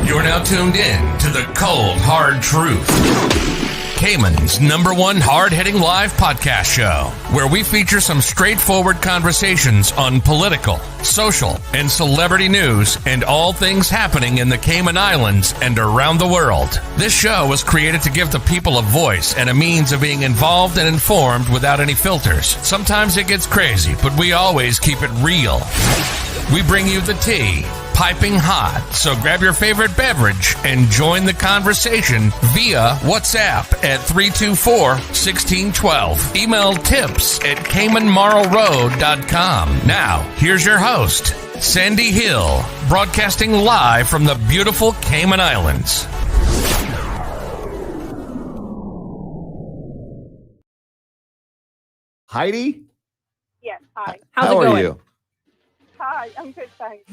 You're now tuned in to the cold, hard truth. Cayman's #1 hard-hitting live podcast show, where we feature some straightforward conversations on political, social, and celebrity news and all things happening in the Cayman Islands and around the world. This show was created to give the people a voice and a means of being involved and informed without any filters. Sometimes it gets crazy, but we always keep it real. We bring you the tea, piping hot, so grab your favorite beverage and join the conversation via WhatsApp at 324-1612. Email tips at CaymanMarlRoad.com. Now, here's your host, Sandy Hill, broadcasting live from the beautiful Cayman Islands. Heidi? Yes, hi. How are you? Hi, I'm good, thanks.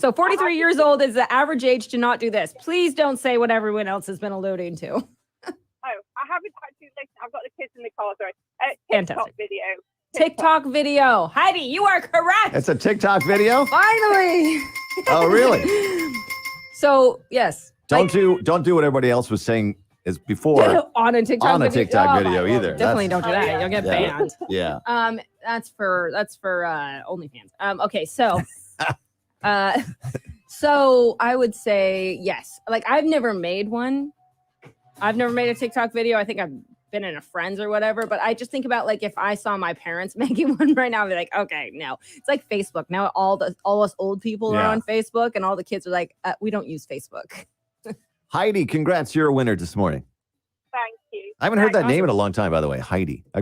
So 43 years old is the average age to not do this. Please don't say what everyone else has been alluding to. Oh, I haven't actually listened. I've got the kids in the car, sorry. Fantastic. Video. TikTok video. Heidi, you are correct. It's a TikTok video? Finally. Oh, really? So, yes. Don't do what everybody else was saying is before on a TikTok video either. Definitely don't do that. You'll get banned. Yeah. That's for OnlyFans. Okay, so so I would say yes. Like, I've never made one. I've never made a TikTok video. I think I've been in a friends or whatever, but I just think about, like, if I saw my parents making one right now, I'd be like, okay, no. It's like Facebook. Now all us old people are on Facebook, and all the kids are like, we don't use Facebook. Heidi, congrats. You're a winner this morning. Thank you. I haven't heard that name in a long time, by the way. Heidi. I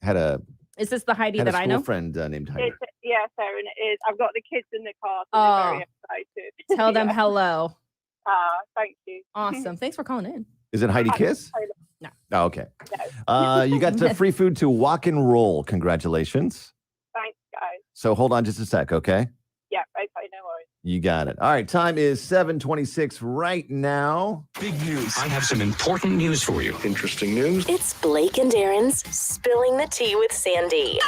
had a Is this the Heidi that I know? friend named Heidi. Yes, Erin, it is. I've got the kids in the car, so they're very excited. Tell them hello. Thank you. Awesome. Thanks for calling in. Is it Heidi Kiss? No. Oh, okay. No. You got the free food to Walk and Roll. Congratulations. Thanks, guys. So hold on just a sec, okay? Yeah, okay, no worries. You got it. All right, time is 7:26 right now. Big news. I have some important news for you. Interesting news. It's Blake and Aaron's Spilling the Tea with Sandy.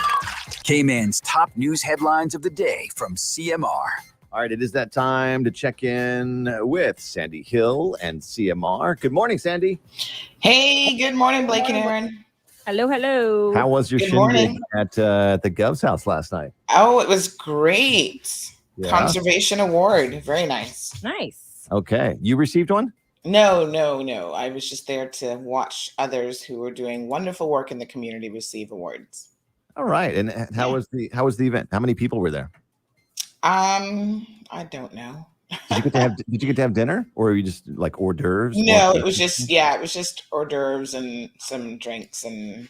Cayman's top news headlines of the day from CMR. All right, it is that time to check in with Sandy Hill and CMR. Good morning, Sandy. Hey, good morning, Blake and Aaron. Hello, hello. How was your Good shindig morning. at the Gov's house last night? Oh, it was great. Yeah. Conservation Award. Very nice. Nice. Okay. You received one? No. I was just there to watch others who were doing wonderful work in the community receive awards. All right. And how was the event? How many people were there? I don't know. Did you get to have dinner, or were you just like hors d'oeuvres? No, it was just hors d'oeuvres and some drinks, and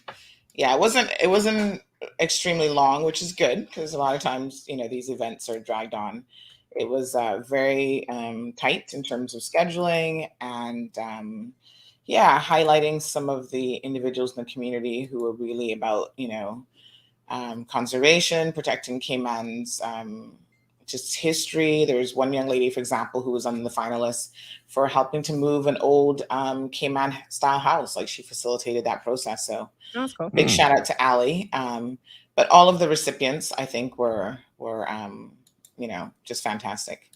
it wasn't extremely long, which is good because a lot of times these events are dragged on. It was very tight in terms of scheduling and highlighting some of the individuals in the community who are really about conservation, protecting Cayman's just history. There's one young lady, for example, who was on the finalists for helping to move an old Cayman style house. Like, she facilitated that process. So That's cool. big shout out to Allie. But all of the recipients, I think, were just fantastic.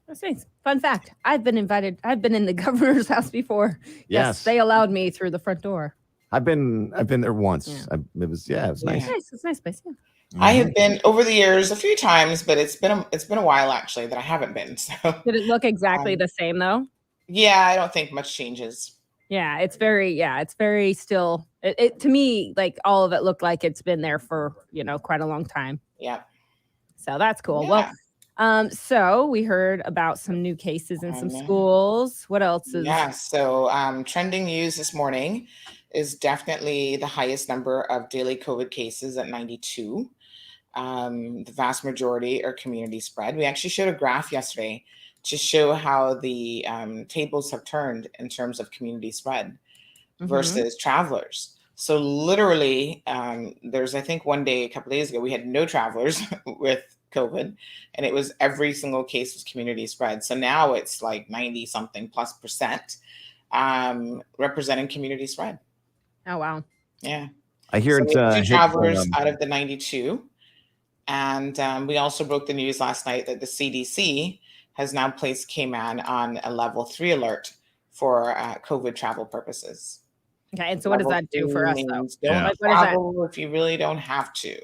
That's nice. Fun fact. I've been invited. I've been in the governor's house before. Yes. They allowed me through the front door. I've been there once. Yeah. It was nice. Nice. It's a nice place. Yeah. I have been over the years a few times, but it's been a while actually that I haven't been. So Did it look exactly the same though? yeah, I don't think much changes. Yeah, it's very still. It to me, like, all of it looked like it's been there for quite a long time. Yeah. So that's cool. Yeah. Well, so we heard about some new cases in some schools. What else is? Yeah. So trending news this morning is definitely the highest number of daily COVID cases at 92. The vast majority are community spread. We actually showed a graph yesterday to show how the tables have turned in terms of community spread versus travelers. So literally, there's, I think, one day, a couple of days ago, we had no travelers with COVID, and it was every single case was community spread. So now it's like 90 something plus percent representing community spread. Oh, wow. Yeah. I hear so it's 2 travelers out of the 92. And we also broke the news last night that the CDC has now placed Cayman on a level 3 alert for COVID travel purposes. Okay, and so what does that do for us, though? Don't Yeah. Like, what is that? travel if you really don't have to.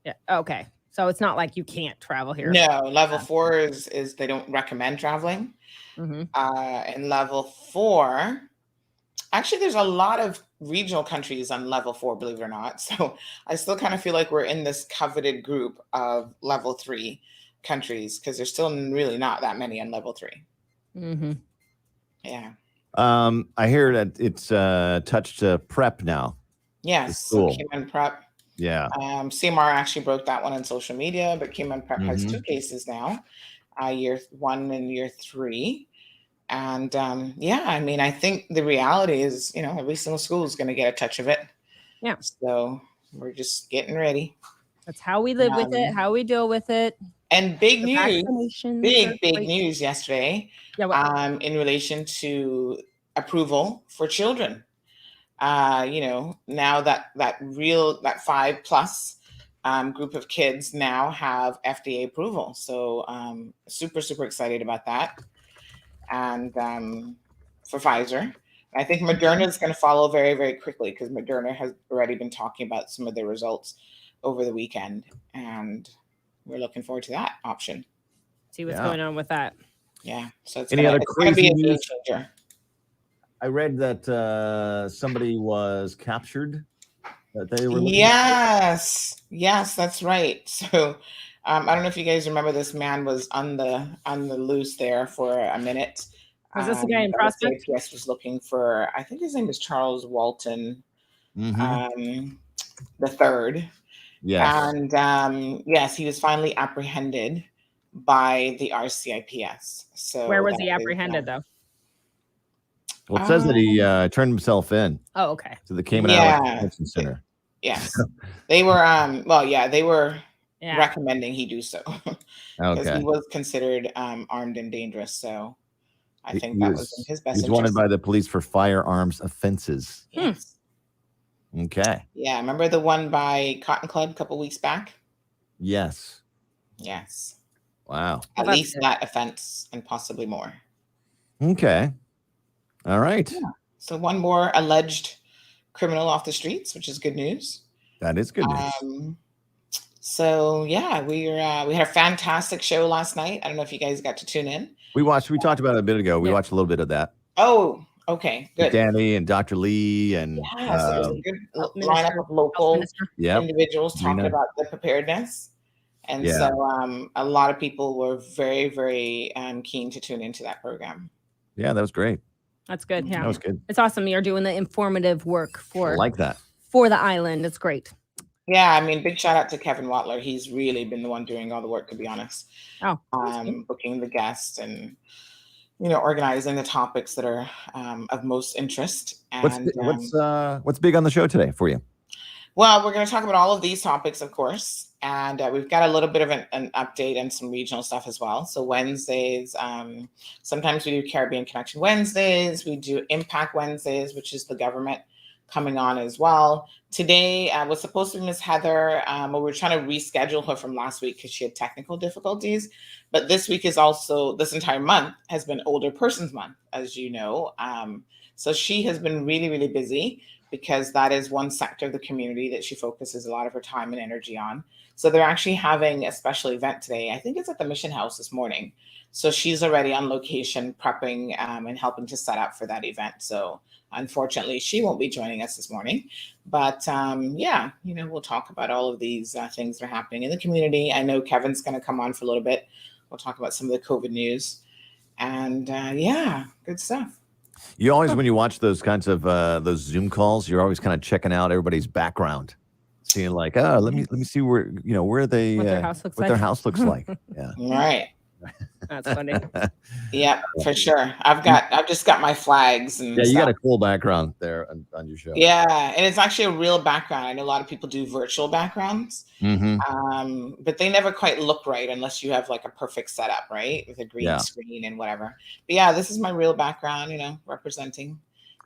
Yeah. Okay. So it's not like you can't travel here. No, level 4 is they don't recommend traveling. Mm-hmm. And level 4, actually, there's a lot of regional countries on level 4, believe it or not. So I still kind of feel like we're in this coveted group of level 3 countries because there's still really not that many on level 3. Mm-hmm. Yeah. I hear that it's touched prep now. Yes. So Cool. Cayman Prep. Yeah. CMR actually broke that one on social media, but Cayman Prep has 2 cases now, year 1 and year 3. And yeah, I mean, I think the reality is, every single school is going to get a touch of it. Yeah. So we're just getting ready. That's how we live with it, how we deal with it. And big The news, vaccinations big are great. news yesterday, Yeah. What? in relation to approval for children. Now that 5+ group of kids now have FDA approval. So super, super excited about that. And for Pfizer. I think Moderna is going to follow very, very quickly because Moderna has already been talking about some of the results over the weekend. And we're looking forward to that option. See what's going on with that. Yeah. So it's Any gonna, other it's gonna be crazy a game news? changer. I read that somebody was captured. That they were looking Yes, that's right. So I don't know if you guys remember, this man was on the loose there for a minute. Was this the guy in the Prospect? CIPS was looking for, I think his name is Charles Walton the third. Yes. And yes, he was finally apprehended by the RCIPS. So Where was that he is, apprehended, though? Well, it says that he turned himself in Oh, okay. to the Cayman Yeah. Islands Detention Center. Yes, they were. They were Yeah. recommending he do so because Okay. he was considered armed and dangerous. So I think He that was in his best He's interest. wanted by the police for firearms offenses. Yes. Okay. Yeah, remember the one by Cotton Club a couple weeks back? Yes. Yes. Wow. At that's least good. that offense and possibly more. Okay. All right. Yeah. So one more alleged criminal off the streets, which is good news. That is good news. So yeah, we had a fantastic show last night. I don't know if you guys got to tune in. We talked about it a bit ago. We watched a little bit of that. Oh, okay, good. Danny and Dr. Lee and Yeah, so it was a good Health lineup Minister, of local Minister. individuals talking Gina. about the preparedness. And Yeah. so a lot of people were very, very keen to tune into that program. Yeah, that was great. That's good. Yeah. That was good. It's awesome. You're doing the informative work I for like that. the island. It's great. Yeah, I mean, big shout out to Kevin Watler. He's really been the one doing all the work, to be honest. Oh, that's good. Booking the guests and organizing the topics that are of most interest. And What's big on the show today for you? well, we're going to talk about all of these topics, of course, and we've got a little bit of an update and some regional stuff as well. So Wednesdays, sometimes we do Caribbean Connection Wednesdays. We do Impact Wednesdays, which is the government coming on as well. Today was supposed to be Miss Heather, but we were trying to reschedule her from last week because she had technical difficulties. But this week is also, this entire month has been Older Persons Month, as you know. So she has been really, really busy because that is one sector of the community that she focuses a lot of her time and energy on. So they're actually having a special event today. I think it's at the Mission House this morning. So she's already on location prepping and helping to set up for that event. So unfortunately, she won't be joining us this morning. But yeah, we'll talk about all of these things that are happening in the community. I know Kevin's going to come on for a little bit. We'll talk about some of the COVID news. And yeah, good stuff. You always, when you watch those kinds of those Zoom calls, you're always kind of checking out everybody's background, seeing like, let me see where where they What their house looks what like. their house looks like. Yeah. All right. That's funny. Yeah, for sure. I've just got my flags and Yeah, you stuff. got a cool background there on your show. Yeah, and it's actually a real background. I know a lot of people do virtual backgrounds, but they never quite look right unless you have like a perfect setup, right? With a green screen and whatever. But yeah, this is my real background, representing.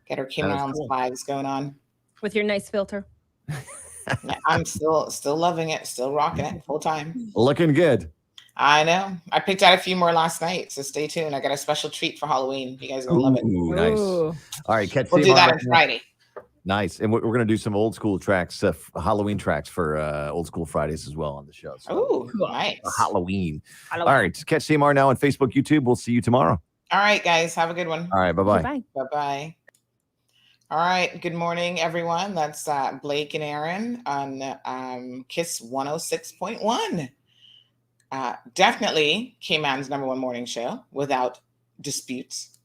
Get our Cayman Islands flags going on. With your nice filter. Yeah, I'm still loving it, still rocking it full time. Looking good. I know. I picked out a few more last night, so stay tuned. I got a special treat for Halloween. You guys are gonna love it. Ooh, nice. Ooh. All right, catch We'll do CMR that right on now. Friday. Nice, and we're going to do some old school tracks, Halloween tracks for Old School Fridays as well on the show. So Oh, Cool. nice. Halloween. Halloween. All right, catch CMR now on Facebook, YouTube. We'll see you tomorrow. All right, guys. Have a good one. All right, bye-bye. Bye. Bye-bye. All right. Good morning, everyone. That's Blake and Aaron on KISS 106.1. Definitely K-Man's number one morning show without disputes.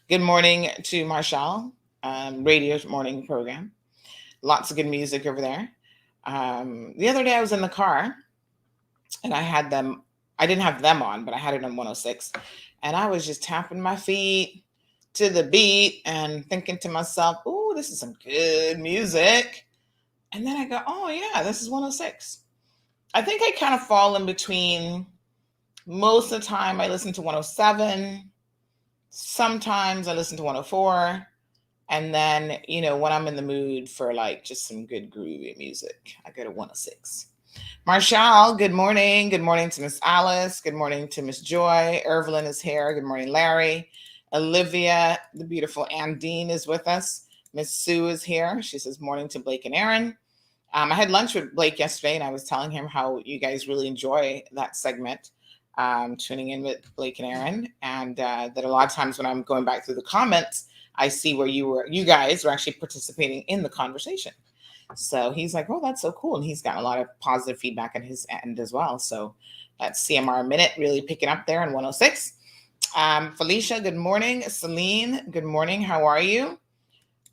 Good morning to Marshall, radio morning program. Lots of good music over there. The other day I was in the car and I didn't have them on, but I had it on 106. And I was just tapping my feet to the beat and thinking to myself, "Ooh, this is some good music." And then I go, "Oh yeah, this is 106." I think I kind of fall in between. Most of the time I listen to 107. Sometimes I listen to 104. And then, when I'm in the mood for like just some good groovy music, I go to 106. Marshall, good morning. Good morning to Miss Alice. Good morning to Miss Joy. Evelyn is here. Good morning, Larry. Olivia, the beautiful Andine is with us. Miss Sue is here. She says morning to Blake and Aaron. I had lunch with Blake yesterday and I was telling him how you guys really enjoy that segment, tuning in with Blake and Aaron. And that a lot of times when I'm going back through the comments, I see where you guys were actually participating in the conversation. So he's like, "Oh, that's so cool." And he's gotten a lot of positive feedback on his end as well. So that's CMR Minute really picking up there on 106. Felicia, good morning. Celine, good morning. How are you?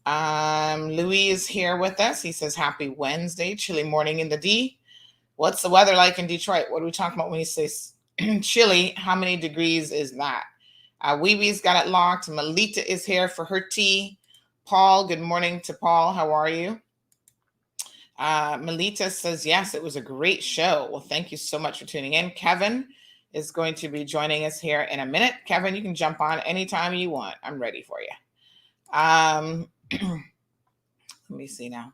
Louis is here with us. He says, "Happy Wednesday, chilly morning in the D." What's the weather like in Detroit? What are we talking about when you say chilly? How many degrees is that? Weewee's got it locked. Melita is here for her tea. Paul, good morning to Paul. How are you? Melita says, "Yes, it was a great show." Well, thank you so much for tuning in. Kevin is going to be joining us here in a minute. Kevin, you can jump on anytime you want. I'm ready for you. Let me see now.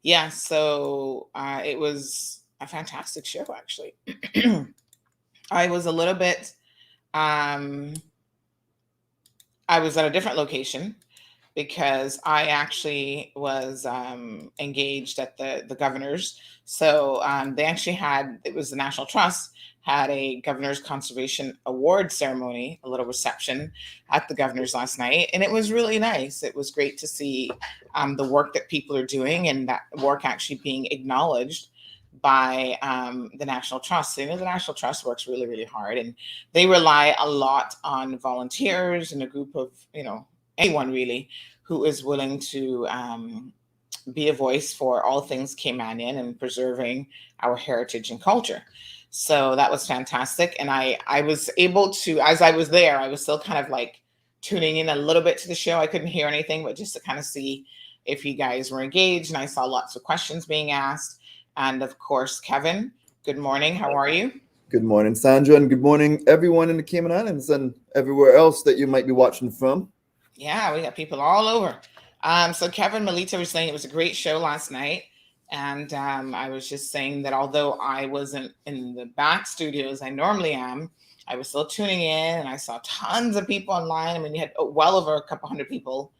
Yeah, so it was a fantastic show, actually. I was a little bit, I was at a different location because I actually was engaged at the governor's. So they actually it was the National Trust, had a Governor's Conservation Award ceremony, a little reception at the governor's last night. And it was really nice. It was great to see the work that people are doing and that work actually being acknowledged by the National Trust. So, the National Trust works really, really hard, and they rely a lot on volunteers and a group of, anyone really who is willing to be a voice for all things Caymanian and preserving our heritage and culture. So that was fantastic. And I was able to, as I was there, I was still kind of like tuning in a little bit to the show. I couldn't hear anything, but just to kind of see if you guys were engaged. And I saw lots of questions being asked. And of course, Kevin, good morning. How are you? Good morning, Sandra, and good morning, everyone in the Cayman Islands and everywhere else that you might be watching from. Yeah, we got people all over. So Kevin, Melita was saying it was a great show last night. And I was just saying that although I wasn't in the back studios I normally am, I was still tuning in and I saw tons of people online. I mean, you had well over a couple hundred people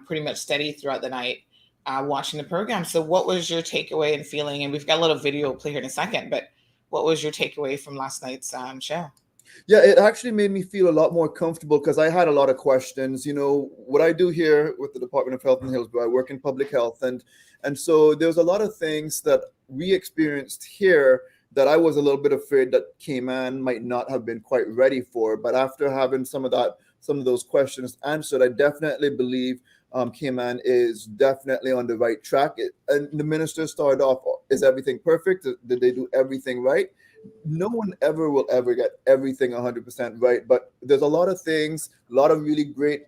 pretty much steady throughout the night watching the program. So what was your takeaway and feeling? And we've got a little video play here in a second, but what was your takeaway from last night's show? Yeah, it actually made me feel a lot more comfortable because I had a lot of questions. What I do here with the Department of Health in Hillsborough, I work in public health. And so there's a lot of things that we experienced here that I was a little bit afraid that Cayman might not have been quite ready for. But after having some of those questions answered, I definitely believe Cayman is definitely on the right track. And the minister started off, is everything perfect? Did they do everything right? No one will ever get everything 100% right, but there's a lot of things, a lot of really great,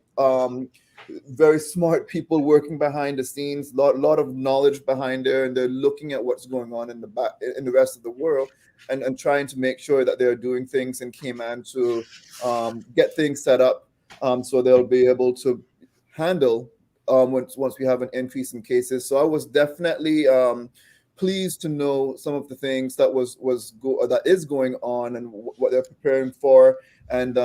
very smart people working behind the scenes, a lot of knowledge behind there, and they're looking at what's going on in the rest of the world and trying to make sure that they're doing things in Cayman to get things set up so they'll be able to handle once we have an increase in cases. So I was definitely pleased to know some of the things that that is going on and what they're preparing for, and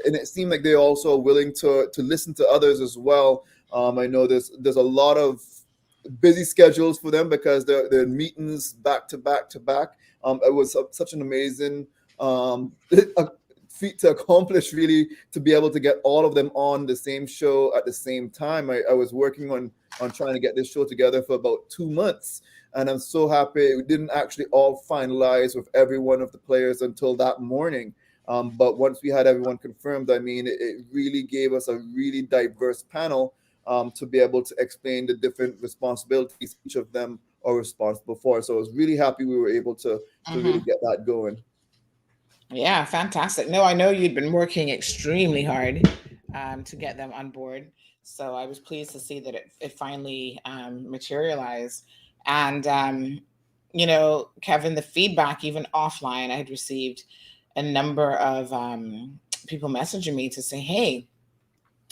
it seemed like they're also willing to listen to others as well. I know there's a lot of busy schedules for them because they're meetings back to back to back. It was such an amazing feat to accomplish, really, to be able to get all of them on the same show at the same time. I was working on trying to get this show together for about 2 months, and I'm so happy we didn't actually all finalize with every one of the players until that morning. But once we had everyone confirmed, I mean, it really gave us a really diverse panel to be able to explain the different responsibilities each of them are responsible for. So I was really happy we were able to really get that going. Yeah, fantastic. No, I know you'd been working extremely hard to get them on board. So I was pleased to see that it finally materialized. And, Kevin, the feedback, even offline, I had received a number of people messaging me to say, hey,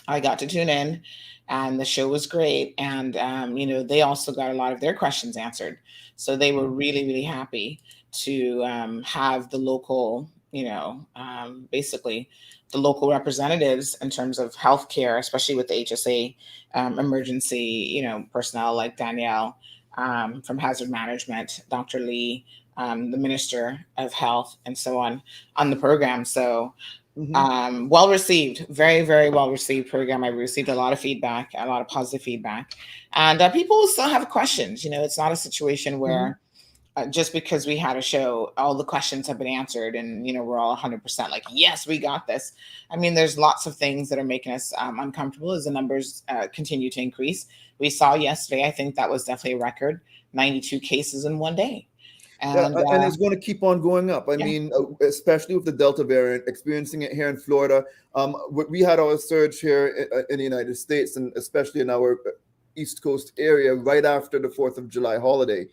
I got to tune in and the show was great. And, they also got a lot of their questions answered. So they were really, really happy to have the local, basically the local representatives in terms of healthcare, especially with the HSA emergency, personnel like Danielle from Hazard Management, Dr. Lee, the Minister of Health, and so on the program. So well received, very, very well received program. I received a lot of feedback, a lot of positive feedback, and people still have questions. It's not a situation where just because we had a show, all the questions have been answered, and we're all 100% like, yes, we got this. I mean, there's lots of things that are making us uncomfortable as the numbers continue to increase. We saw yesterday, I think that was definitely a record, 92 cases in one day. And it's going to keep on going up. I mean, especially with the Delta variant, experiencing it here in Florida. We had our surge here in the United States, and especially in our East Coast area, right after the 4th of July holiday.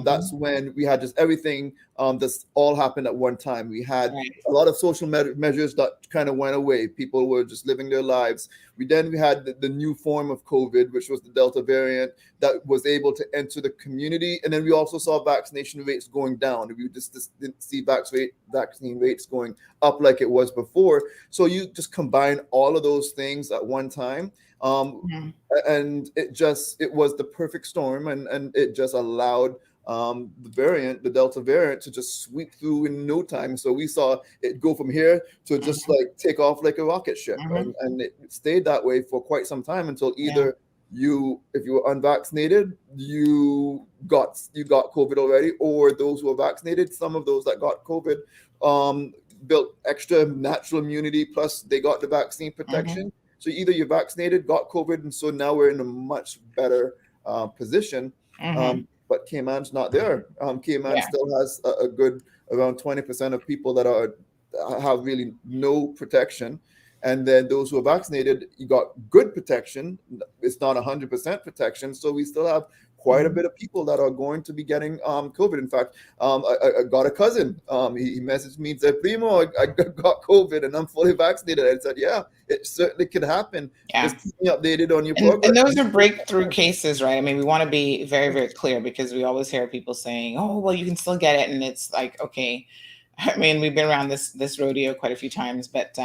That's when we had just everything that's all happened at one time. We had a lot of social measures that kind of went away. People were just living their lives. We had the new form of COVID, which was the Delta variant, that was able to enter the community. And then we also saw vaccination rates going down. We just didn't see vaccine rates going up like it was before. So you just combine all of those things at one time. And it was the perfect storm, and it just allowed the Delta variant, to just sweep through in no time. So we saw it go from here to just like take off like a rocket ship, and it stayed that way for quite some time until either if you were unvaccinated, you got COVID already, or those who were vaccinated, some of those that got COVID built extra natural immunity, plus they got the vaccine protection. So either you're vaccinated, got COVID, and so now we're in a much better position. But Cayman's not there. Cayman still has a good around 20% of people that have really no protection. And then those who are vaccinated, you got good protection. It's not 100% protection. So we still have quite a bit of people that are going to be getting COVID. In fact, I got a cousin. He messaged me and said, Primo, I got COVID and I'm fully vaccinated. I said, yeah, it certainly could happen. Just keep me updated on your progress. And those are breakthrough cases, right? I mean, we want to be very, very clear, because we always hear people saying, oh, well, you can still get it. And it's like, okay. I mean, we've been around this rodeo quite a few times, but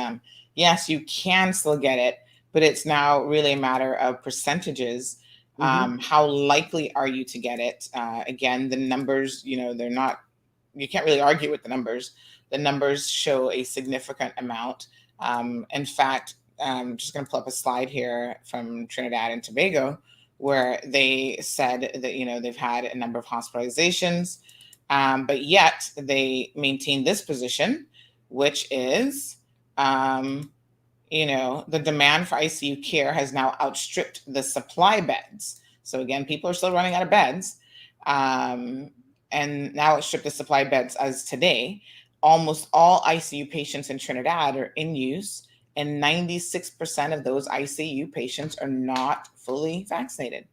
yes, you can still get it, but it's now really a matter of percentages. How likely are you to get it? Again, the numbers, they're not, you can't really argue with the numbers. The numbers show a significant amount. In fact, I'm just going to pull up a slide here from Trinidad and Tobago, where they said that, they've had a number of hospitalizations, but yet they maintain this position, which is, the demand for ICU care has now outstripped the supply beds. So again, people are still running out of beds, and now outstripped the supply beds as today. Almost all ICU patients in Trinidad are in use, and 96% of those ICU patients are not fully vaccinated.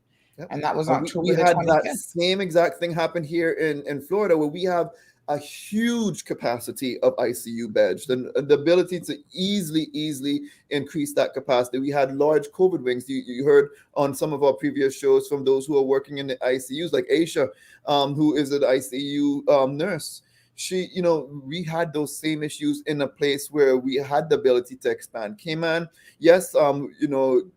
And that was October we had 25th. that same exact thing happen here in Florida, where we have a huge capacity of ICU beds, and the ability to easily increase that capacity. We had large COVID wings. You heard on some of our previous shows from those who are working in the ICUs, like Aisha, who is an ICU nurse. She, we had those same issues in a place where we had the ability to expand. Cayman, yes, you'll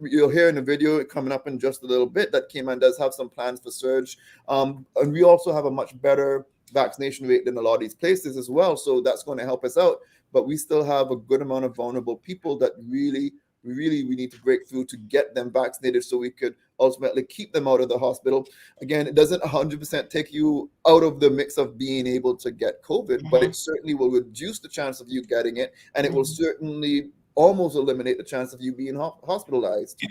hear in the video coming up in just a little bit that Cayman does have some plans for surge. And we also have a much better vaccination rate than a lot of these places as well. So that's going to help us out. But we still have a good amount of vulnerable people that we need to break through to get them vaccinated so we could ultimately keep them out of the hospital. Again, it doesn't 100% take you out of the mix of being able to get COVID, but it certainly will reduce the chance of you getting it, and it will certainly almost eliminate the chance of you being hospitalized.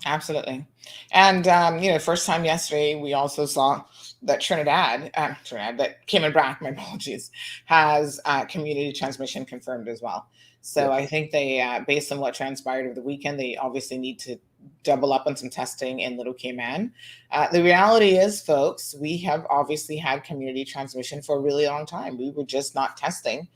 Absolutely. And, first time yesterday, we also saw that that Cayman Brac, my apologies, has community transmission confirmed as well. So I think they, based on what transpired over the weekend, they obviously need to double up on some testing in Little Cayman. The reality is, folks, we have obviously had community transmission for a really long time. We were just not testing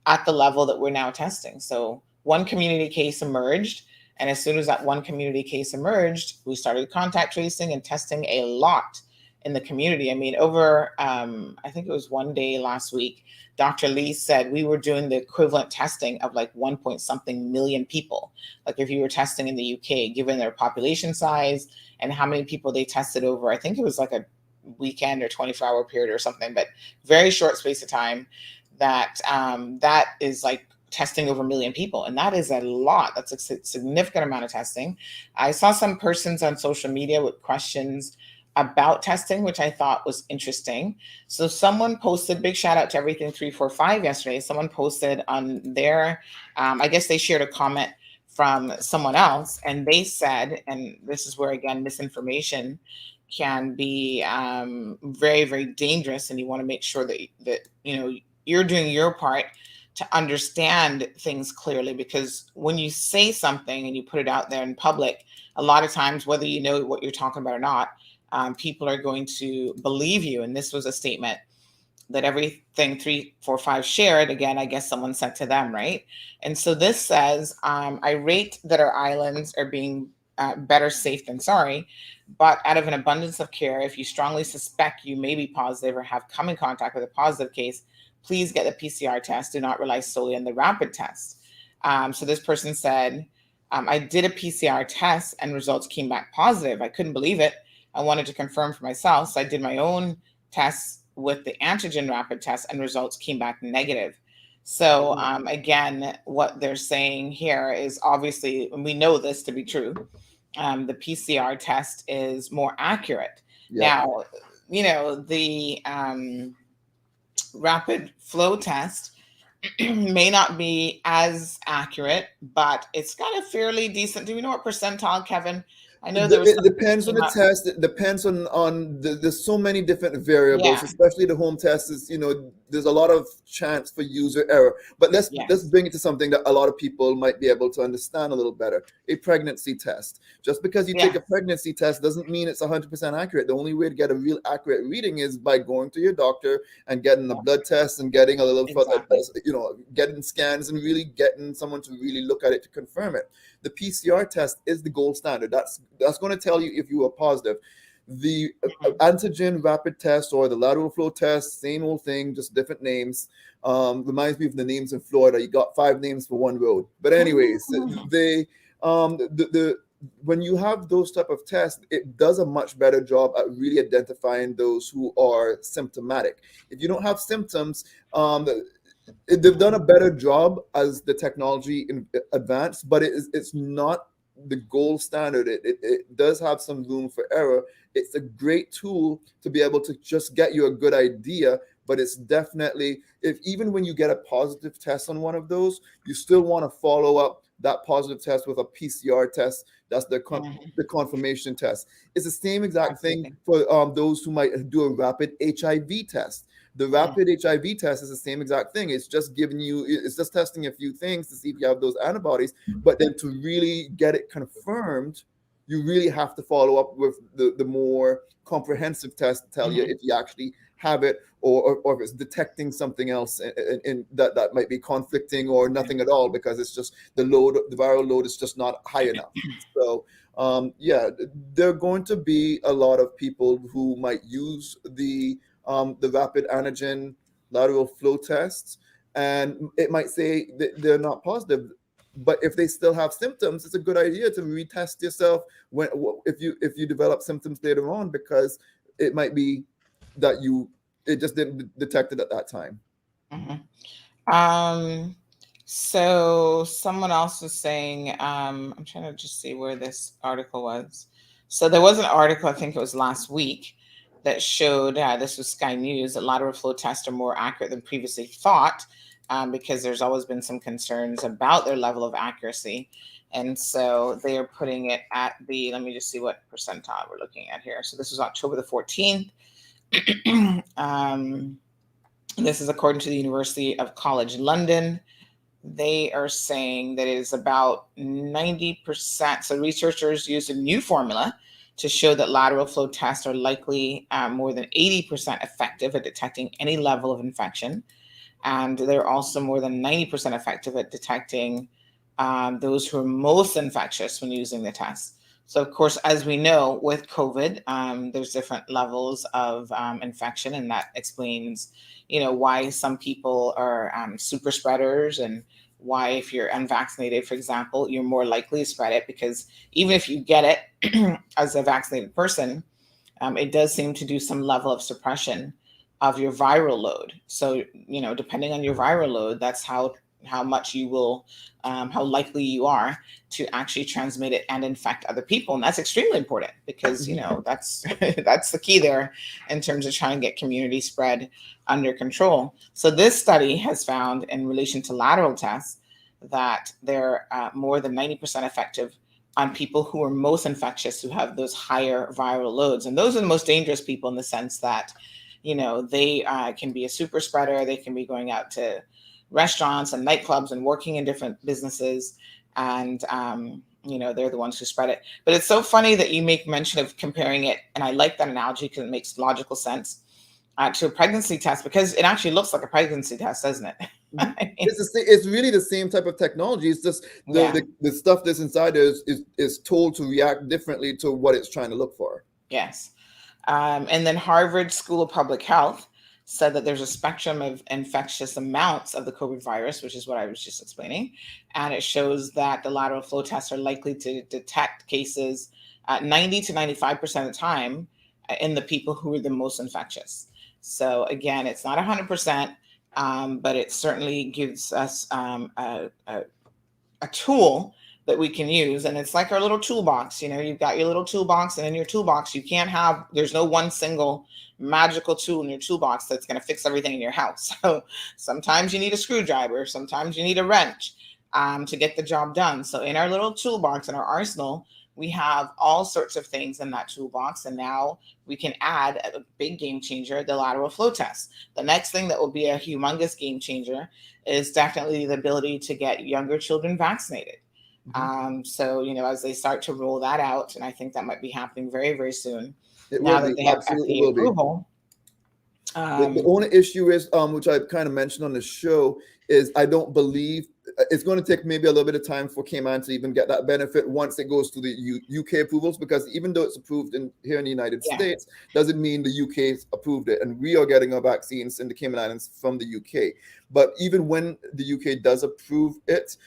at the level that we're now testing. So one community case emerged. And as soon as that one community case emerged, we started contact tracing and testing a lot in the community. I mean, over, I think it was one day last week, Dr. Lee said we were doing the equivalent testing of like 1 point something million people. Like if you were testing in the UK, given their population size and how many people they tested over, I think it was like a weekend or 24-hour period or something, but very short space of time, that that is like testing over 1 million people. And that is a lot. That's a significant amount of testing. I saw some persons on social media with questions about testing, which I thought was interesting. So someone posted, big shout out to Everything 345 yesterday. Someone posted on their, I guess they shared a comment from someone else, and they said, and this is where, again, misinformation can be very, very dangerous. And you want to make sure that you're doing your part to understand things clearly, because when you say something and you put it out there in public, a lot of times, whether you know what you're talking about or not, people are going to believe you. And this was a statement that Everything 345 shared. Again, I guess someone sent to them, right? And so this says, I rate that our islands are being better safe than sorry, but out of an abundance of care, if you strongly suspect you may be positive or have come in contact with a positive case, please get the PCR test. Do not rely solely on the rapid test. So this person said, I did a PCR test and results came back positive. I couldn't believe it. I wanted to confirm for myself. So I did my own tests with the antigen rapid test and results came back negative. So again, what they're saying here is obviously, and we know this to be true, the PCR test is more accurate. Yeah. Now, the rapid flow test may not be as accurate, but it's got a fairly decent, do we know what percentile, Kevin? I know it depends on the test. It depends on there's so many different variables, especially the home test is, there's a lot of chance for user error. But let's bring it to something that a lot of people might be able to understand a little better. A pregnancy test. Just because you take a pregnancy test doesn't mean it's 100% accurate. The only way to get a real accurate reading is by going to your doctor and getting a blood test and getting a little, getting scans and really getting someone to really look at it to confirm it. The PCR test is the gold standard. That's going to tell you if you are positive. The antigen rapid test or the lateral flow test, same old thing, just different names. Reminds me of the names in Florida. You got 5 names for one road. But anyways, when you have those type of tests, it does a much better job at really identifying those who are symptomatic. If you don't have symptoms, they've done a better job as the technology advanced, but it's not the gold standard. It does have some room for error. It's a great tool to be able to just get you a good idea, but it's definitely, even when you get a positive test on one of those, you still want to follow up that positive test with a PCR test. That's the confirmation test. It's the same exact thing for those who might do a rapid HIV test. The rapid HIV test is the same exact thing. It's just it's just testing a few things to see if you have those antibodies, but then to really get it confirmed, you really have to follow up with the more comprehensive test to tell you if you actually have it, or if it's detecting something else in that might be conflicting, or nothing at all, because it's just the viral load is just not high enough. So there are going to be a lot of people who might use the rapid antigen lateral flow tests, and it might say that they're not positive. But if they still have symptoms, it's a good idea to retest yourself if you develop symptoms later on, because it might be that it just didn't detect it at that time. So someone else was saying, I'm trying to just see where this article was. So there was an article, I think it was last week, that showed, this was Sky News, that lateral flow tests are more accurate than previously thought, because there's always been some concerns about their level of accuracy. And so they are putting it at let me just see what percentile we're looking at here. So this was October the 14th. This is according to the University of College London. They are saying that it is about 90%. So researchers used a new formula to show that lateral flow tests are likely more than 80% effective at detecting any level of infection. And they're also more than 90% effective at detecting those who are most infectious when using the test. So, of course, as we know, with COVID, there's different levels of infection, and that explains, why some people are super spreaders, and why, if you're unvaccinated, for example, you're more likely to spread it, because even if you get it as a vaccinated person, it does seem to do some level of suppression of your viral load. So, depending on your viral load, that's how much you will, how likely you are to actually transmit it and infect other people. And that's extremely important, because, that's that's the key there in terms of trying to get community spread under control. So this study has found, in relation to lateral tests, that they're more than 90% effective on people who are most infectious, who have those higher viral loads. And those are the most dangerous people, in the sense that, they can be a super spreader. They can be going out to restaurants and nightclubs and working in different businesses, and they're the ones who spread it. But it's so funny that you make mention of comparing it, and I like that analogy because it makes logical sense, to a pregnancy test, because it actually looks like a pregnancy test, doesn't it? It's really the same type of technology. It's just the stuff that's inside there is told to react differently to what it's trying to look for. Yes. And then Harvard School of Public Health said that there's a spectrum of infectious amounts of the COVID virus, which is what I was just explaining. And it shows that the lateral flow tests are likely to detect cases 90 to 95% of the time in the people who are the most infectious. So again, it's not 100%, but it certainly gives us a tool that we can use. And it's like our little toolbox. You've got your little toolbox, and in your toolbox, there's no one single magical tool in your toolbox that's going to fix everything in your house. So sometimes you need a screwdriver, sometimes you need a wrench to get the job done. So in our little toolbox, in our arsenal, we have all sorts of things in that toolbox. And now we can add a big game changer, the lateral flow test. The next thing that will be a humongous game changer is definitely the ability to get younger children vaccinated. So, as they start to roll that out, and I think that might be happening very, very soon, now that they have FDA approval. The only issue is, which I kind of mentioned on the show, is I don't believe it's going to take maybe a little bit of time for Cayman to even get that benefit once it goes to the UK approvals, because even though it's approved here in the United States, doesn't mean the UK's approved it. And we are getting our vaccines in the Cayman Islands from the UK. But even when the UK does approve it,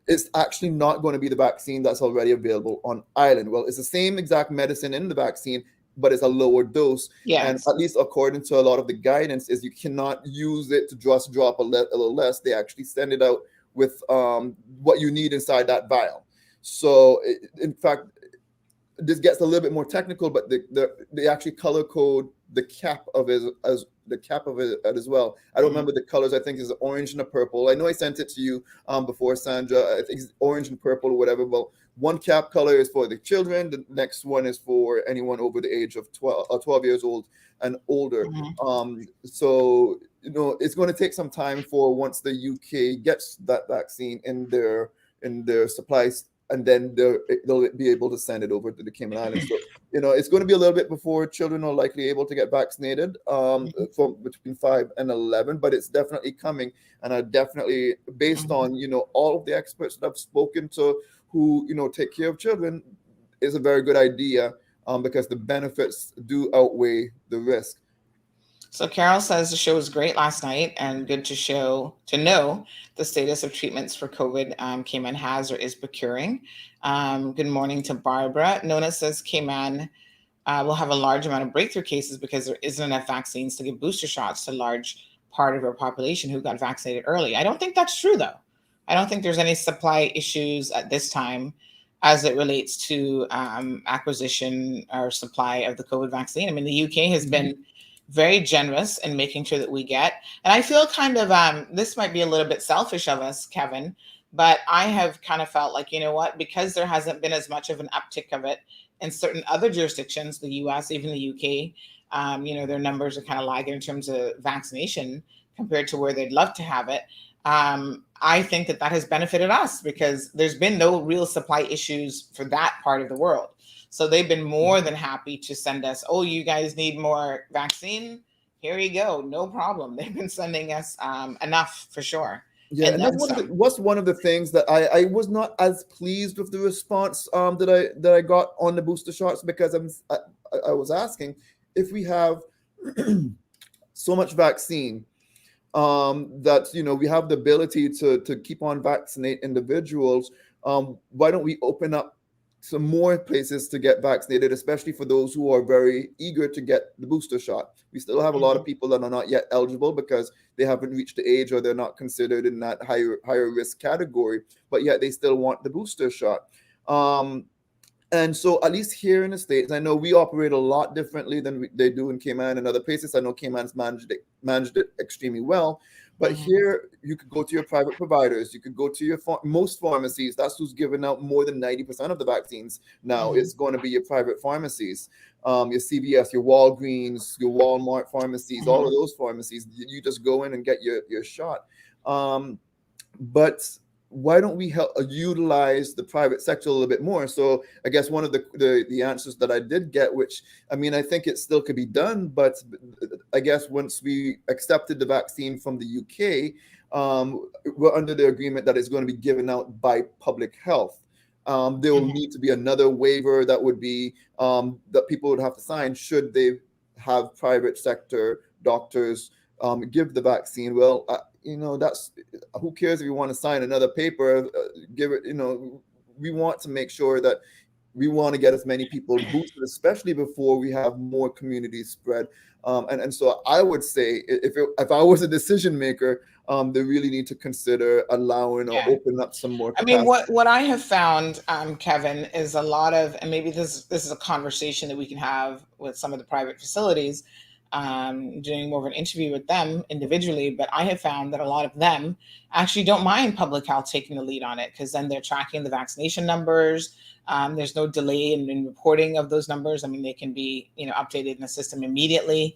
it's actually not going to be the vaccine that's already available on island. Well, it's the same exact medicine in the vaccine, but it's a lower dose. And at least according to a lot of the guidance, is you cannot use it to just drop a little less. They actually send it out with what you need inside that vial. So in fact, this gets a little bit more technical, but they actually color code the cap of it as well. I don't remember the colors. I think it's orange and a purple. I know I sent it to you before, Sandra. I think it's orange and purple or whatever. Well, one cap color is for the children. The next one is for anyone over the age of 12 years old and older. So it's going to take some time for once the UK gets that vaccine in their supply and then they'll be able to send it over to the Cayman Islands. So, it's going to be a little bit before children are likely able to get vaccinated, from between 5 and 11, but it's definitely coming. And I definitely, based on, all of the experts that I've spoken to who, take care of children, is a very good idea, because the benefits do outweigh the risk. So Carol says the show was great last night and good to know the status of treatments for COVID Cayman has or is procuring. Good morning to Barbara. Nona says Cayman will have a large amount of breakthrough cases because there isn't enough vaccines to give booster shots to a large part of our population who got vaccinated early. I don't think that's true, though. I don't think there's any supply issues at this time as it relates to acquisition or supply of the COVID vaccine. I mean, the UK has been very generous in making sure that we get, and I feel kind of, this might be a little bit selfish of us, Kevin, but I have kind of felt like, because there hasn't been as much of an uptick of it in certain other jurisdictions, the US, even the UK, their numbers are kind of lagging in terms of vaccination compared to where they'd love to have it. I think that has benefited us because there's been no real supply issues for that part of the world. So they've been more than happy to send us, oh, you guys need more vaccine? Here you go. No problem. They've been sending us enough for sure. Yeah, and that's one of the things that I was not as pleased with the response that I got on the booster shots, because I was asking, if we have so much vaccine, that we have the ability to keep on vaccinate individuals, why don't we open up some more places to get vaccinated, especially for those who are very eager to get the booster shot? We still have a lot of people that are not yet eligible because they haven't reached the age or they're not considered in that higher risk category, but yet they still want the booster shot. And so at least here in the States, I know we operate a lot differently than they do in Cayman and other places. I know Cayman's managed it extremely well. But here, you could go to your private providers. You could go to your most pharmacies. That's who's giving out more than 90% of the vaccines now. It's going to be your private pharmacies, your CVS, your Walgreens, your Walmart pharmacies, all of those pharmacies. You just go in and get your shot. But why don't we utilize the private sector a little bit more? So I guess one of the answers that I did get, which, I mean, I think it still could be done, but I guess once we accepted the vaccine from the UK, we're under the agreement that it's going to be given out by public health. There will need to be another waiver that would be that people would have to sign should they have private sector doctors give the vaccine. Well, that's, who cares if you want to sign another paper, give it, we want to make sure that we want to get as many people boosted, especially before we have more community spread. And so I would say if I was a decision maker, they really need to consider allowing or open up some more capacity. I mean, what I have found, Kevin, is a lot of, and maybe this is a conversation that we can have with some of the private facilities, doing more of an interview with them individually, but I have found that a lot of them actually don't mind public health taking the lead on it, because then they're tracking the vaccination numbers. There's no delay in reporting of those numbers. I mean, they can be, updated in the system immediately.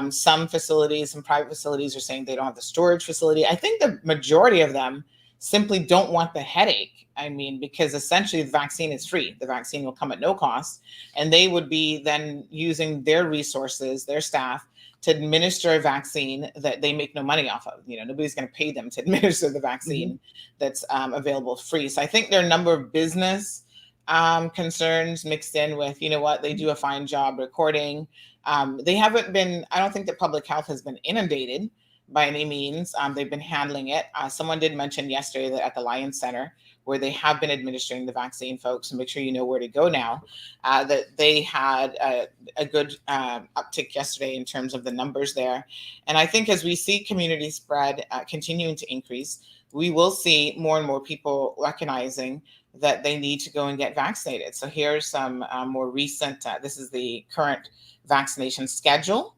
Some facilities, some private facilities are saying they don't have the storage facility. I think the majority of them simply don't want the headache. I mean, because essentially the vaccine is free. The vaccine will come at no cost, and they would be then using their resources, their staff, to administer a vaccine that they make no money off of. Nobody's going to pay them to administer the vaccine that's available free. So I think there are a number of business concerns mixed in with, they do a fine job recording. They haven't been, I don't think that public health has been inundated by any means. They've been handling it. Someone did mention yesterday that at the Lions Center, where they have been administering the vaccine, folks, and make sure you know where to go now, that they had a good uptick yesterday in terms of the numbers there. And I think as we see community spread continuing to increase, we will see more and more people recognizing that they need to go and get vaccinated. So here's some more recent, this is the current vaccination schedule.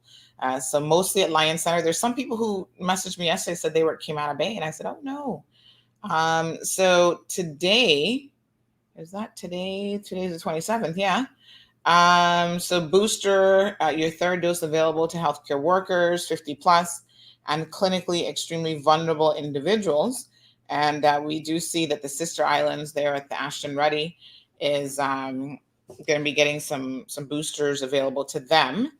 So mostly at Lions Center. There's some people who messaged me yesterday, said they were at Cayman Bay, and I said, oh no. So today, is that today? Today's the 27th, yeah. So booster, your third dose available to healthcare workers, 50 plus, and clinically extremely vulnerable individuals. And we do see that the sister islands there at the Ashton Ruddy is going to be getting some boosters available to them.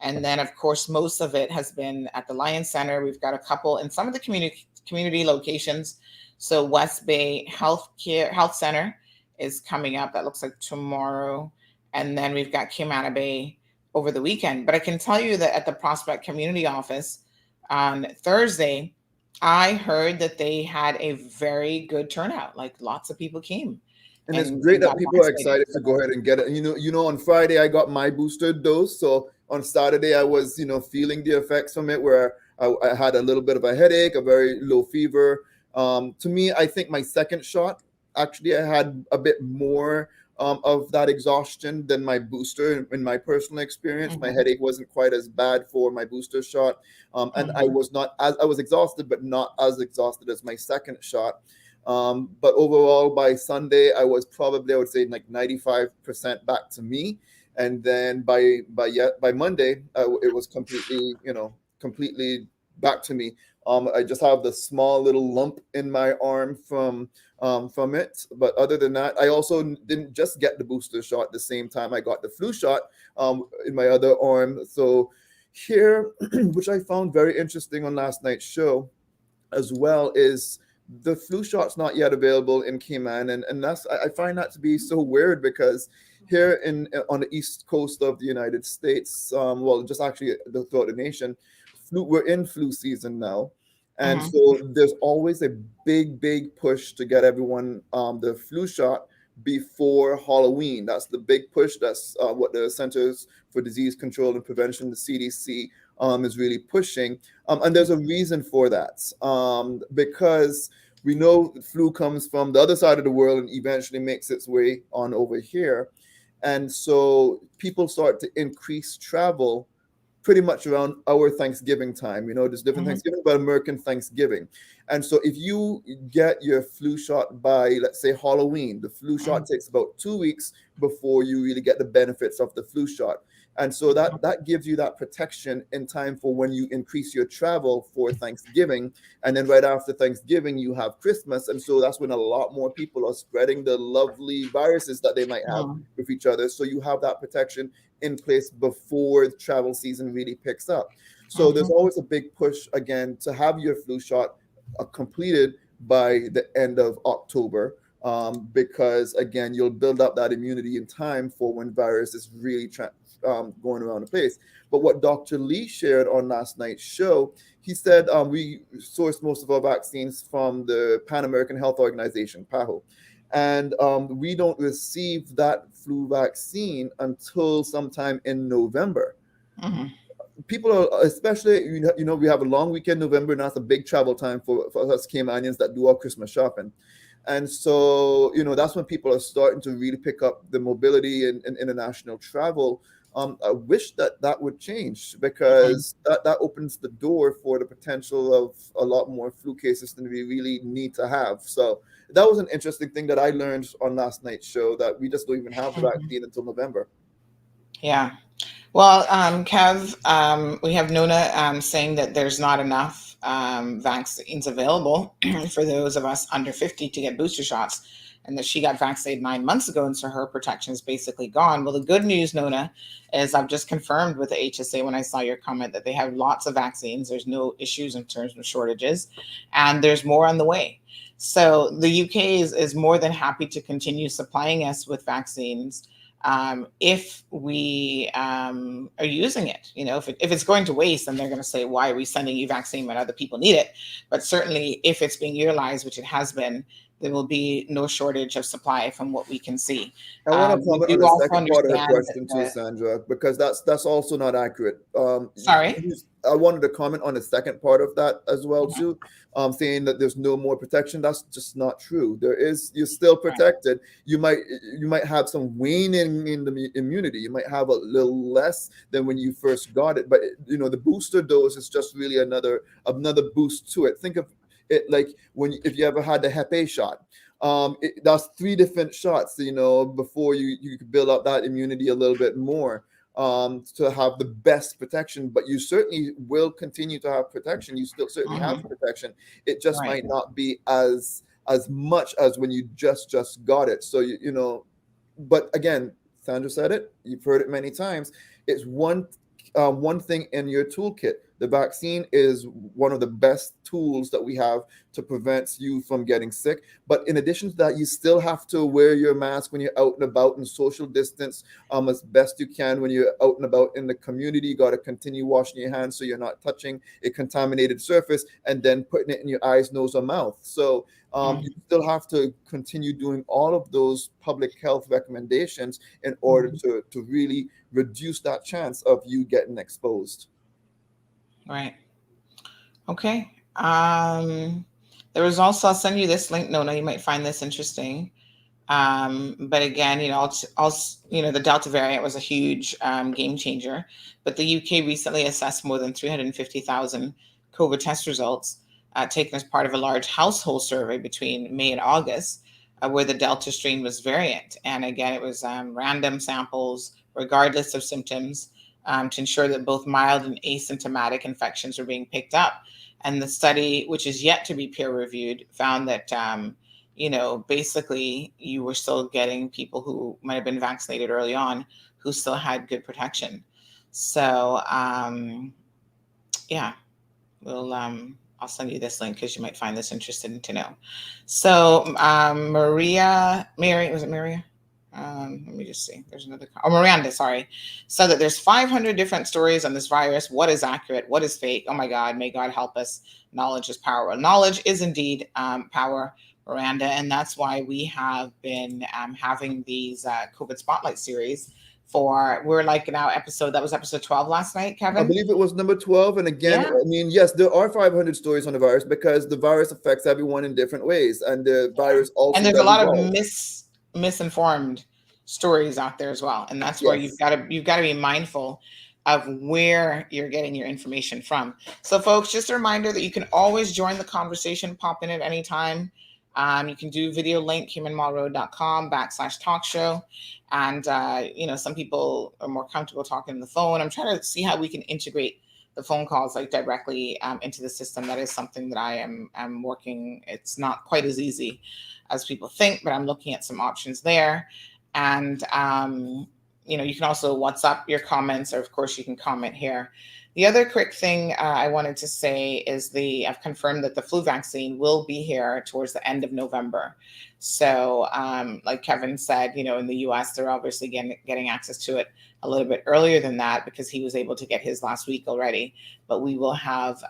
And then, of course, most of it has been at the Lion Center. We've got a couple in some of the community locations. So West Bay Health Center is coming up. That looks like tomorrow. And then we've got Cayman Bay over the weekend. But I can tell you that at the Prospect Community Office on Thursday, I heard that they had a very good turnout. Like lots of people came. And it's great that people are excited to go ahead and get it. On Friday I got my booster dose. So on Saturday I was, feeling the effects from it, where I had a little bit of a headache, a very low fever. To me, I think my second shot, actually, I had a bit more of that exhaustion than my booster. In my personal experience, my headache wasn't quite as bad for my booster shot, and I was exhausted, but not as exhausted as my second shot. But overall, by Sunday, I was probably, I would say, like 95% back to me, and then by Monday, it was completely back to me. I just have the small little lump in my arm from it. But other than that, I also didn't just get the booster shot at the same time I got the flu shot in my other arm. So here, which I found very interesting on last night's show as well, is the flu shot's not yet available in Cayman. And that's, I find that to be so weird, because here on the east coast of the United States, just actually throughout the nation, we're in flu season now. And so there's always a big push to get everyone the flu shot before Halloween. That's the big push. That's what the Centers for Disease Control and Prevention, the CDC, is really pushing. And there's a reason for that, because we know flu comes from the other side of the world and eventually makes its way on over here. And so people start to increase travel pretty much around our Thanksgiving time. There's different Thanksgiving, but American Thanksgiving. And so if you get your flu shot by, let's say, Halloween, the flu shot takes about 2 weeks before you really get the benefits of the flu shot. And so that gives you that protection in time for when you increase your travel for Thanksgiving. And then right after Thanksgiving, you have Christmas. And so that's when a lot more people are spreading the lovely viruses that they might have with each other. So you have that protection in place before the travel season really picks up. So there's always a big push, again, to have your flu shot completed by the end of October. Because, again, you'll build up that immunity in time for when virus is really going around the place. But what Dr. Lee shared on last night's show, he said we sourced most of our vaccines from the Pan American Health Organization, PAHO. And we don't receive that flu vaccine until sometime in November. People are, especially, we have a long weekend in November, and that's a big travel time for us Caymanians that do our Christmas shopping. And so, that's when people are starting to really pick up the mobility and international travel. I wish that would change, because that opens the door for the potential of a lot more flu cases than we really need to have. So that was an interesting thing that I learned on last night's show, that we just don't even have the vaccine until November. Yeah. Well, Kev, we have Nona saying that there's not enough vaccines available for those of us under 50 to get booster shots, and that she got vaccinated 9 months ago, and so her protection is basically gone. Well, the good news, Nona, is I've just confirmed with the HSA when I saw your comment that they have lots of vaccines. There's no issues in terms of shortages, and there's more on the way. So the UK is more than happy to continue supplying us with vaccines if we are using it. If it's going to waste, then they're going to say, why are we sending you vaccine when other people need it? But certainly if it's being utilized, which it has been, there will be no shortage of supply from what we can see. I want to comment on the second part of the question too, Sandra, because that's also not accurate. Sorry? I wanted to comment on the second part of that as well too, saying that there's no more protection. That's just not true. You're still protected. You might have some waning in the immunity. You might have a little less than when you first got it, but the booster dose is just really another boost to it. Think of it like if you ever had the Hep A shot. That's 3 different shots, before you could build up that immunity a little bit more. to have the best protection, but you certainly will continue to have protection. You still certainly have protection. It just might not be as much as when you just got it. So you know, but again, Sandra said it. You've heard it many times. It's one thing in your toolkit. The vaccine is one of the best tools that we have to prevent you from getting sick. But in addition to that, you still have to wear your mask when you're out and about and social distance as best you can when you're out and about in the community. You got to continue washing your hands so you're not touching a contaminated surface and then putting it in your eyes, nose, or mouth. So you still have to continue doing all of those public health recommendations in order to really reduce that chance of you getting exposed. Right. Okay. There was also, I'll send you this link, Nona. You might find this interesting. But again, the Delta variant was a huge game changer. But the UK recently assessed more than 350,000 COVID test results taken as part of a large household survey between May and August, where the Delta strain was variant. And again, it was random samples, regardless of symptoms, to ensure that both mild and asymptomatic infections were being picked up. And the study, which is yet to be peer reviewed, found that, basically you were still getting people who might have been vaccinated early on who still had good protection. So, I'll send you this link because you might find this interesting to know. So, Mary, was it Maria? Let me just see. There's another. Miranda, sorry. So that there's 500 different stories on this virus. What is accurate? What is fake? Oh my God, may God help us. Knowledge is power. Well, knowledge is indeed power, Miranda. And that's why we have been having these COVID Spotlight series we're like now that was episode 12 last night, Kevin? I believe it was number 12. And again, I mean, yes, there are 500 stories on the virus because the virus affects everyone in different ways. And the virus also. And there's a lot of misinformed stories out there as well, and that's where you've got to be mindful of where you're getting your information from. So folks, just a reminder that you can always join the conversation, pop in at any time. You can do video link humanmallroad.com/talk show, and some people are more comfortable talking on the phone. I'm trying to see how we can integrate the phone calls like directly into the system. That is something that I am working. It's not quite as easy as people think, but I'm looking at some options there. And, you can also WhatsApp your comments, or of course you can comment here. The other quick thing I wanted to say is I've confirmed that the flu vaccine will be here towards the end of November. So like Kevin said, in the US, they're obviously getting access to it a little bit earlier than that because he was able to get his last week already. But we will have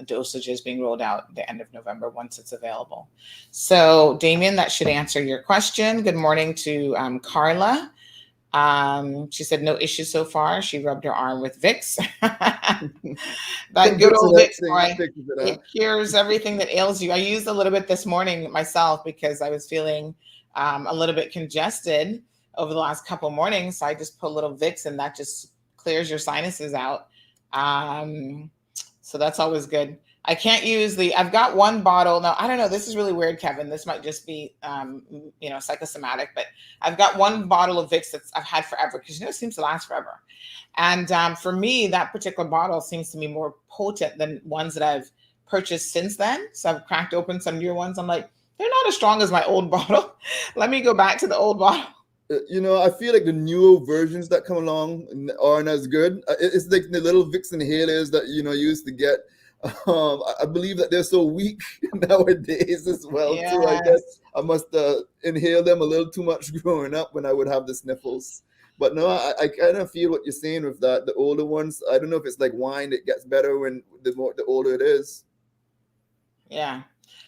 dosages being rolled out at the end of November once it's available. So Damien, that should answer your question. Good morning to Carla. She said no issues so far. She rubbed her arm with Vicks. That good old Vicks, boy. It cures everything that ails you. I used a little bit this morning myself because I was feeling a little bit congested over the last couple mornings. So I just put a little Vicks and that just clears your sinuses out. So that's always good. I can't use I've got one bottle. Now, I don't know. This is really weird, Kevin. This might just be, psychosomatic, but I've got one bottle of Vicks I've had forever because, it seems to last forever. And for me, that particular bottle seems to be more potent than ones that I've purchased since then. So I've cracked open some newer ones. I'm like, they're not as strong as my old bottle. Let me go back to the old bottle. I feel like the newer versions that come along aren't as good. It's like the little Vicks inhalers that, you used to get. I believe that they're so weak nowadays as well, too. I guess I must inhale them a little too much growing up when I would have the sniffles. But no, I kind of feel what you're saying with that. The older ones, I don't know if it's like wine, it gets better when the older it is. Yeah.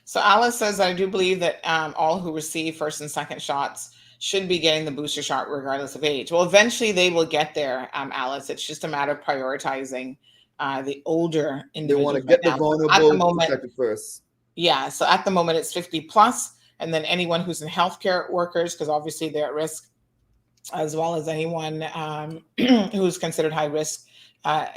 So Alice says, I do believe that all who receive first and second shots should be getting the booster shot regardless of age. Well, eventually they will get there, Alice. It's just a matter of prioritizing the older individuals. They want to get the vulnerable protected first. Yeah. So at the moment it's 50 plus, and then anyone who's in healthcare workers, because obviously they're at risk, as well as anyone who's considered high risk,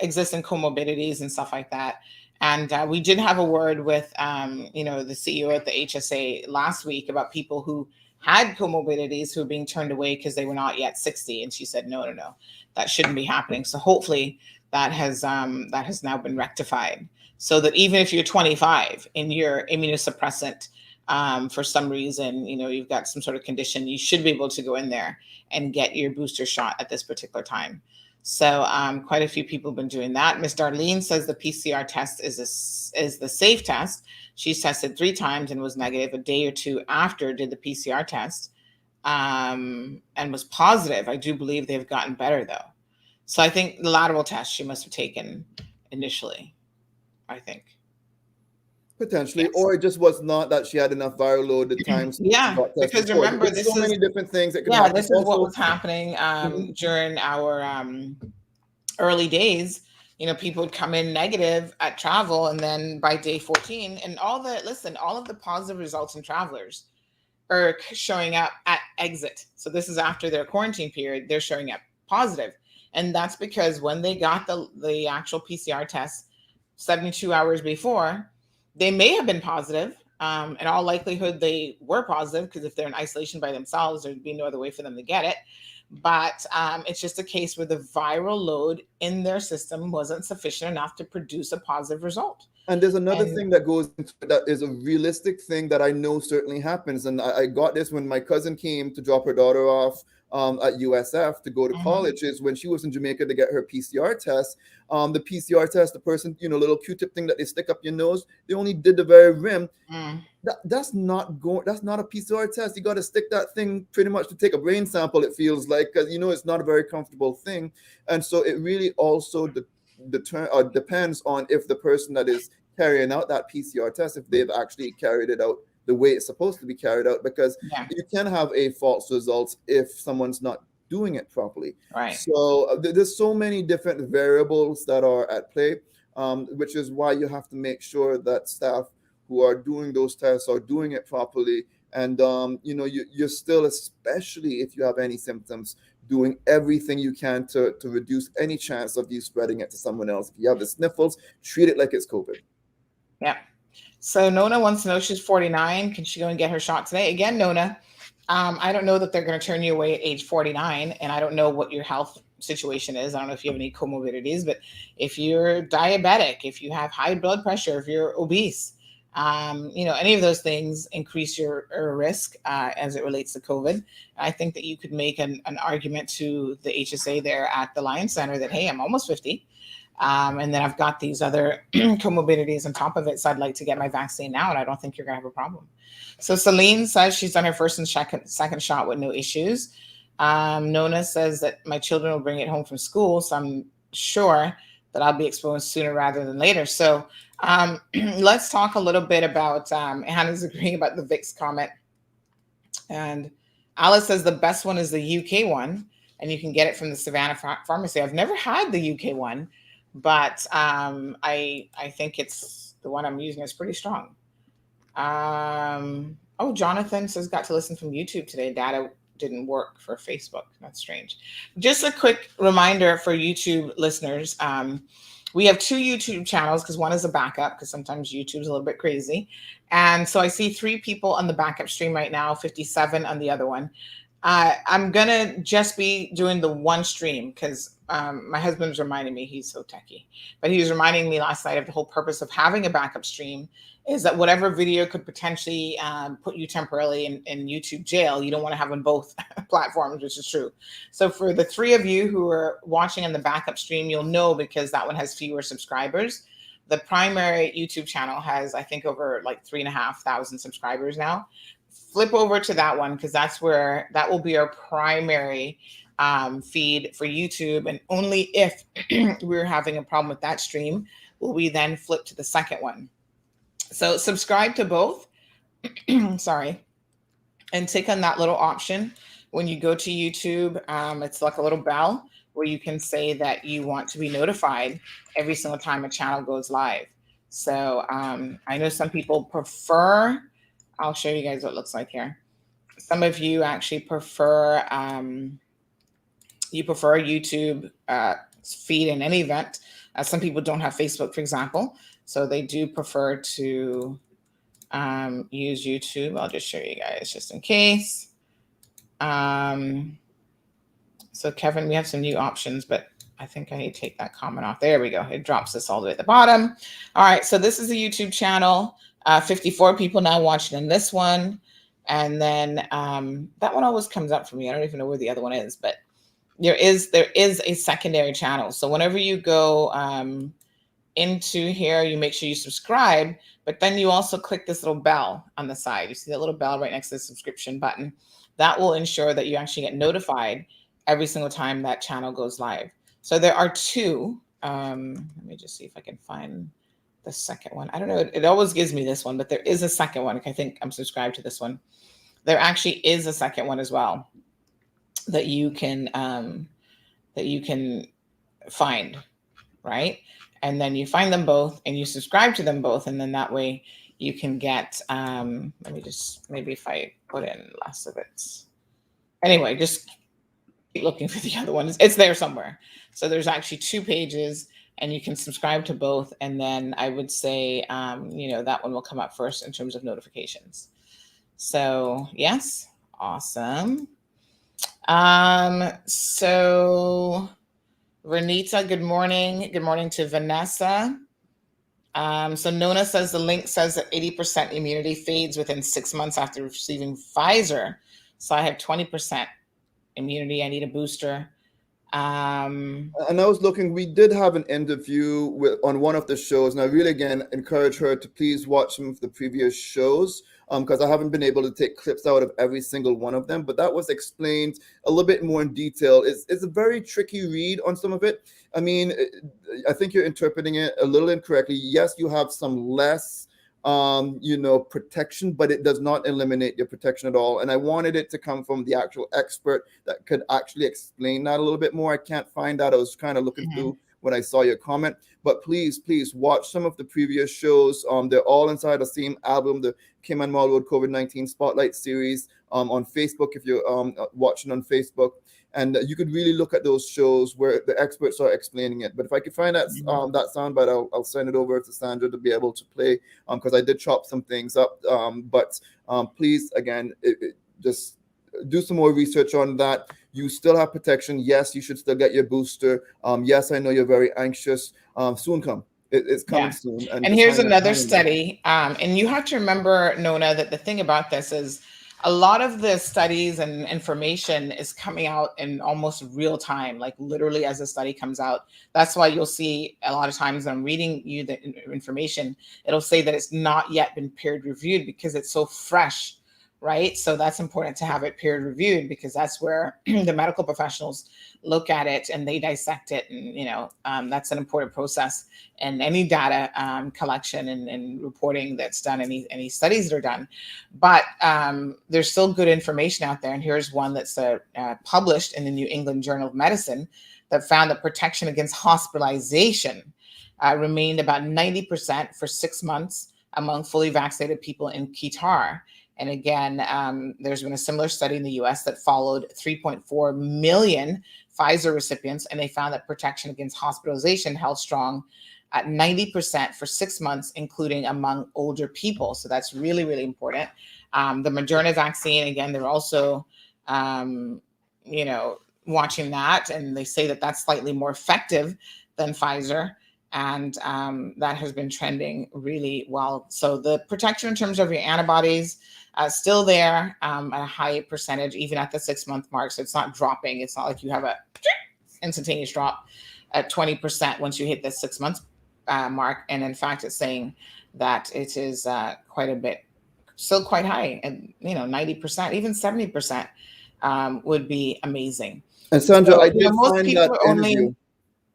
existing comorbidities and stuff like that. And we did have a word with, the CEO at the HSA last week about people who had comorbidities who were being turned away because they were not yet 60. And she said, no, that shouldn't be happening. So hopefully that has now been rectified, so that even if you're 25 and you're immunosuppressant, for some reason, you've got some sort of condition, you should be able to go in there and get your booster shot at this particular time. So quite a few people have been doing that. Miss Darlene says the PCR test is the safe test. She's tested 3 times and was negative a day or 2 after did the PCR test, and was positive. I do believe they've gotten better though. So I think the lateral test she must have taken initially, I think. Potentially, Yes. or it just was not that she had enough viral load at times. Yeah, because remember, there's so many different things that can yeah, happen. this is what was happening during our early days. People would come in negative at travel, and then by day 14, and all of the positive results in travelers are showing up at exit. So this is after their quarantine period, they're showing up positive. And that's because when they got the actual PCR test 72 hours before, they may have been positive. In all likelihood, they were positive, because if they're in isolation by themselves, there'd be no other way for them to get it. But it's just a case where the viral load in their system wasn't sufficient enough to produce a positive result. And there's another thing that goes into it that is a realistic thing that I know certainly happens. And I got this when my cousin came to drop her daughter off at USF to go to college, is when she was in Jamaica to get her PCR test. The PCR test, the person, little Q-tip thing that they stick up your nose, they only did the very rim. That's not a PCR test. You got to stick that thing pretty much to take a brain sample, it feels like, because it's not a very comfortable thing. And so it really also depends on if the person that is carrying out that PCR test, if they've actually carried it out the way it's supposed to be carried out, because you can have a false result if someone's not doing it properly. Right. So there's so many different variables that are at play, which is why you have to make sure that staff who are doing those tests are doing it properly. And you're still, especially if you have any symptoms, doing everything you can to reduce any chance of you spreading it to someone else. If you have the sniffles, treat it like it's COVID. Yeah. So Nona wants to know, she's 49. Can she go and get her shot today? Again, Nona, I don't know that they're going to turn you away at age 49. And I don't know what your health situation is. I don't know if you have any comorbidities, but if you're diabetic, if you have high blood pressure, if you're obese, any of those things increase your risk as it relates to COVID. I think that you could make an argument to the HSA there at the Lions Center that, hey, I'm almost 50. And then I've got these other comorbidities on top of it. So I'd like to get my vaccine now. And I don't think you're going to have a problem. So Celine says she's done her first and second shot with no issues. Nona says that my children will bring it home from school. So I'm sure that I'll be exposed sooner rather than later. So let's talk a little bit about, Hannah's agreeing about the VIX comment. And Alice says the best one is the UK one, and you can get it from the Savannah Pharmacy. I've never had the UK one, but I think it's the one I'm using is pretty strong. Jonathan says got to listen from YouTube today. Data didn't work for Facebook. That's strange. Just a quick reminder for YouTube listeners. We have 2 YouTube channels, because one is a backup, because sometimes YouTube's a little bit crazy. And so I see 3 people on the backup stream right now, 57 on the other one. I'm going to just be doing the one stream, because my husband's reminding me, he's so techie, but he was reminding me last night of the whole purpose of having a backup stream is that whatever video could potentially put you temporarily in YouTube jail, you don't want to have on both platforms, which is true. So for the 3 of you who are watching on the backup stream, you'll know, because that one has fewer subscribers. The primary YouTube channel has, I think, over like 3,500 subscribers now. Flip over to that one, because that will be our primary feed for YouTube. And only if we're having a problem with that stream will we then flip to the second one. So subscribe to both, sorry, and click on that little option. When you go to YouTube, it's like a little bell where you can say that you want to be notified every single time a channel goes live. So I know some people prefer, I'll show you guys what it looks like here. Some of you actually prefer, YouTube feed in any event. Some people don't have Facebook, for example. So they do prefer to use YouTube. I'll just show you guys just in case. So Kevin, we have some new options, but I think I need to take that comment off. There we go. It drops us all the way at the bottom. All right. So this is the YouTube channel. 54 people now watching in this one. And then that one always comes up for me. I don't even know where the other one is, but there is a secondary channel. So whenever you go into here, you make sure you subscribe, but then you also click this little bell on the side. You see that little bell right next to the subscription button. That will ensure that you actually get notified every single time that channel goes live. So there are two. Let me just see if I can find the second one. I don't know. It always gives me this one, but there is a second one. I think I'm subscribed to this one. There actually is a second one as well that you can find, right? And then you find them both and you subscribe to them both, and then that way you can get. Let me just maybe if I put in less of it. Anyway, just keep looking for the other one. It's there somewhere. So there's actually two pages, and you can subscribe to both. And then I would say, that one will come up first in terms of notifications. So yes, awesome. So Renita, good morning. Good morning to Vanessa. So Nona says the link says that 80% immunity fades within 6 months after receiving Pfizer. So I have 20% immunity. I need a booster. And I was looking, we did have an interview on one of the shows, and I really, again, encourage her to please watch some of the previous shows, because I haven't been able to take clips out of every single one of them, but that was explained a little bit more in detail. It's a very tricky read on some of it. I mean, I think you're interpreting it a little incorrectly. Yes, you have some less protection, but it does not eliminate your protection at all. And I wanted it to come from the actual expert that could actually explain that a little bit more. I can't find that. I was kind of looking through when I saw your comment, but please watch some of the previous shows. They're all inside the same album, the Kim and Marlwood COVID-19 Spotlight series, on Facebook, if you're watching on Facebook. And you could really look at those shows where the experts are explaining it. But if I could find that that soundbite, I'll send it over to Sandra to be able to play, because I did chop some things up. But please, again, just do some more research on that. You still have protection. Yes, you should still get your booster. Yes, I know you're very anxious. Soon come. It's coming soon. And here's another study. And you have to remember, Nona, that the thing about this is a lot of the studies and information is coming out in almost real time, like literally as a study comes out. That's why you'll see a lot of times when I'm reading you the information, it'll say that it's not yet been peer reviewed because it's so fresh, right? So that's important to have it peer reviewed, because that's where the medical professionals look at it and they dissect it. And, that's an important process in any data collection and reporting that's done, any studies that are done. But there's still good information out there. And here's one that's published in the New England Journal of Medicine that found that protection against hospitalization remained about 90% for 6 months among fully vaccinated people in Qatar. And again, there's been a similar study in the US that followed 3.4 million Pfizer recipients, and they found that protection against hospitalization held strong at 90% for 6 months, including among older people. So that's really, really important. The Moderna vaccine, again, they're also, watching that, and they say that that's slightly more effective than Pfizer. And that has been trending really well. So the protection in terms of your antibodies, still there at a high percentage, even at the 6 month mark. So it's not dropping. It's not like you have a instantaneous drop at 20% once you hit the 6 months mark. And in fact, it's saying that it is quite a bit, still quite high, and 90%, even 70% would be amazing. And Sandra, So, I did most find people that only. interview.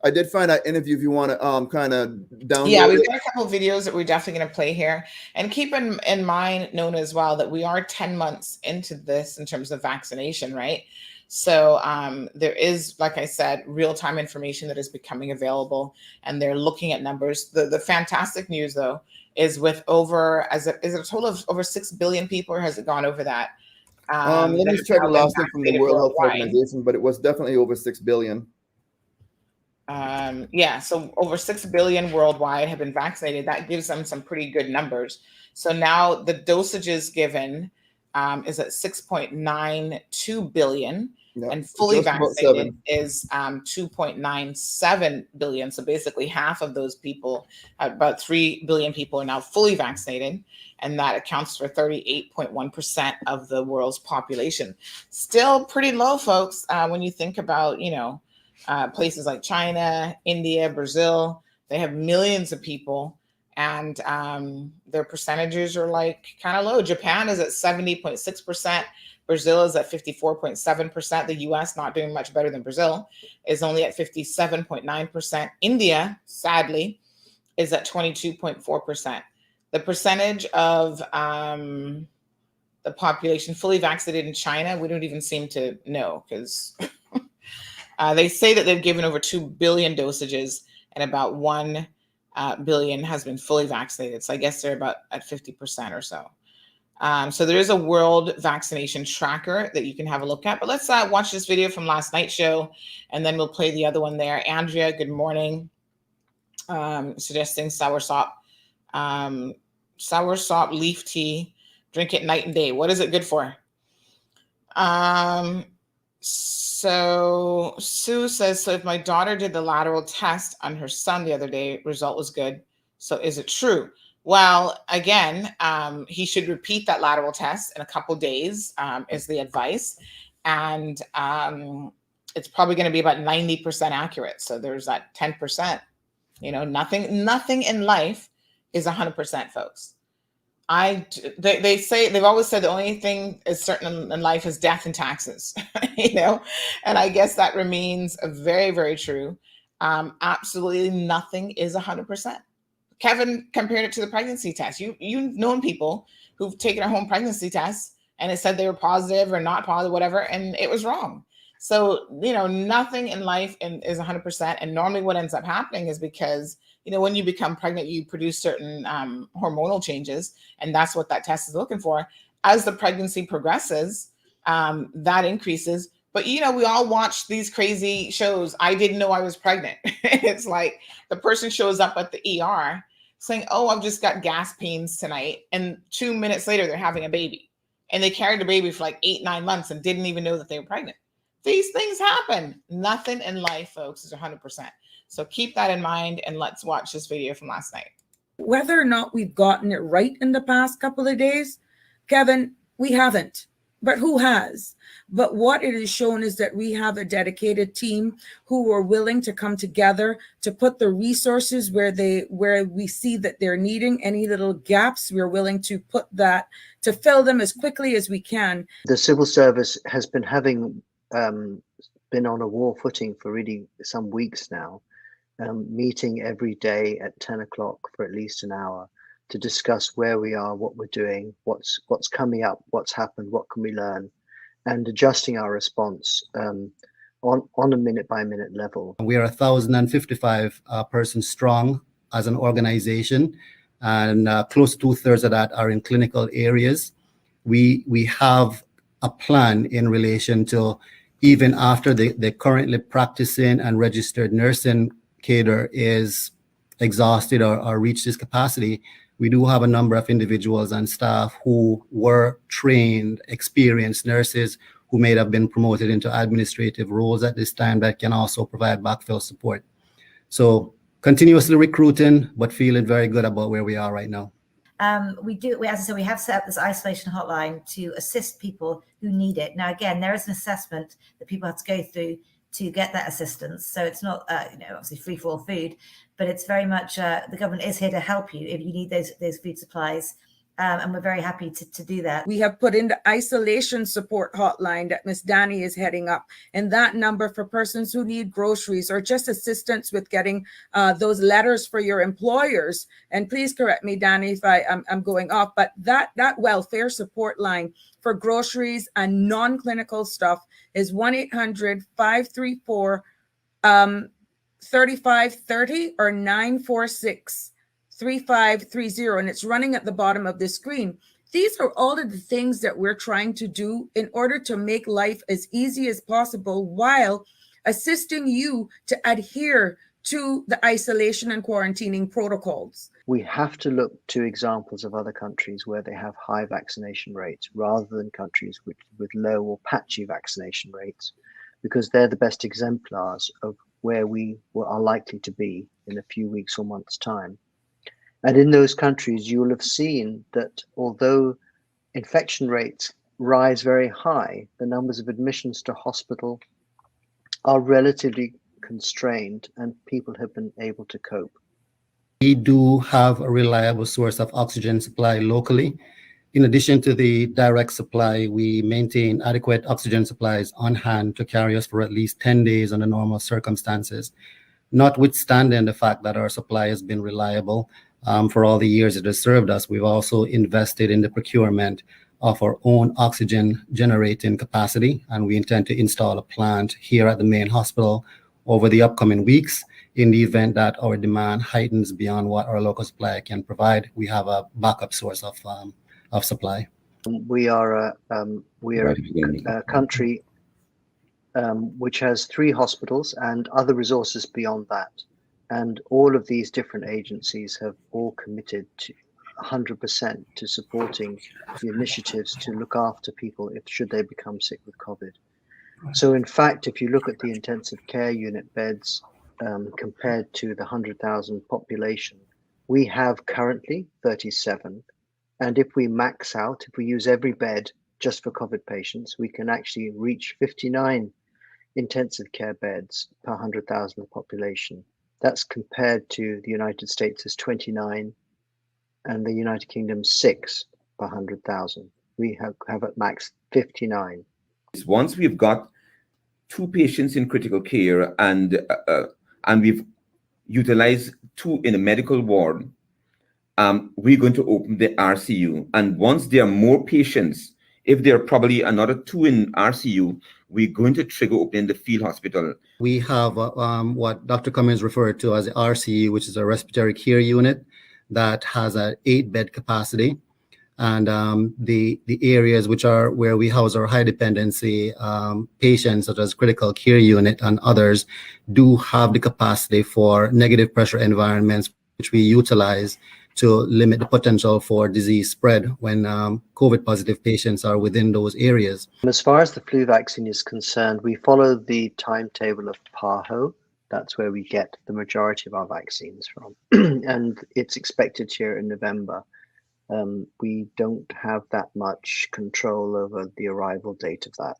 I did find that interview if you want to kind of download Yeah, we've it. got a couple of videos that we're definitely going to play here. And keep in mind, Nona, as well, that we are 10 months into this in terms of vaccination, right? So there is, like I said, real-time information that is becoming available, and they're looking at numbers. The fantastic news, though, is with is it a total of over 6 billion people, or has it gone over that? Let me check the last thing from the World Health Organization, but it was definitely over 6 billion. So over 6 billion worldwide have been vaccinated. That gives them some pretty good numbers. So now the dosages given is at 6.92 billion. Yeah, And fully just about vaccinated 7. is 2.97 billion. So basically half of those people, about 3 billion people, are now fully vaccinated. And that accounts for 38.1% of the world's population. Still pretty low, folks, when you think about, places like China, India, Brazil. They have millions of people, and their percentages are like kind of low. Japan is at 70.6%. Brazil is at 54.7%. The US, not doing much better than Brazil, is only at 57.9%. India, sadly, is at 22.4%. The percentage of the population fully vaccinated in China, we don't even seem to know, because they say that they've given over 2 billion dosages and about 1 billion has been fully vaccinated. So I guess they're about at 50% or so. So there is a world vaccination tracker that you can have a look at. But let's watch this video from last night's show, and then we'll play the other one there. Andrea, good morning. Suggesting soursop leaf tea. Drink it night and day. What is it good for? So Sue says, so if my daughter did the lateral test on her son the other day, result was good. So is it true? Well, again, he should repeat that lateral test in a couple days, is the advice. And it's probably going to be about 90% accurate. So there's that 10%. Nothing in life is 100%, folks. They've always said the only thing is certain in life is death and taxes, and I guess that remains very, very true. Absolutely nothing is 100%. Kevin compared it to the pregnancy test. You've known people who've taken a home pregnancy test and it said they were positive or not positive, whatever, and it was wrong. So, nothing in life is 100%. And normally what ends up happening is because, when you become pregnant, you produce certain hormonal changes, and that's what that test is looking for. As the pregnancy progresses, that increases. But, we all watch these crazy shows. I didn't know I was pregnant. It's like the person shows up at the ER saying, oh, I've just got gas pains tonight. And 2 minutes later, they're having a baby. And they carried the baby for like 8-9 months and didn't even know that they were pregnant. These things happen. Nothing in life, folks, is 100%. So keep that in mind, and let's watch this video from last night. Whether or not we've gotten it right in the past couple of days, Kevin, we haven't. But who has? But what it has shown is that we have a dedicated team who are willing to come together to put the resources where we see that they're needing. Any little gaps, we're willing to put that, to fill them as quickly as we can. The civil service has been been on a war footing for really some weeks now, meeting every day at 10 o'clock for at least an hour to discuss where we are, what we're doing, what's coming up, what's happened, what can we learn, and adjusting our response on a minute by minute level. We are 1,055 persons strong as an organization, and close to 2/3 of that are in clinical areas. We have a plan in relation to, even after the currently practicing and registered nursing cadre is exhausted or reached its capacity, we do have a number of individuals and staff who were trained, experienced nurses who may have been promoted into administrative roles at this time that can also provide backfill support. So continuously recruiting, but feeling very good about where we are right now. As I said, we have set up this isolation hotline to assist people who need it. Now, again, there is an assessment that people have to go through to get that assistance. So it's not, obviously free for all food, but it's very much, the government is here to help you if you need those food supplies. And we're very happy to do that. We have put in the isolation support hotline that Miss Danny is heading up, and that number for persons who need groceries or just assistance with getting those letters for your employers. And please correct me, Danny, if I'm going off, but that welfare support line for groceries and non-clinical stuff is 1-800-534-3530 or 946-3530, and it's running at the bottom of the screen. These are all of the things that we're trying to do in order to make life as easy as possible while assisting you to adhere to the isolation and quarantining protocols. We have to look to examples of other countries where they have high vaccination rates rather than countries with low or patchy vaccination rates, because they're the best exemplars of where we are likely to be in a few weeks or months' time. And in those countries, you will have seen that although infection rates rise very high, the numbers of admissions to hospital are relatively constrained and people have been able to cope. We do have a reliable source of oxygen supply locally. In addition to the direct supply, we maintain adequate oxygen supplies on hand to carry us for at least 10 days under normal circumstances. Notwithstanding the fact that our supply has been reliable for all the years it has served us, we've also invested in the procurement of our own oxygen generating capacity, and we intend to install a plant here at the main hospital over the upcoming weeks. In the event that our demand heightens beyond what our local supply can provide, we have a backup source of supply. We are a country which has 3 hospitals and other resources beyond that. And all of these different agencies have all committed to 100% to supporting the initiatives to look after people should they become sick with COVID. So in fact, if you look at the intensive care unit beds compared to the 100,000 population, we have currently 37. And if we max out, if we use every bed just for COVID patients, we can actually reach 59 intensive care beds per 100,000 population. That's compared to the United States as 29 and the United Kingdom 6 per 100,000. We have at max 59. Once we've got 2 patients in critical care and we've utilized 2 in a medical ward, we're going to open the RCU. And once there are more patients, if there are probably another 2 in RCU, we're going to trigger opening the field hospital. We have what Dr. Cummings referred to as the RCU, which is a respiratory care unit that has an 8-bed capacity. And the areas which are where we house our high dependency patients, such as critical care unit and others, do have the capacity for negative pressure environments, which we utilize to limit the potential for disease spread when COVID positive patients are within those areas. As far as the flu vaccine is concerned, we follow the timetable of PAHO. That's where we get the majority of our vaccines from. And it's expected here in November. We don't have that much control over the arrival date of that.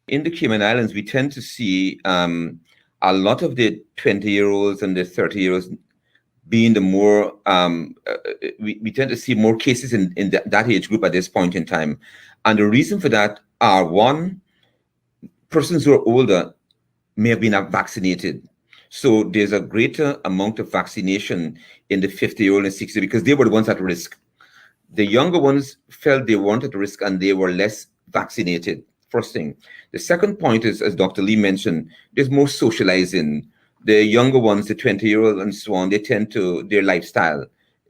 In the Cayman Islands, we tend to see a lot of the 20-year-olds and the 30-year-olds being the more, we tend to see more cases in that age group at this point in time. And the reason for that are, one, persons who are older may have been vaccinated. So there's a greater amount of vaccination in the 50-year-old and 60 because they were the ones at risk. The younger ones felt they weren't at risk and they were less vaccinated, first thing. The second point is, as Dr. Lee mentioned, there's more socializing. The younger ones, the 20-year-old and so on, they tend to, their lifestyle,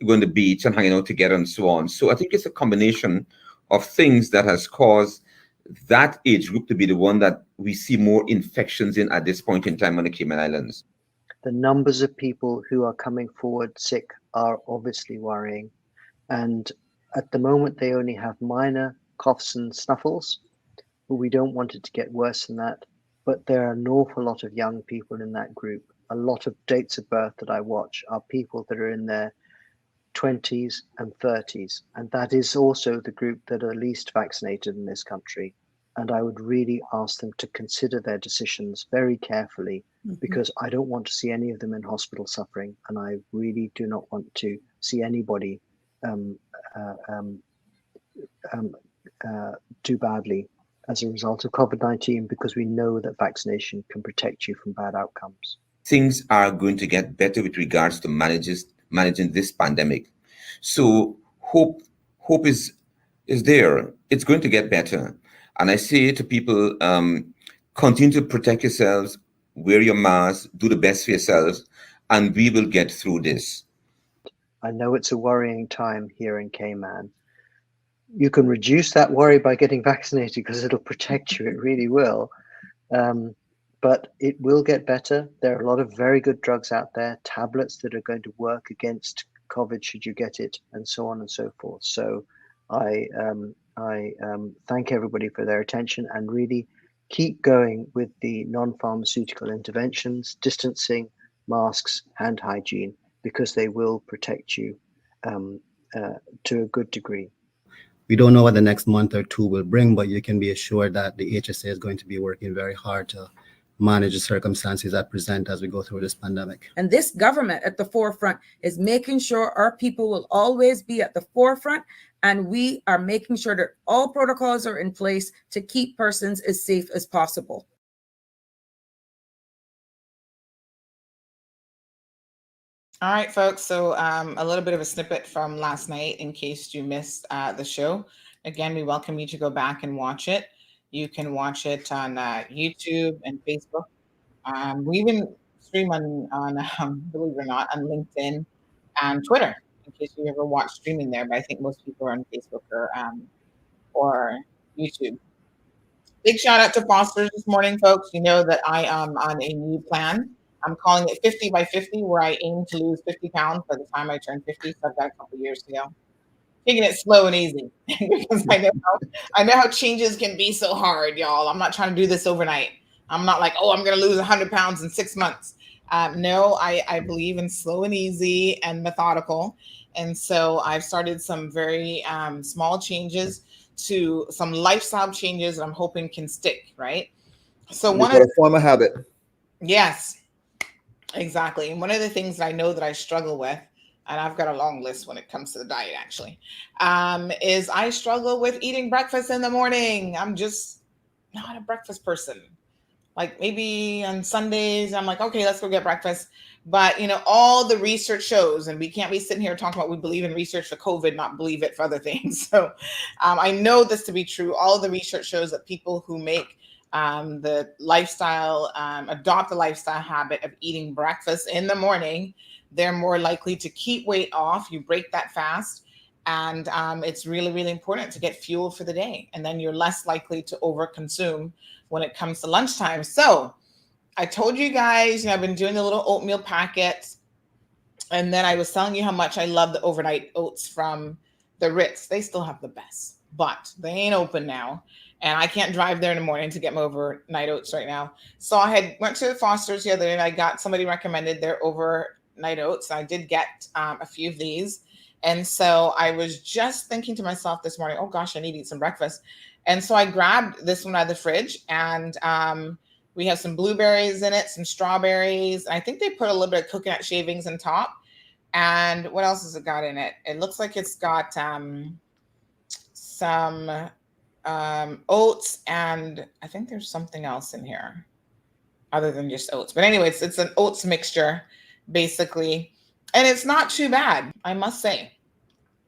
going to the beach and hanging out together and so on. So I think it's a combination of things that has caused that age group to be the one that we see more infections in at this point in time on the Cayman Islands. The numbers of people who are coming forward sick are obviously worrying. And at the moment, they only have minor coughs and snuffles, but we don't want it to get worse than that. But there are an awful lot of young people in that group. A lot of dates of birth that I watch are people that are in their 20s and 30s. And that is also the group that are least vaccinated in this country. And I would really ask them to consider their decisions very carefully, because I don't want to see any of them in hospital suffering. And I really do not want to see anybody do badly as a result of COVID-19, because we know that vaccination can protect you from bad outcomes. Things are going to get better with regards to managing this pandemic. So hope is there. It's going to get better. And I say to people, continue to protect yourselves, wear your mask, do the best for yourselves, and we will get through this. I know it's a worrying time here in Cayman. You can reduce that worry by getting vaccinated because it'll protect you. It really will. But it will get better. There are a lot of very good drugs out there, tablets that are going to work against COVID should you get it, and so on and so forth. So I thank everybody for their attention, and really keep going with the non-pharmaceutical interventions, distancing, masks, hand hygiene, because they will protect you to a good degree. We don't know what the next month or two will bring, but you can be assured that the HSA is going to be working very hard to manage the circumstances that present as we go through this pandemic. And this government at the forefront is making sure our people will always be at the forefront, and we are making sure that all protocols are in place to keep persons as safe as possible. All right, folks. So a little bit of a snippet from last night in case you missed the show. Again, we welcome you to go back and watch it. You can watch it on YouTube and Facebook. We even stream on believe it or not, on LinkedIn and Twitter, in case you ever watch streaming there. But I think most people are on Facebook or YouTube. Big shout out to Foster's this morning, folks. You know that I am on a new plan. I'm calling it 50 by 50, where I aim to lose 50 pounds by the time I turn 50. So I've got a couple years to go. Taking it slow and easy because I know how changes can be so hard, y'all. I'm not trying to do this overnight. I'm not like, oh, I'm going to lose 100 pounds in 6 months. No, I believe in slow and easy and methodical. And so I've started some very small changes to some lifestyle changes that I'm hoping can stick, right? So you got to form a habit. Yes, exactly. And one of the things that I know that I struggle with, and I've got a long list when it comes to the diet actually, is I struggle with eating breakfast in the morning. I'm just not a breakfast person. Like maybe on Sundays, I'm like, okay, let's go get breakfast. But, you know, all the research shows, and we can't be sitting here talking about we believe in research for COVID, not believe it for other things. So I know this to be true. All the research shows that people who make the lifestyle, adopt the lifestyle habit of eating breakfast in the morning, they're more likely to keep weight off. You break that fast. And it's really, really important to get fuel for the day. And then you're less likely to overconsume when it comes to lunchtime. So I told you guys, you know, I've been doing the little oatmeal packets. And then I was telling you how much I love the overnight oats from the Ritz. They still have the best, but they ain't open now. And I can't drive there in the morning to get my overnight oats right now. So I went to Foster's the other day and I got somebody recommended their overnight oats. I did get a few of these. And so I was just thinking to myself this morning, oh gosh, I need to eat some breakfast. And so I grabbed this one out of the fridge, and we have some blueberries in it, some strawberries. I think they put a little bit of coconut shavings on top. And what else has it got in it? It looks like it's got some oats, and I think there's something else in here other than just oats. But anyways, it's an oats mixture, basically. And it's not too bad, I must say.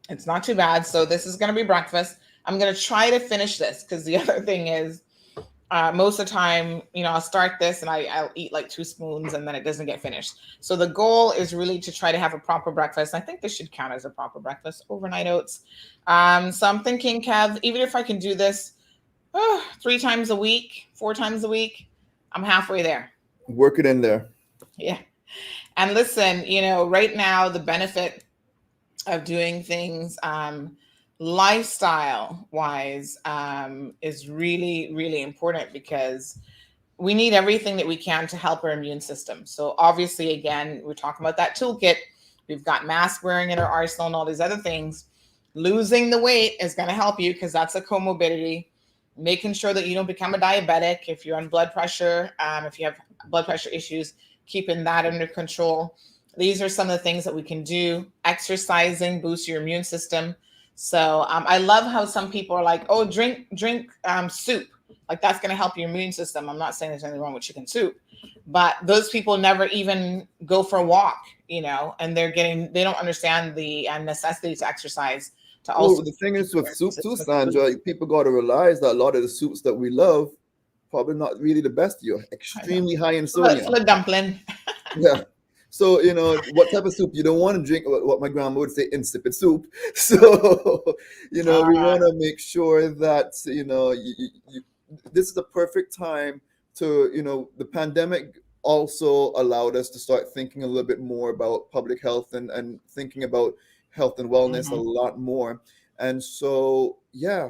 It's not too bad. So this is going to be breakfast. I'm going to try to finish this because the other thing is most of the time, you know, I'll start this and I'll eat like 2 spoons and then it doesn't get finished. So the goal is really to try to have a proper breakfast. I think this should count as a proper breakfast, overnight oats. So I'm thinking, Kev, even if I can do this 3 times a week, 4 times a week, I'm halfway there. Work it in there. Yeah. And listen, you know, right now, the benefit of doing things lifestyle wise is really, really important because we need everything that we can to help our immune system. So obviously, again, we're talking about that toolkit. We've got mask wearing in our arsenal and all these other things. Losing the weight is going to help you because that's a comorbidity. Making sure that you don't become a diabetic. If you're on blood pressure, if you have blood pressure issues, keeping that under control. These are some of the things that we can do. Exercising boosts your immune system. So I love how some people are like, oh, drink soup. Like that's going to help your immune system. I'm not saying there's anything wrong with chicken soup, but those people never even go for a walk, you know, and they don't understand the necessity to exercise. Also, the thing is with soup too, Sandra, people got to realize that a lot of the soups that we love probably not really the best. You're extremely high in sodium. Full of dumpling. Yeah. So, you know, what type of soup? You don't want to drink what my grandma would say, insipid soup. So, you know, we want to make sure that, you know, this is the perfect time to, you know, the pandemic also allowed us to start thinking a little bit more about public health and thinking about health and wellness a lot more. And so, yeah,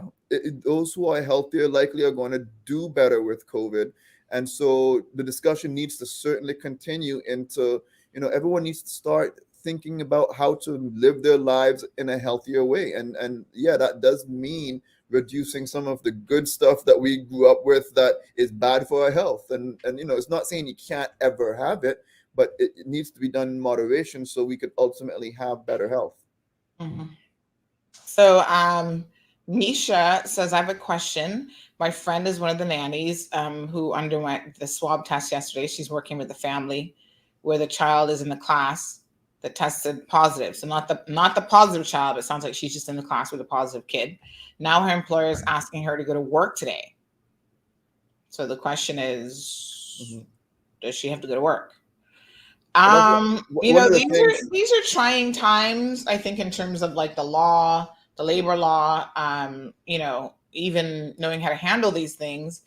those who are healthier likely are going to do better with COVID. And so the discussion needs to certainly continue into, everyone needs to start thinking about how to live their lives in a healthier way. And yeah, that does mean reducing some of the good stuff that we grew up with that is bad for our health. And it's not saying you can't ever have it, but it needs to be done in moderation so we could ultimately have better health. So Misha says, I have a question. My friend is one of the nannies who underwent the swab test yesterday. She's working with the family where the child is in the class that tested positive. So not the positive child, but it sounds like she's just in the class with a positive kid. Now her employer is asking her to go to work today. So the question is, does she have to go to work? These are trying times, I think, in terms of like the law, the labor law, even knowing how to handle these things.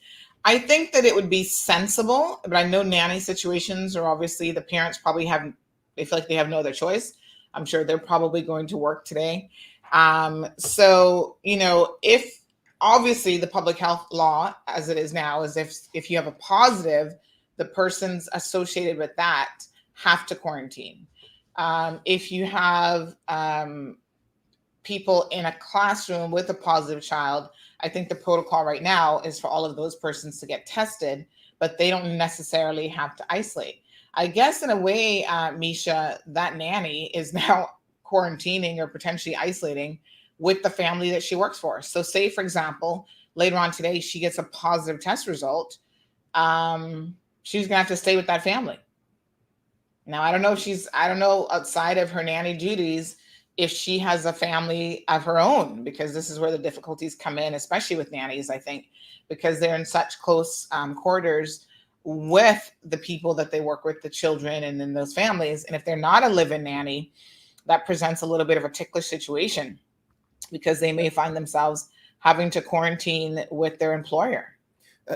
I think that it would be sensible, but I know nanny situations are obviously the parents probably they feel like they have no other choice. I'm sure they're probably going to work today. So, if obviously the public health law as it is now is if you have a positive, the persons associated with that have to quarantine. If you have people in a classroom with a positive child, I think the protocol right now is for all of those persons to get tested, but they don't necessarily have to isolate. I guess in a way, Misha, that nanny is now quarantining or potentially isolating with the family that she works for. So say, for example, later on today, she gets a positive test result. She's gonna have to stay with that family. Now, I don't know outside of her nanny duties, if she has a family of her own, because this is where the difficulties come in, especially with nannies, I think, because they're in such close quarters with the people that they work with, the children, and then those families. And if they're not a live-in nanny, that presents a little bit of a ticklish situation because they may find themselves having to quarantine with their employer.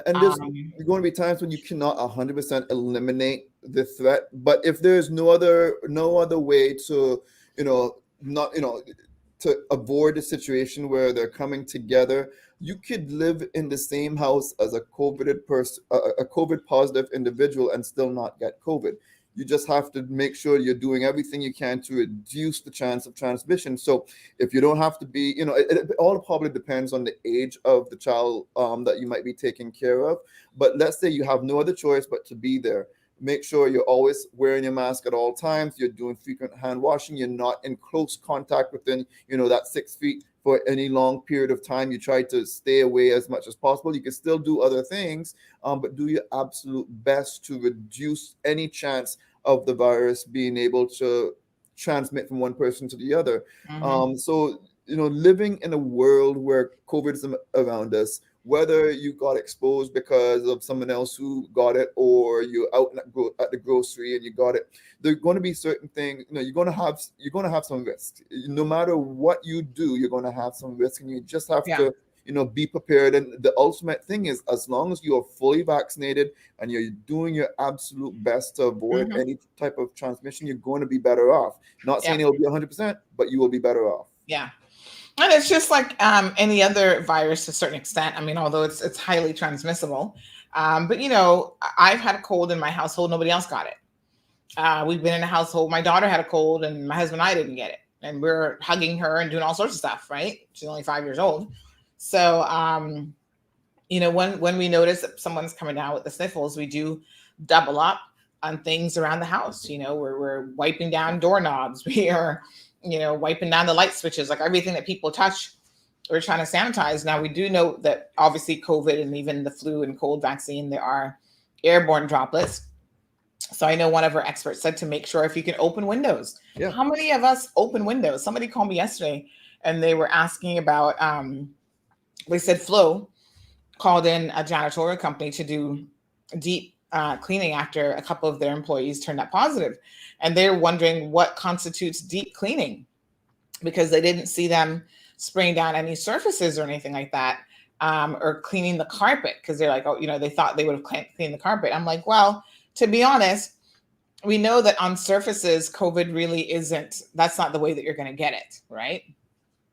And there's going to be times when you cannot 100% eliminate the threat, but if there's no other way to, to avoid a situation where they're coming together, you could live in the same house as a COVID positive individual and still not get COVID. You just have to make sure you're doing everything you can to reduce the chance of transmission. So if you don't have to be, it all probably depends on the age of the child that you might be taking care of. But let's say you have no other choice but to be there. Make sure you're always wearing your mask at all times. You're doing frequent hand washing. You're not in close contact within, that 6 feet for any long period of time. You try to stay away as much as possible. You can still do other things, but do your absolute best to reduce any chance of the virus being able to transmit from one person to the other. So, living in a world where COVID is around us, whether you got exposed because of someone else who got it, or you're out at the grocery and you got it, there are going to be certain things. You're going to have some risk. No matter what you do, you're going to have some risk, and you just have to, be prepared. And the ultimate thing is, as long as you are fully vaccinated and you're doing your absolute best to avoid any type of transmission, you're going to be better off. Not saying it'll be 100%, but you will be better off. Yeah. And it's just like any other virus to a certain extent. I mean, although it's highly transmissible. But, I've had a cold in my household. Nobody else got it. We've been in a household. My daughter had a cold and my husband and I didn't get it. And we're hugging her and doing all sorts of stuff, right? She's only 5 years old. So, when we notice that someone's coming down with the sniffles, we do double up on things around the house. We're wiping down doorknobs. We are wiping down the light switches, like everything that people touch, we're trying to sanitize. Now, we do know that obviously COVID and even the flu and cold vaccine, there are airborne droplets. So I know one of our experts said to make sure if you can open windows. Yeah. How many of us open windows? Somebody called me yesterday and they were asking about, they said Flo called in a janitorial company to do deep cleaning after a couple of their employees turned up positive. And they're wondering what constitutes deep cleaning, because they didn't see them spraying down any surfaces or anything like that, or cleaning the carpet, because they're like, they thought they would have cleaned the carpet. I'm like, well, to be honest, we know that on surfaces, COVID really that's not the way that you're going to get it, right?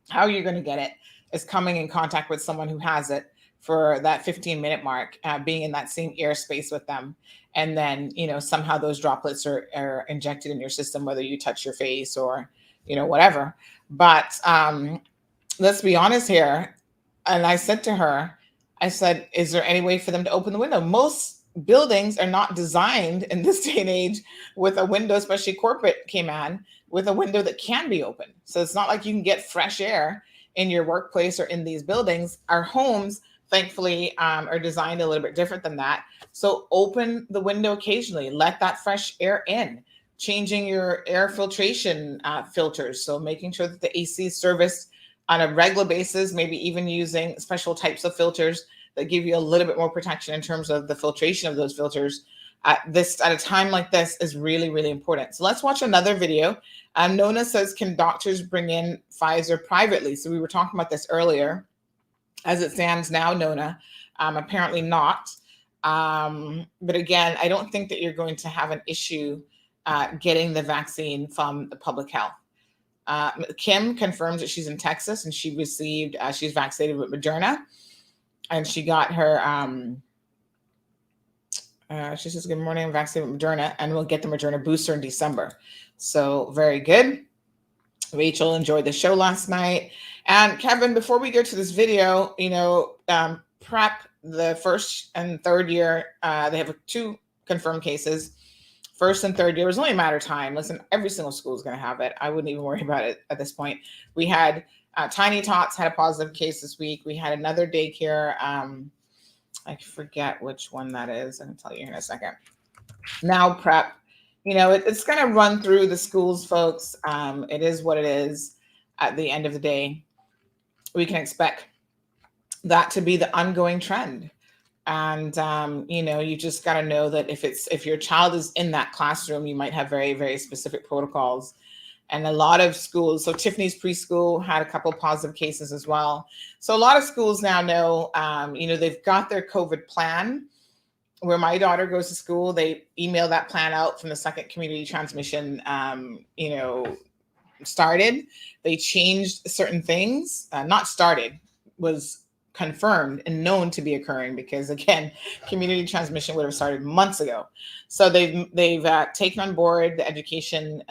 How you're going to get it is coming in contact with someone who has it for that 15-minute mark, being in that same airspace with them. And then, somehow those droplets are injected in your system, whether you touch your face or, whatever. But let's be honest here. And I said to her, is there any way for them to open the window? Most buildings are not designed in this day and age with a window, especially corporate Cayman, with a window that can be open. So it's not like you can get fresh air in your workplace or in these buildings. Our homes, thankfully, are designed a little bit different than that. So open the window occasionally, let that fresh air in, changing your air filtration filters. So making sure that the AC is serviced on a regular basis, maybe even using special types of filters that give you a little bit more protection in terms of the filtration of those filters at a time like this is really, really important. So let's watch another video. Nona says, can doctors bring in Pfizer privately? So we were talking about this earlier. As it stands now, Nona, apparently not. But again, I don't think that you're going to have an issue getting the vaccine from the public health. Kim confirms that she's in Texas and she's vaccinated with Moderna. And she got her, she says, good morning, I'm vaccinated with Moderna, and we'll get the Moderna booster in December. So very good. Rachel enjoyed the show last night. And Kevin, before we go to this video, PrEP, the first and third year, they have 2 confirmed cases. First and third year, it was only a matter of time. Listen, every single school is going to have it. I wouldn't even worry about it at this point. We had Tiny Tots had a positive case this week. We had another daycare. I forget which one that is. I can tell you in a second. Now PrEP, it's going to run through the schools, folks. It is what it is. At the end of the day, we can expect that to be the ongoing trend. And, you just got to know that if your child is in that classroom, you might have very, very specific protocols. And a lot of schools, so Tiffany's preschool had a couple positive cases as well. So a lot of schools now know, they've got their COVID plan. Where my daughter goes to school, they email that plan out from the second community transmission, started. They changed certain things, not started, was confirmed and known to be occurring, because again, community transmission would have started months ago. So they've taken on board the education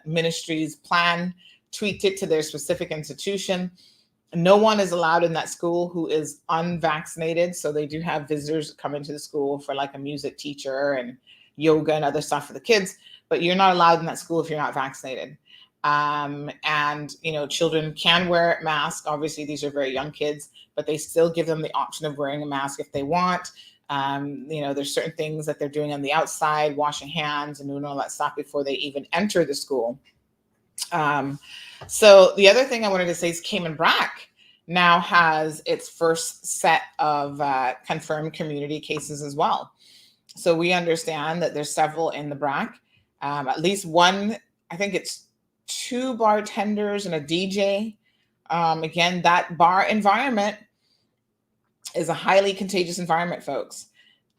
ministry's plan, tweaked it to their specific institution. No one is allowed in that school who is unvaccinated. So they do have visitors come into the school for like a music teacher and yoga and other stuff for the kids, but you're not allowed in that school if you're not vaccinated. Children can wear masks. Obviously, these are very young kids, but they still give them the option of wearing a mask if they want. There's certain things that they're doing on the outside, washing hands and doing all that stuff before they even enter the school. So the other thing I wanted to say is Cayman Brac now has its first set of confirmed community cases as well. So we understand that there's several in the Brac, at least one, I think it's 2 bartenders and a DJ. Again, that bar environment is a highly contagious environment, folks.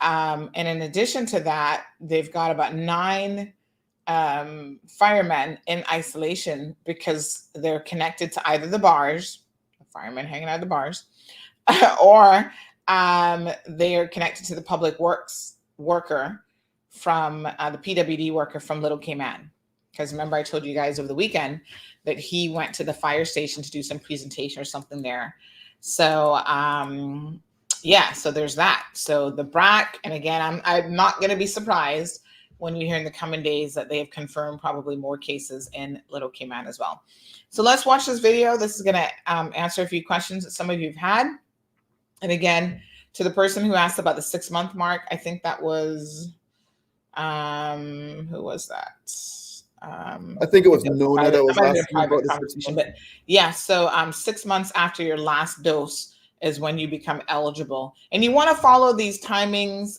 And in addition to that, they've got about 9 firemen in isolation because they're connected to either the bars, the firemen hanging out of the bars, or they are connected to the public works worker from the PWD worker from Little Cayman. Because remember, I told you guys over the weekend that he went to the fire station to do some presentation or something there. So, so there's that. So the BRAC, and again, I'm not going to be surprised when you hear in the coming days that they have confirmed probably more cases in Little Cayman as well. So let's watch this video. This is going to answer a few questions that some of you have had. And again, to the person who asked about the 6-month mark, I think that was, who was that? I think it was Nona that was asking about the 6 months. But yeah, so 6 months after your last dose is when you become eligible. And you want to follow these timings,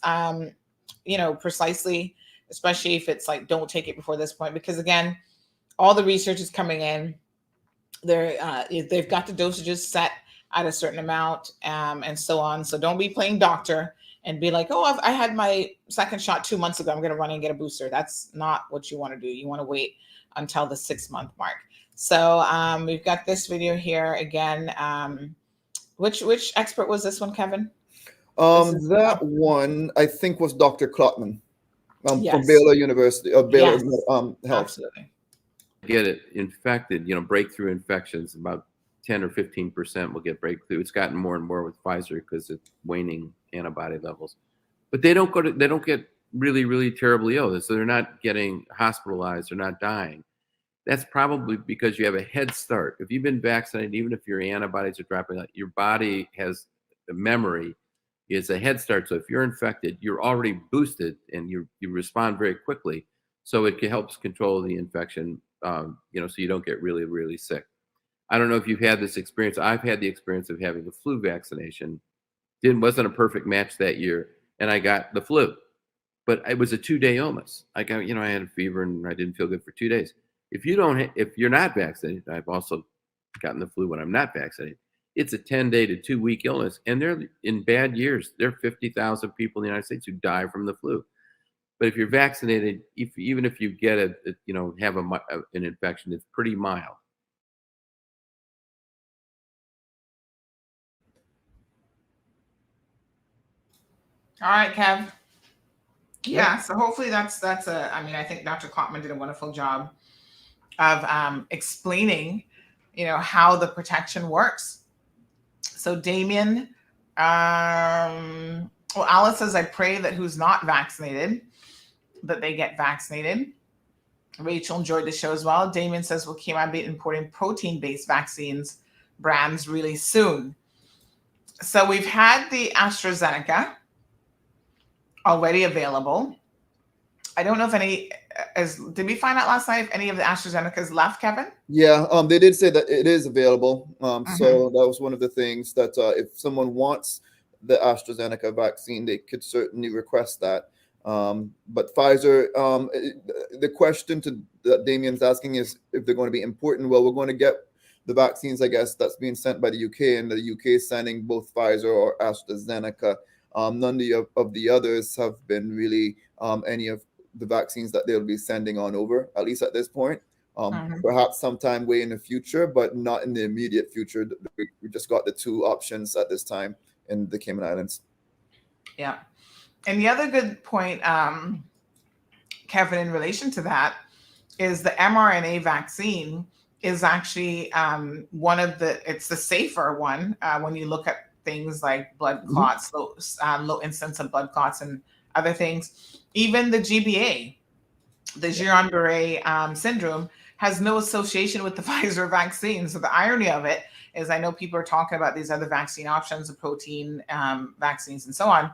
precisely, especially if it's like, don't take it before this point, because again, all the research is coming in. They've got the dosages set at a certain amount, and so on. So don't be playing doctor and be like, oh, I had my second shot 2 months ago, I'm going to run and get a booster. That's not what you want to do. You want to wait until the 6-month mark. So we've got this video here again. Which expert was this one, Kevin? That one I think was Dr. Klotman from Yes. Baylor University of Baylor Yes, Health. absolutely. Get it infected, breakthrough infections, about 10 or 15% will get breakthrough. It's gotten more and more with Pfizer because it's waning antibody levels. But they don't get really, really terribly ill. So they're not getting hospitalized, they're not dying. That's probably because you have a head start. If you've been vaccinated, even if your antibodies are dropping out, your body has the memory is a head start. So if you're infected, you're already boosted and you respond very quickly. So it helps control the infection, so you don't get really, really sick. I don't know if you've had this experience. I've had the experience of having a flu vaccination. Wasn't a perfect match that year, and I got the flu. But it was a 2-day illness. I got, I had a fever and I didn't feel good for 2 days. If you're not vaccinated, I've also gotten the flu when I'm not vaccinated. It's a 10-day to 2-week illness, and they're in bad years. There are 50,000 people in the United States who die from the flu. But if you're vaccinated, even if you get have an infection, it's pretty mild. All right, Kev. Yeah, so hopefully that's I think Dr. Klotman did a wonderful job of explaining, how the protection works. So Damien, Alice says, I pray that who's not vaccinated, that they get vaccinated. Rachel enjoyed the show as well. Damien says, well, Kim, I'll be importing protein-based vaccines brands really soon. So we've had the AstraZeneca already available. I don't know if did we find out last night if any of the AstraZenecas left, Kevin? Yeah, they did say that it is available. So that was one of the things that if someone wants the AstraZeneca vaccine, they could certainly request that. But Pfizer, the question that Damien's asking is if they're going to be important. Well, we're going to get the vaccines, I guess, that's being sent by the UK, and the UK is sending both Pfizer or AstraZeneca. None of the others have been really any of the vaccines that they'll be sending on over, at least at this point. Perhaps sometime way in the future, but not in the immediate future. We just got the 2 options at this time in the Cayman Islands. Yeah. And the other good point, Kevin, in relation to that, is the mRNA vaccine is actually it's the safer one when you look at things like blood clots, low incidence of blood clots and other things. Even the GBA, the Guillain-Barré syndrome, has no association with the Pfizer vaccine. So the irony of it is I know people are talking about these other vaccine options, the protein vaccines and so on.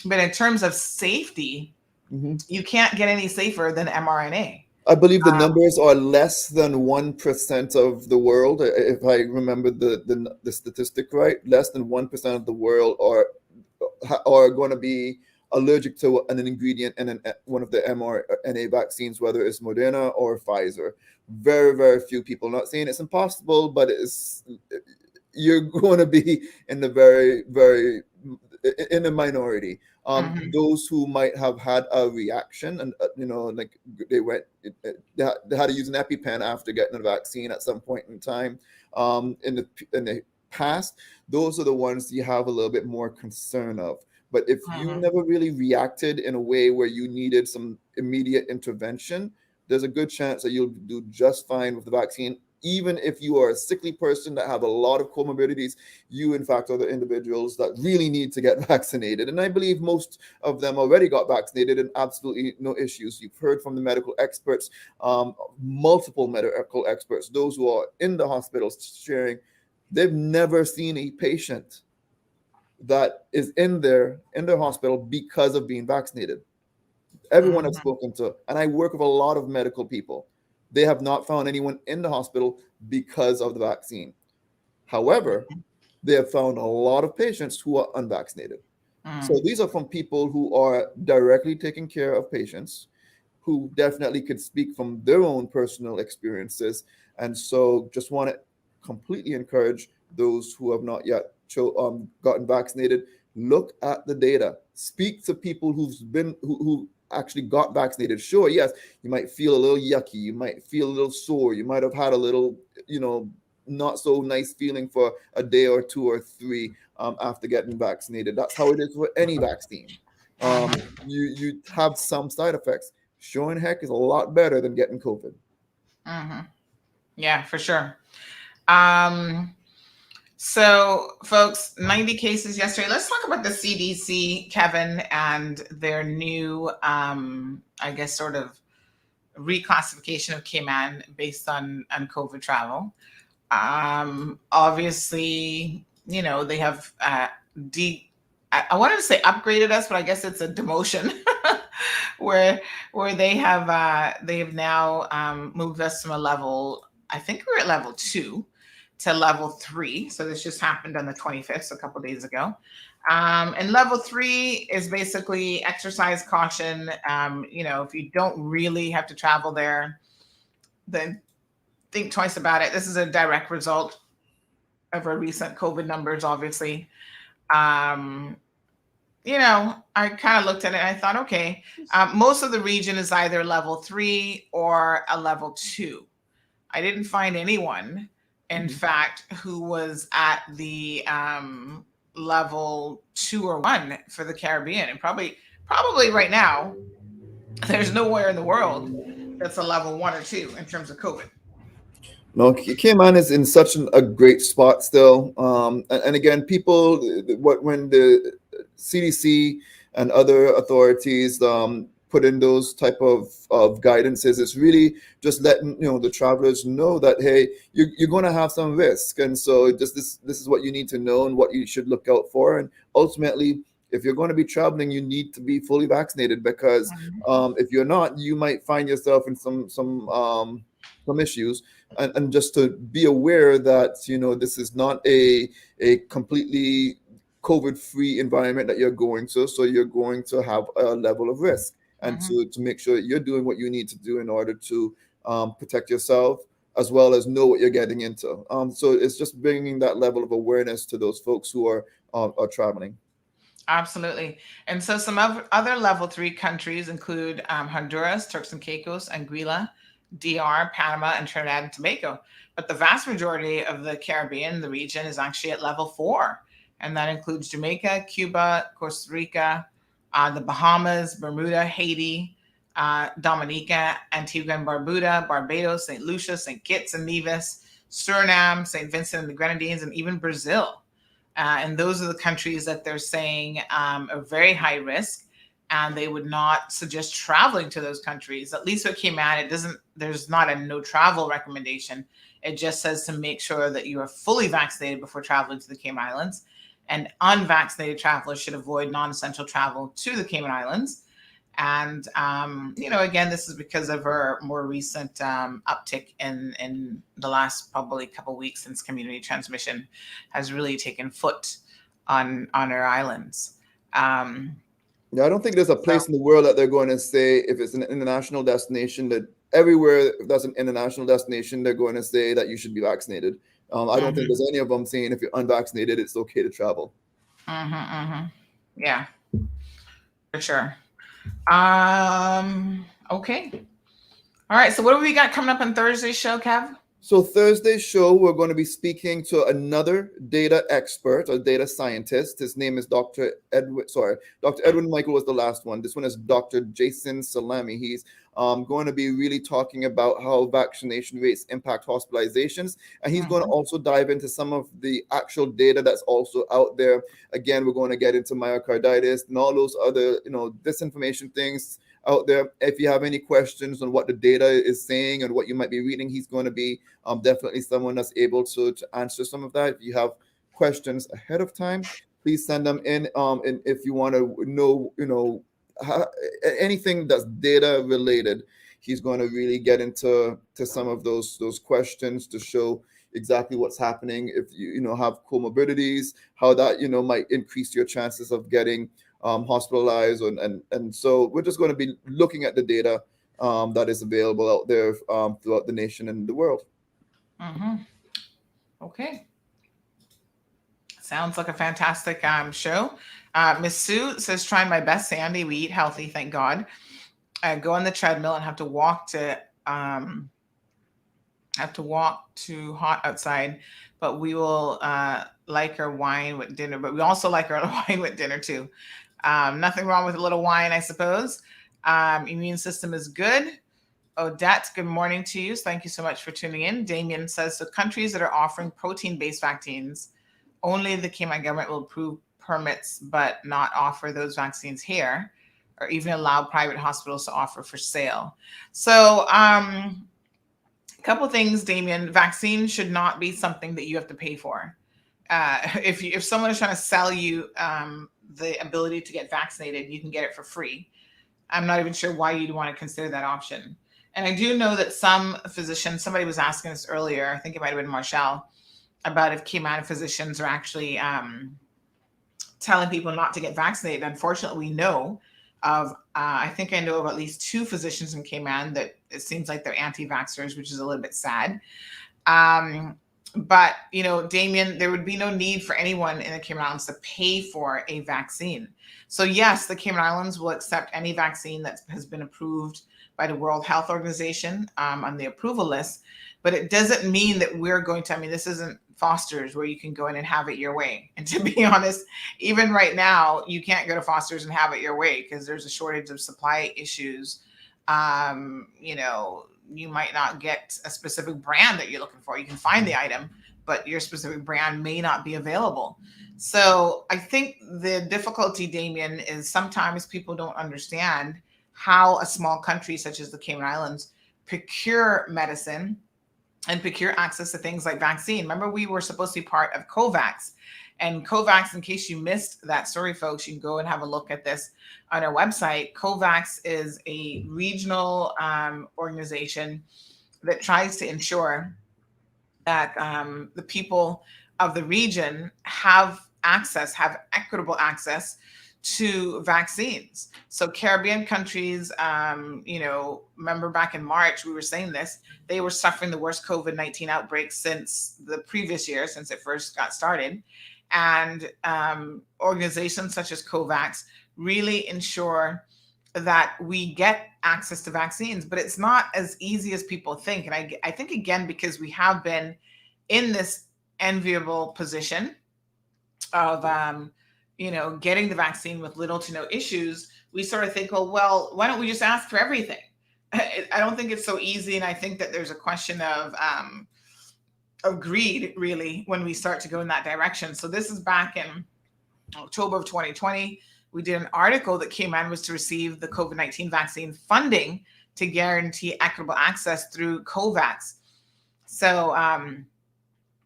But in terms of safety, you can't get any safer than mRNA. I believe the numbers are less than 1% of the world. If I remember the statistic right, less than 1% of the world are going to be allergic to an ingredient in one of the mRNA vaccines, whether it's Moderna or Pfizer. Very, very few people. Not saying it's impossible, but you're going to be in the very, very in the minority. Those who might have had a reaction and like they had to use an EpiPen after getting the vaccine at some point in time in the past, those are the ones you have a little bit more concern of. But if you never really reacted in a way where you needed some immediate intervention, there's a good chance that you'll do just fine with the vaccine. Even if you are a sickly person that have a lot of comorbidities, you in fact are the individuals that really need to get vaccinated. And I believe most of them already got vaccinated and absolutely no issues. You've heard from the medical experts, multiple medical experts, those who are in the hospitals sharing, they've never seen a patient that is in their hospital because of being vaccinated. Everyone I've spoken to, and I work with a lot of medical people, they have not found anyone in the hospital because of the vaccine. However, they have found a lot of patients who are unvaccinated. So these are from people who are directly taking care of patients, who definitely could speak from their own personal experiences. And so just want to completely encourage those who have not yet gotten vaccinated, look at the data. Speak to people who actually got vaccinated. Sure, yes, you might feel a little yucky, you might feel a little sore, you might have had a little, not so nice feeling for a day or two or three after getting vaccinated. That's how it is with any vaccine. You have some side effects. Sure and heck is a lot better than getting COVID. Yeah, for sure. So, folks, 90 cases yesterday. Let's talk about the CDC, Kevin, and their new, I guess, sort of reclassification of Cayman based on COVID travel. Obviously, they have I wanted to say upgraded us, but I guess it's a demotion where they have now moved us from a level. I think we're at level 2 to level 3. So this just happened on the 25th, so a couple of days ago. And level 3 is basically exercise caution. If you don't really have to travel there, then think twice about it. This is a direct result of our recent COVID numbers, obviously. I kind of looked at it and I thought, okay, most of the region is either level 3 or a level 2. I didn't find anyone, in fact, who was at the level 2 or 1 for the Caribbean. And probably right now, there's nowhere in the world that's a level 1 or 2 in terms of COVID. No, Cayman is in such a great spot still. And again, when the CDC and other authorities put in those type of guidances, it's really just letting the travelers know that, hey, you're going to have some risk, and so just this is what you need to know and what you should look out for. And ultimately, if you're going to be traveling, you need to be fully vaccinated, because if you're not, you might find yourself in some issues. And just to be aware that this is not a completely COVID-free environment that you're going to, so you're going to have a level of risk, and to make sure that you're doing what you need to do in order to protect yourself, as well as know what you're getting into. So it's just bringing that level of awareness to those folks who are traveling. Absolutely. And so some other level 3 countries include Honduras, Turks and Caicos, Anguilla, DR, Panama, and Trinidad and Tobago. But the vast majority of the Caribbean, the region, is actually at level 4. And that includes Jamaica, Cuba, Costa Rica, the Bahamas, Bermuda, Haiti, Dominica, Antigua and Barbuda, Barbados, St. Lucia, St. Kitts and Nevis, Suriname, St. Vincent and the Grenadines, and even Brazil. And those are the countries that they're saying are very high risk, and they would not suggest traveling to those countries. At least with Cayman, there's not a no travel recommendation. It just says to make sure that you are fully vaccinated before traveling to the Cayman Islands, and unvaccinated travelers should avoid non-essential travel to the Cayman Islands. And, again, this is because of our more recent uptick in the last probably couple of weeks since community transmission has really taken foot on our islands. Yeah, I don't think there's a place in the world that they're going to say, if it's an international destination, that everywhere that's an international destination, they're going to say that you should be vaccinated. I don't think there's any of them saying if you're unvaccinated, it's okay to travel. Yeah, for sure. Okay. All right. So what do we got coming up on Thursday's show, Kev? So Thursday's show, we're going to be speaking to another data expert, a data scientist. His name is Dr. Edwin Michael was the last one. This one is Dr. Jason Salami. He's going to be really talking about how vaccination rates impact hospitalizations. And he's going to also dive into some of the actual data that's also out there. Again, we're going to get into myocarditis and all those other, disinformation things out there. If you have any questions on what the data is saying and what you might be reading, he's going to be definitely someone that's able to answer some of that. If you have questions ahead of time, please send them in. And if you want to know, anything that's data related, he's going to really get into some of those questions to show exactly what's happening. If you have comorbidities, how that might increase your chances of getting hospitalized, and so we're just going to be looking at the data that is available out there throughout the nation and the world. Okay. Sounds like a fantastic show. Miss Sue says, trying my best, Sandy. We eat healthy, thank God. I go on the treadmill and have to walk to hot outside, but we will like our wine with dinner. But we also like our wine with dinner too. Nothing wrong with a little wine, I suppose. Immune system is good. Odette, good morning to you. Thank you so much for tuning in. Damien says, so countries that are offering protein-based vaccines, only the Cayman government will approve permits, but not offer those vaccines here, or even allow private hospitals to offer for sale. So a couple of things, Damien. Vaccine should not be something that you have to pay for. If someone is trying to sell you the ability to get vaccinated, you can get it for free. I'm not even sure why you'd want to consider that option. And I do know that some physicians, somebody was asking us earlier, I think it might have been Marshall, about if Cayman physicians are actually telling people not to get vaccinated. Unfortunately, we know of, I think I know of at least 2 physicians in Cayman that it seems like they're anti-vaxxers, which is a little bit sad. But, you know, Damien, there would be no need for anyone in the Cayman Islands to pay for a vaccine. So yes, the Cayman Islands will accept any vaccine that has been approved by the World Health Organization on the approval list, but it doesn't mean that we're going to, I mean, this isn't Foster's where you can go in and have it your way. And to be honest, even right now, you can't go to Foster's and have it your way because there's a shortage of supply issues. You know, you might not get a specific brand that you're looking for. You can find the item, but your specific brand may not be available. So I think the difficulty, Damien, is sometimes people don't understand how a small country such as the Cayman Islands procure medicine and procure access to things like vaccine. Remember, we were supposed to be part of COVAX. And COVAX, in case you missed that story, folks, you can go and have a look at this on our website. COVAX is a regional organization that tries to ensure that the people of the region have equitable access to vaccines. So Caribbean countries, you know, remember back in March, we were saying this, they were suffering the worst COVID-19 outbreak since the previous year, since it first got started. And organizations such as COVAX really ensure that we get access to vaccines, but it's not as easy as people think. And I think, again, because we have been in this enviable position of, you know, getting the vaccine with little to no issues, we sort of think, well, why don't we just ask for everything? I don't think it's so easy. And I think that there's a question of greed, really, when we start to go in that direction. So this is back in October of 2020. We did an article that Cayman was to receive the COVID-19 vaccine funding to guarantee equitable access through COVAX. So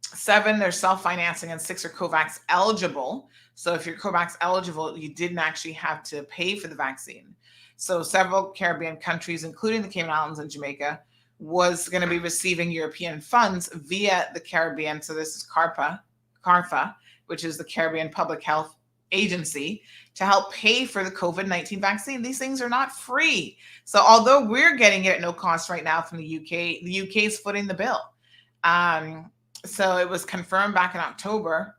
7, they're self-financing, and 6 are COVAX eligible. So if you're COVAX eligible, you didn't actually have to pay for the vaccine. So several Caribbean countries, including the Cayman Islands and Jamaica, was going to be receiving European funds via the Caribbean. So this is CARFA, which is the Caribbean Public Health Agency, to help pay for the COVID-19 vaccine. These things are not free. So although we're getting it at no cost right now from the UK is footing the bill. So it was confirmed back in October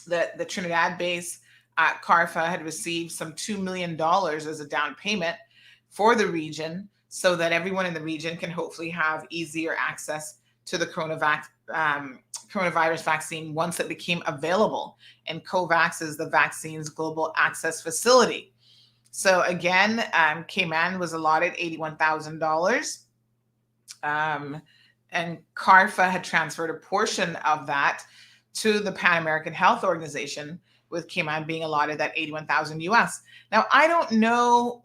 that the Trinidad-based CARFA had received some $2 million as a down payment for the region, so that everyone in the region can hopefully have easier access to the coronavirus vaccine once it became available. And COVAX is the vaccine's global access facility. So again, Cayman was allotted $81,000. And CARFA had transferred a portion of that to the Pan American Health Organization, with Cayman being allotted that $81,000 US. Now, I don't know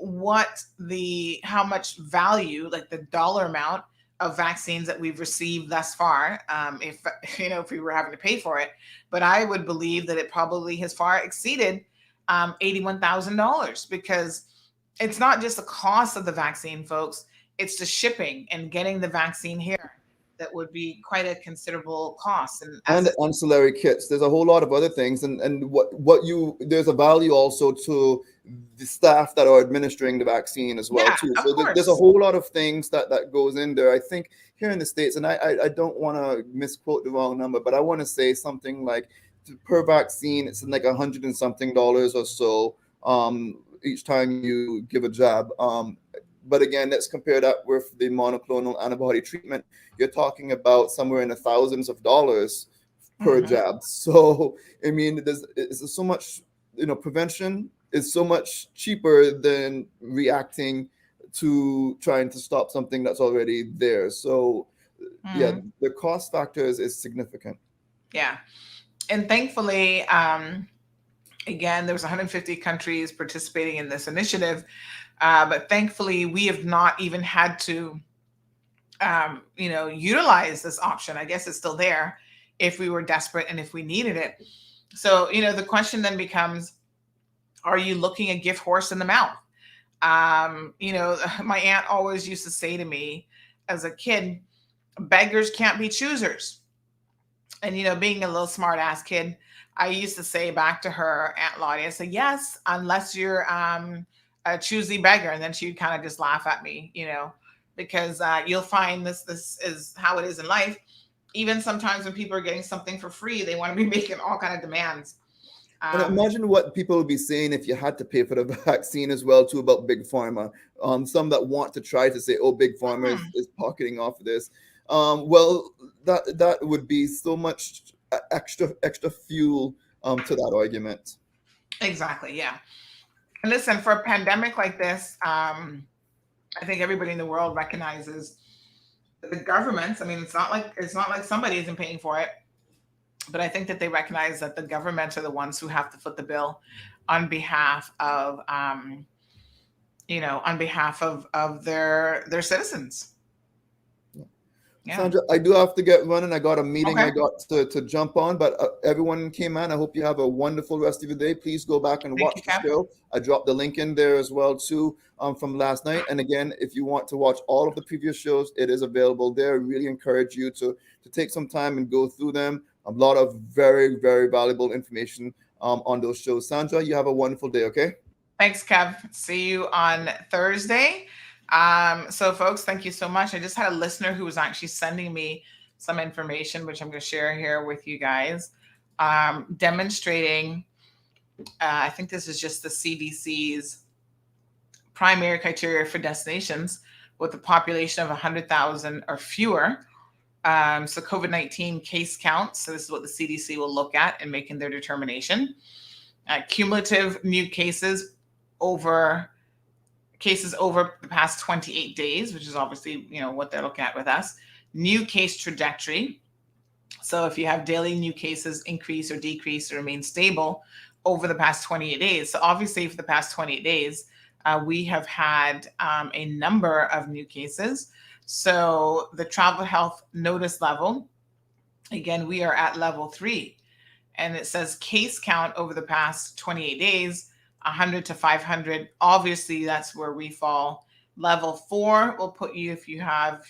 how much value, like the dollar amount of vaccines that we've received thus far, if we were having to pay for it, but I would believe that it probably has far exceeded $81,000, because it's not just the cost of the vaccine, folks, it's the shipping and getting the vaccine here. That would be quite a considerable cost. And ancillary kits. There's a whole lot of other things. And there's a value also to the staff that are administering the vaccine as well, too. So there's a whole lot of things that goes in there. I think here in the States, and I don't want to misquote the wrong number, but I want to say something like per vaccine, it's like $100 and something or so each time you give a jab. But again, let's compare that with the monoclonal antibody treatment. You're talking about somewhere in the thousands of dollars per jab. So, I mean, it's so much, prevention is so much cheaper than reacting to trying to stop something that's already there. So, yeah, the cost factor is significant. Yeah. And thankfully, again, there's 150 countries participating in this initiative. But thankfully, we have not even had to, utilize this option. I guess it's still there if we were desperate and if we needed it. So, the question then becomes, are you looking a gift horse in the mouth? My aunt always used to say to me as a kid, beggars can't be choosers. And, being a little smart ass kid, I used to say back to her, Aunt Lottie, I said, yes, unless you're a choosy beggar. And then she would kind of just laugh at me, because you'll find this is how it is in life. Even sometimes when people are getting something for free, they want to be making all kind of demands. And imagine what people would be saying if you had to pay for the vaccine as well, too, about Big Pharma. Some that want to try to say, oh, Big Pharma is pocketing off of this. Well, that would be so much extra fuel to that argument. Exactly, yeah. And listen, for a pandemic like this, I think everybody in the world recognizes that the governments, I mean, it's not like somebody isn't paying for it. But I think that they recognize that the governments are the ones who have to foot the bill on behalf of, their citizens. Yeah. Sandra, I do have to get running. I got a meeting I got to jump on, but everyone came on. I hope you have a wonderful rest of your day. Please go back and watch the show. I dropped the link in there as well, too, from last night. And again, if you want to watch all of the previous shows, it is available there. I really encourage you to take some time and go through them. A lot of very, very valuable information on those shows. Sandra, you have a wonderful day, okay? Thanks, Kev. See you on Thursday. So, folks, thank you so much. I just had a listener who was actually sending me some information, which I'm going to share here with you guys, demonstrating, I think this is just the CDC's primary criteria for destinations with a population of 100,000 or fewer. So COVID-19 case counts. So this is what the CDC will look at in making their determination. Cumulative new cases over the past 28 days, which is obviously, what they look at with us. New case trajectory. So if you have daily new cases increase or decrease or remain stable over the past 28 days. So obviously for the past 28 days, we have had a number of new cases. So the travel health notice level, again, we are at level 3, and it says case count over the past 28 days, 100 to 500. Obviously, that's where we fall. Level 4 will put you,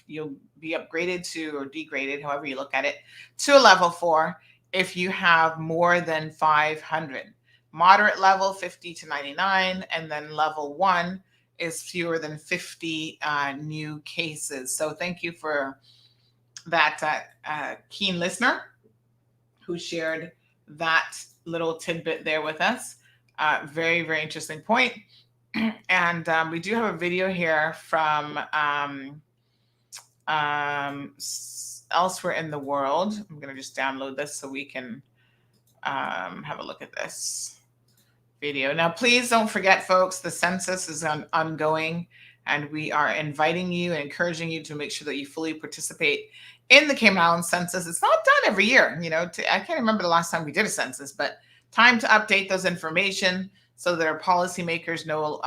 you'll be upgraded to or degraded, however you look at it, to a level 4 if you have more than 500. Moderate level, 50 to 99, and then level 1 is fewer than 50 new cases. So thank you for that keen listener who shared that little tidbit there with us. Very, very interesting point. And we do have a video here from elsewhere in the world. I'm going to just download this so we can have a look at this video. Now, please don't forget, folks, the census is ongoing, and we are inviting you and encouraging you to make sure that you fully participate in the Cayman Islands census. It's not done every year. I can't remember the last time we did a census, but time to update those information so that our policymakers know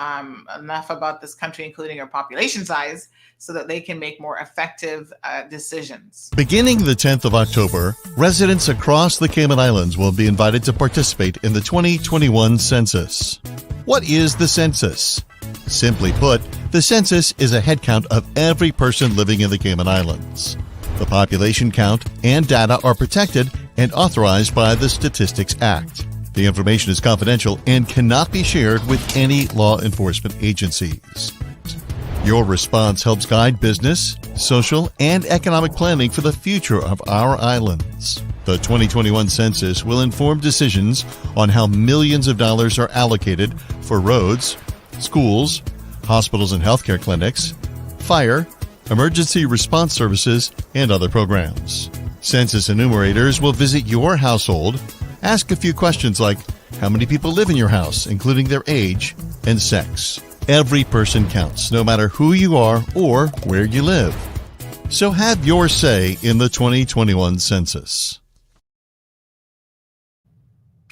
enough about this country, including our population size, so that they can make more effective decisions. Beginning the 10th of October, residents across the Cayman Islands will be invited to participate in the 2021 census. What is the census? Simply put, the census is a head count of every person living in the Cayman Islands. The population count and data are protected and authorized by the Statistics Act. The information is confidential and cannot be shared with any law enforcement agencies. Your response helps guide business, social, and economic planning for the future of our islands. The 2021 census will inform decisions on how millions of dollars are allocated for roads, schools, hospitals and healthcare clinics, fire, emergency response services, and other programs. Census enumerators will visit your household, ask a few questions like how many people live in your house, including their age and sex. Every person counts, no matter who you are or where you live. So have your say in the 2021 census.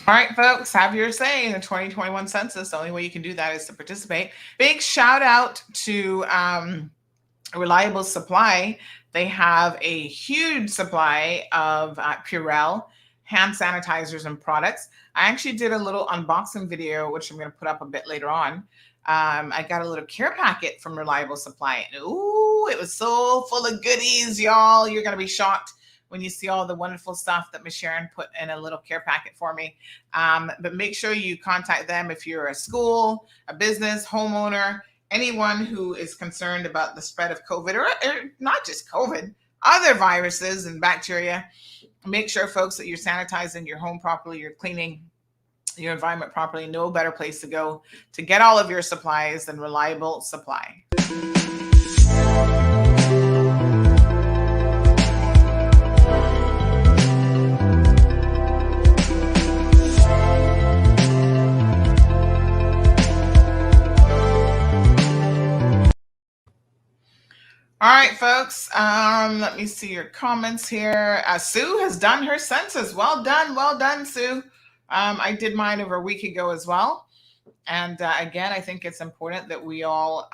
All right, folks, have your say in the 2021 census. The only way you can do that is to participate. Big shout out to Reliable Supply. They have a huge supply of Purell hand sanitizers and products. I actually did a little unboxing video, which I'm going to put up a bit later on. I got a little care packet from Reliable Supply. And, ooh, it was so full of goodies, y'all. You're going to be shocked when you see all the wonderful stuff that Ms. Sharon put in a little care packet for me. But make sure you contact them if you're a school, a business, homeowner, anyone who is concerned about the spread of COVID, or not just COVID, other viruses and bacteria. Make sure, folks, that you're sanitizing your home properly, you're cleaning your environment properly. No better place to go to get all of your supplies than Reliable Supply. All right, folks, let me see your comments here. Sue has done her census. Well done, Sue. I did mine over a week ago as well. And again, I think it's important that we all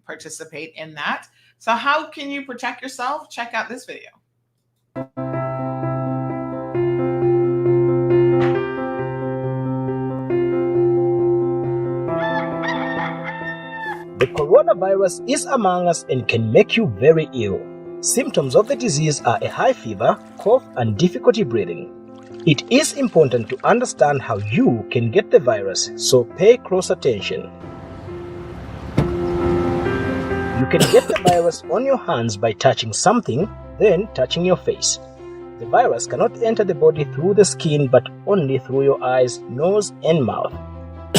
participate in that. So how can you protect yourself? Check out this video. The coronavirus is among us and can make you very ill. Symptoms of the disease are a high fever, cough, and difficulty breathing. It is important to understand how you can get the virus, so pay close attention. You can get the virus on your hands by touching something, then touching your face. The virus cannot enter the body through the skin, but only through your eyes, nose, and mouth.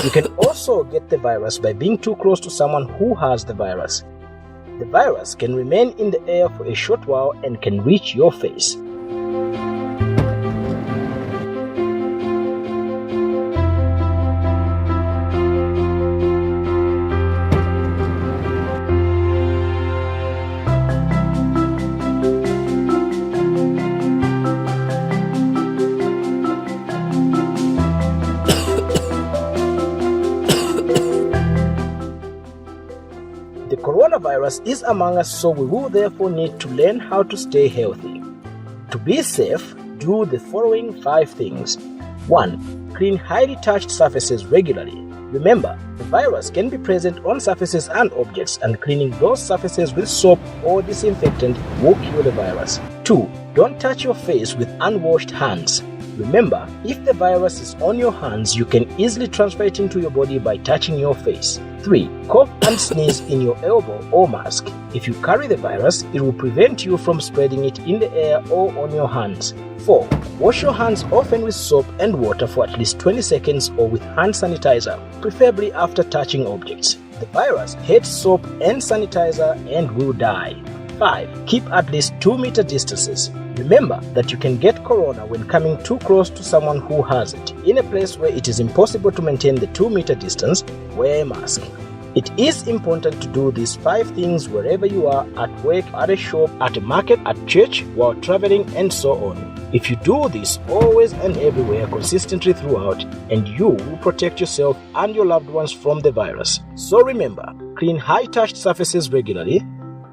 You can also get the virus by being too close to someone who has the virus. The virus can remain in the air for a short while and can reach your face. Coronavirus is among us, so we will therefore need to learn how to stay healthy. To be safe, do the following 5 things. 1. Clean highly touched surfaces regularly. Remember, the virus can be present on surfaces and objects, and cleaning those surfaces with soap or disinfectant will kill the virus. 2. Don't touch your face with unwashed hands. Remember, if the virus is on your hands, you can easily transfer it into your body by touching your face. 3. Cough and sneeze in your elbow or mask. If you carry the virus, it will prevent you from spreading it in the air or on your hands. 4. Wash your hands often with soap and water for at least 20 seconds or with hand sanitizer, preferably after touching objects. The virus hates soap and sanitizer and will die. 5. Keep at least 2-meter distances. Remember that you can get corona when coming too close to someone who has it. In a place where it is impossible to maintain the 2-meter distance, wear a mask. It is important to do these 5 things wherever you are, at work, at a shop, at a market, at church, while traveling, and so on. If you do this always and everywhere consistently throughout, and you will protect yourself and your loved ones from the virus. So remember, clean high-touched surfaces regularly.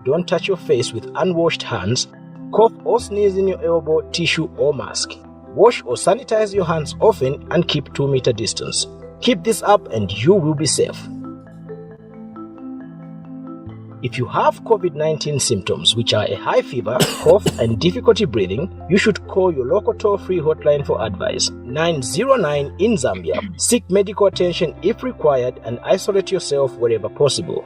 Don't touch your face with unwashed hands. Cough or sneeze in your elbow, tissue, or mask. Wash or sanitize your hands often and keep 2-meter distance. Keep this up and you will be safe. If you have COVID-19 symptoms, which are a high fever, cough, and difficulty breathing, you should call your local toll-free hotline for advice. 909 in Zambia. Seek medical attention if required and isolate yourself wherever possible.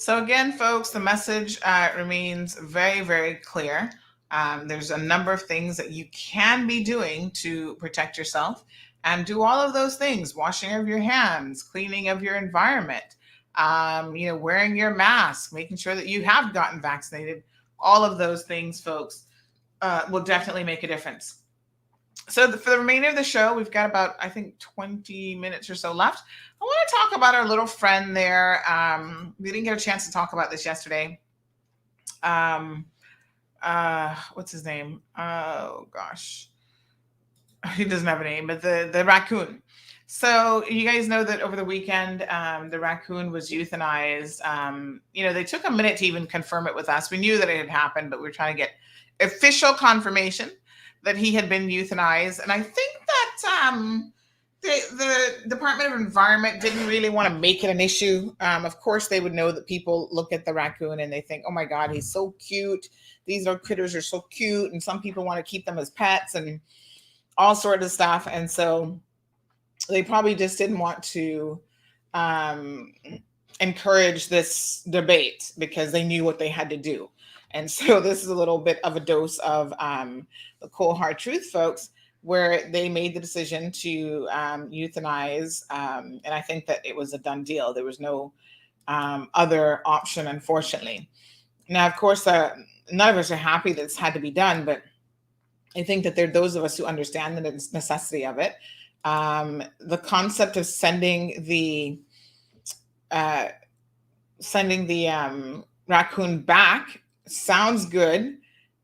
So again, folks, the message remains very, very clear. There's a number of things that you can be doing to protect yourself, and do all of those things: washing of your hands, cleaning of your environment, wearing your mask, making sure that you have gotten vaccinated. All of those things, folks, will definitely make a difference. So for the remainder of the show, we've got about, I think, 20 minutes or so left. I want to talk about our little friend there. We didn't get a chance to talk about this yesterday. What's his name? Oh, gosh. He doesn't have a name, but the raccoon. So you guys know that over the weekend, the raccoon was euthanized. They took a minute to even confirm it with us. We knew that it had happened, but we were trying to get official confirmation that he had been euthanized. And I think that the Department of Environment didn't really want to make it an issue. Of course, they would know that people look at the raccoon and they think, oh my God, he's so cute. These critters are so cute. And some people want to keep them as pets and all sorts of stuff. And so they probably just didn't want to encourage this debate because they knew what they had to do. And so this is a little bit of a dose of the cold hard truth, folks, where they made the decision to euthanize. And I think that it was a done deal. There was no other option, unfortunately. Now, of course, none of us are happy that this had to be done, but I think that there are those of us who understand the necessity of it. The concept of sending the raccoon back sounds good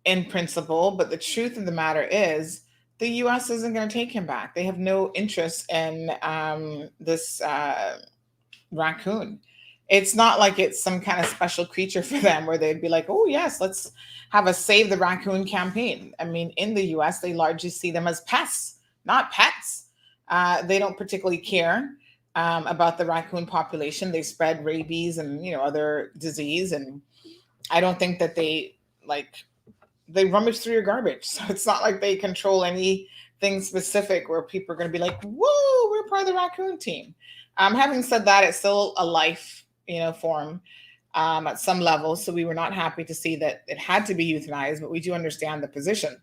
in principle, but the truth of the matter is the U.S. isn't going to take him back. They have no interest in this raccoon. It's not like it's some kind of special creature for them where they'd be like, oh, yes, let's have a Save the Raccoon campaign. I mean, in the U.S., they largely see them as pests, not pets. They don't particularly care about the raccoon population. They spread rabies and, other disease. And I don't think that they rummage through your garbage. So it's not like they control anything specific where people are going to be like, whoa, we're part of the raccoon team. Having said that, it's still a life, form at some level. So we were not happy to see that it had to be euthanized, but we do understand the position.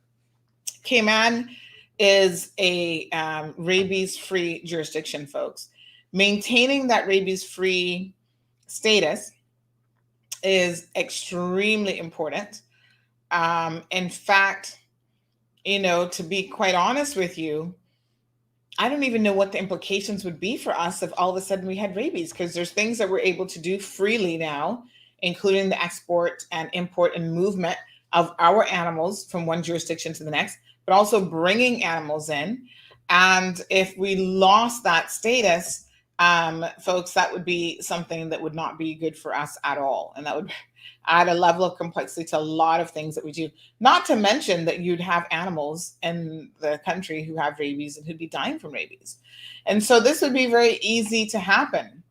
Cayman is a rabies-free jurisdiction, folks. Maintaining that rabies-free status is extremely important. In fact, to be quite honest with you, I don't even know what the implications would be for us if all of a sudden we had rabies, because there's things that we're able to do freely now, including the export and import and movement of our animals from one jurisdiction to the next, but also bringing animals in. And if we lost that status, folks, that would be something that would not be good for us at all. And that would add a level of complexity to a lot of things that we do. Not to mention that you'd have animals in the country who have rabies and who'd be dying from rabies. And so this would be very easy to happen.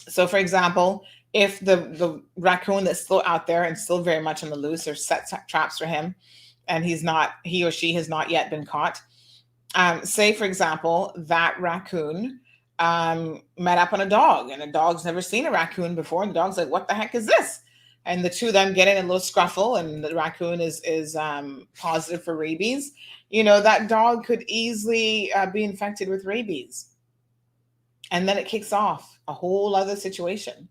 So for example, if the raccoon that's still out there and still very much on the loose, or set traps for him, and he or she has not yet been caught. Say, for example, that raccoon met up on a dog, and a dog's never seen a raccoon before, and the dog's like, what the heck is this? And the two of them get in a little scruffle, and the raccoon is positive for rabies. That dog could easily be infected with rabies. And then it kicks off a whole other situation.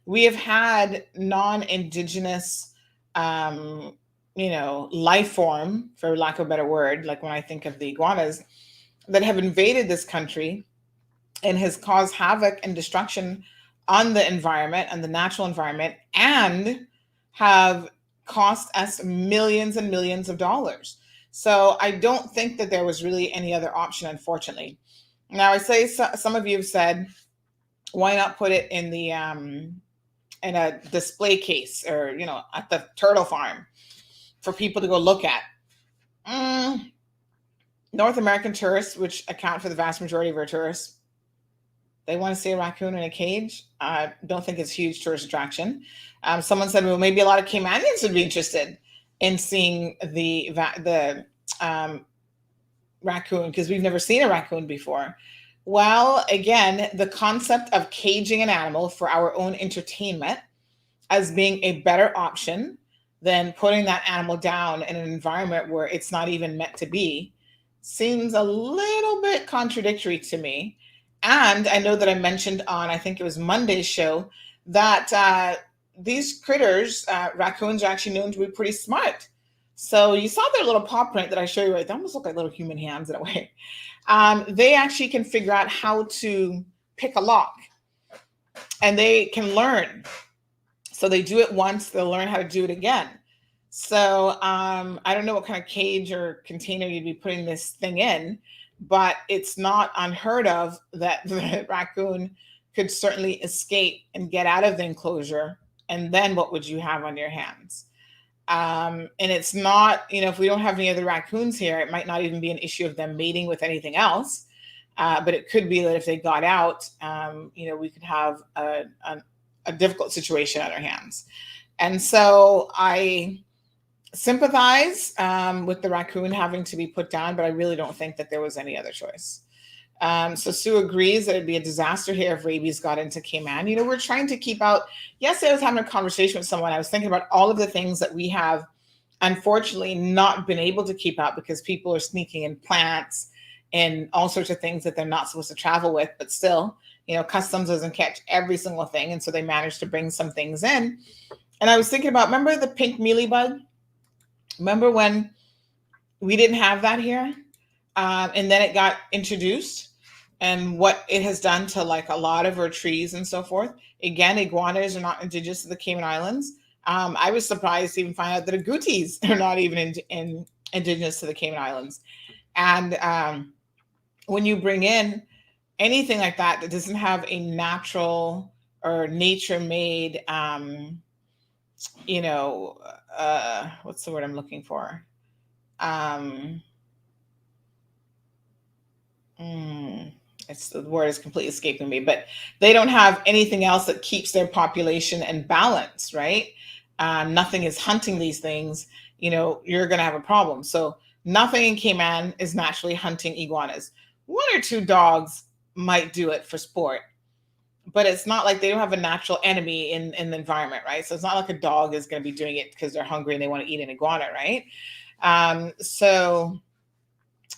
We have had non-Indigenous, life form, for lack of a better word, like when I think of the iguanas, that have invaded this country and has caused havoc and destruction on the environment and the natural environment, and have cost us millions and millions of dollars. So I don't think that there was really any other option, unfortunately. Now, I say some of you have said, why not put it in the in a display case, or at the turtle farm for people to go look at? North American tourists, which account for the vast majority of our tourists, they want to see a raccoon in a cage. I don't think it's a huge tourist attraction. Someone said, well, maybe a lot of Caymanians would be interested in seeing the raccoon, because we've never seen a raccoon before. Well, again, the concept of caging an animal for our own entertainment as being a better option than putting that animal down in an environment where it's not even meant to be seems a little bit contradictory to me. And I know that I mentioned on, I think it was Monday's show, that these critters, raccoons, are actually known to be pretty smart. So you saw their little paw print that I show you, right? They almost look like little human hands in a way. They actually can figure out how to pick a lock, and they can learn. So they do it once, they'll learn how to do it again. So I don't know what kind of cage or container you'd be putting this thing in, but it's not unheard of that the raccoon could certainly escape and get out of the enclosure. And then what would you have on your hands? And it's not, if we don't have any other raccoons here, it might not even be an issue of them mating with anything else. But it could be that if they got out, we could have a difficult situation on our hands. And so I sympathize with the raccoon having to be put down, but I really don't think that there was any other choice. So Sue agrees that it'd be a disaster here if rabies got into Cayman. We're trying to keep out. Yesterday I was having a conversation with someone. I was thinking about all of the things that we have, unfortunately, not been able to keep out because people are sneaking in plants and all sorts of things that they're not supposed to travel with, but still, customs doesn't catch every single thing. And so they managed to bring some things in. And I was thinking about, remember the pink mealybug? Remember when we didn't have that here? And then it got introduced, and what it has done to like a lot of our trees and so forth. Again, iguanas are not indigenous to the Cayman Islands. I was surprised to even find out that agoutis are not even indigenous to the Cayman Islands. And when you bring in anything like that that doesn't have a natural or nature-made, what's the word I'm looking for? The word is completely escaping me, but they don't have anything else that keeps their population in balance, right? Nothing is hunting these things, you're going to have a problem. So nothing in Cayman is naturally hunting iguanas. 1 or 2 dogs might do it for sport, but it's not like they don't have a natural enemy in the environment, right? So it's not like a dog is going to be doing it because they're hungry and they want to eat an iguana, right? So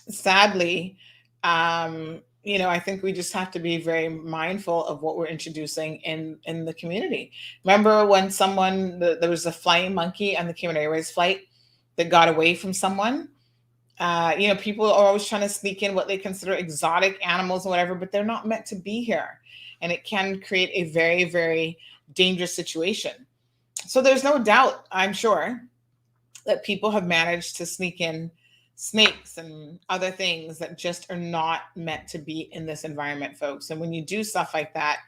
sadly, I think we just have to be very mindful of what we're introducing in the community. Remember when there was a flying monkey on the Cayman Airways flight that got away from someone? People are always trying to sneak in what they consider exotic animals or whatever, but they're not meant to be here. And it can create a very, very dangerous situation. So there's no doubt, I'm sure, that people have managed to sneak in snakes and other things that just are not meant to be in this environment, folks. And when you do stuff like that,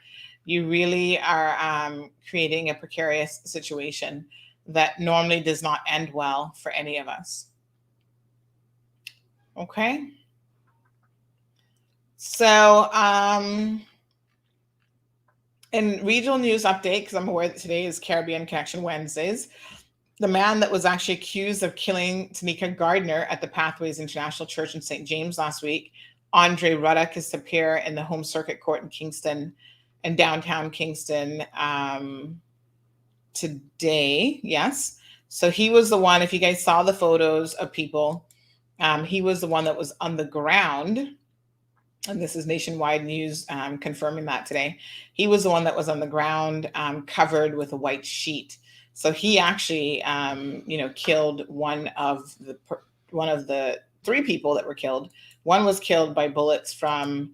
you really are creating a precarious situation that normally does not end well for any of us. Okay. So in regional news update, because I'm aware that today is Caribbean Connection Wednesdays, the man that was actually accused of killing Tanika Gardner at the Pathways International Church in St. James last week, Andre Ruddock, is to appear in the Home Circuit Court in Kingston, in downtown Kingston today. Yes. So he was the one, if you guys saw the photos of people, he was the one that was on the ground. And this is Nationwide News confirming that today. He was the one that was on the ground covered with a white sheet. So he actually, killed one of the 3 people that were killed. One was killed by bullets from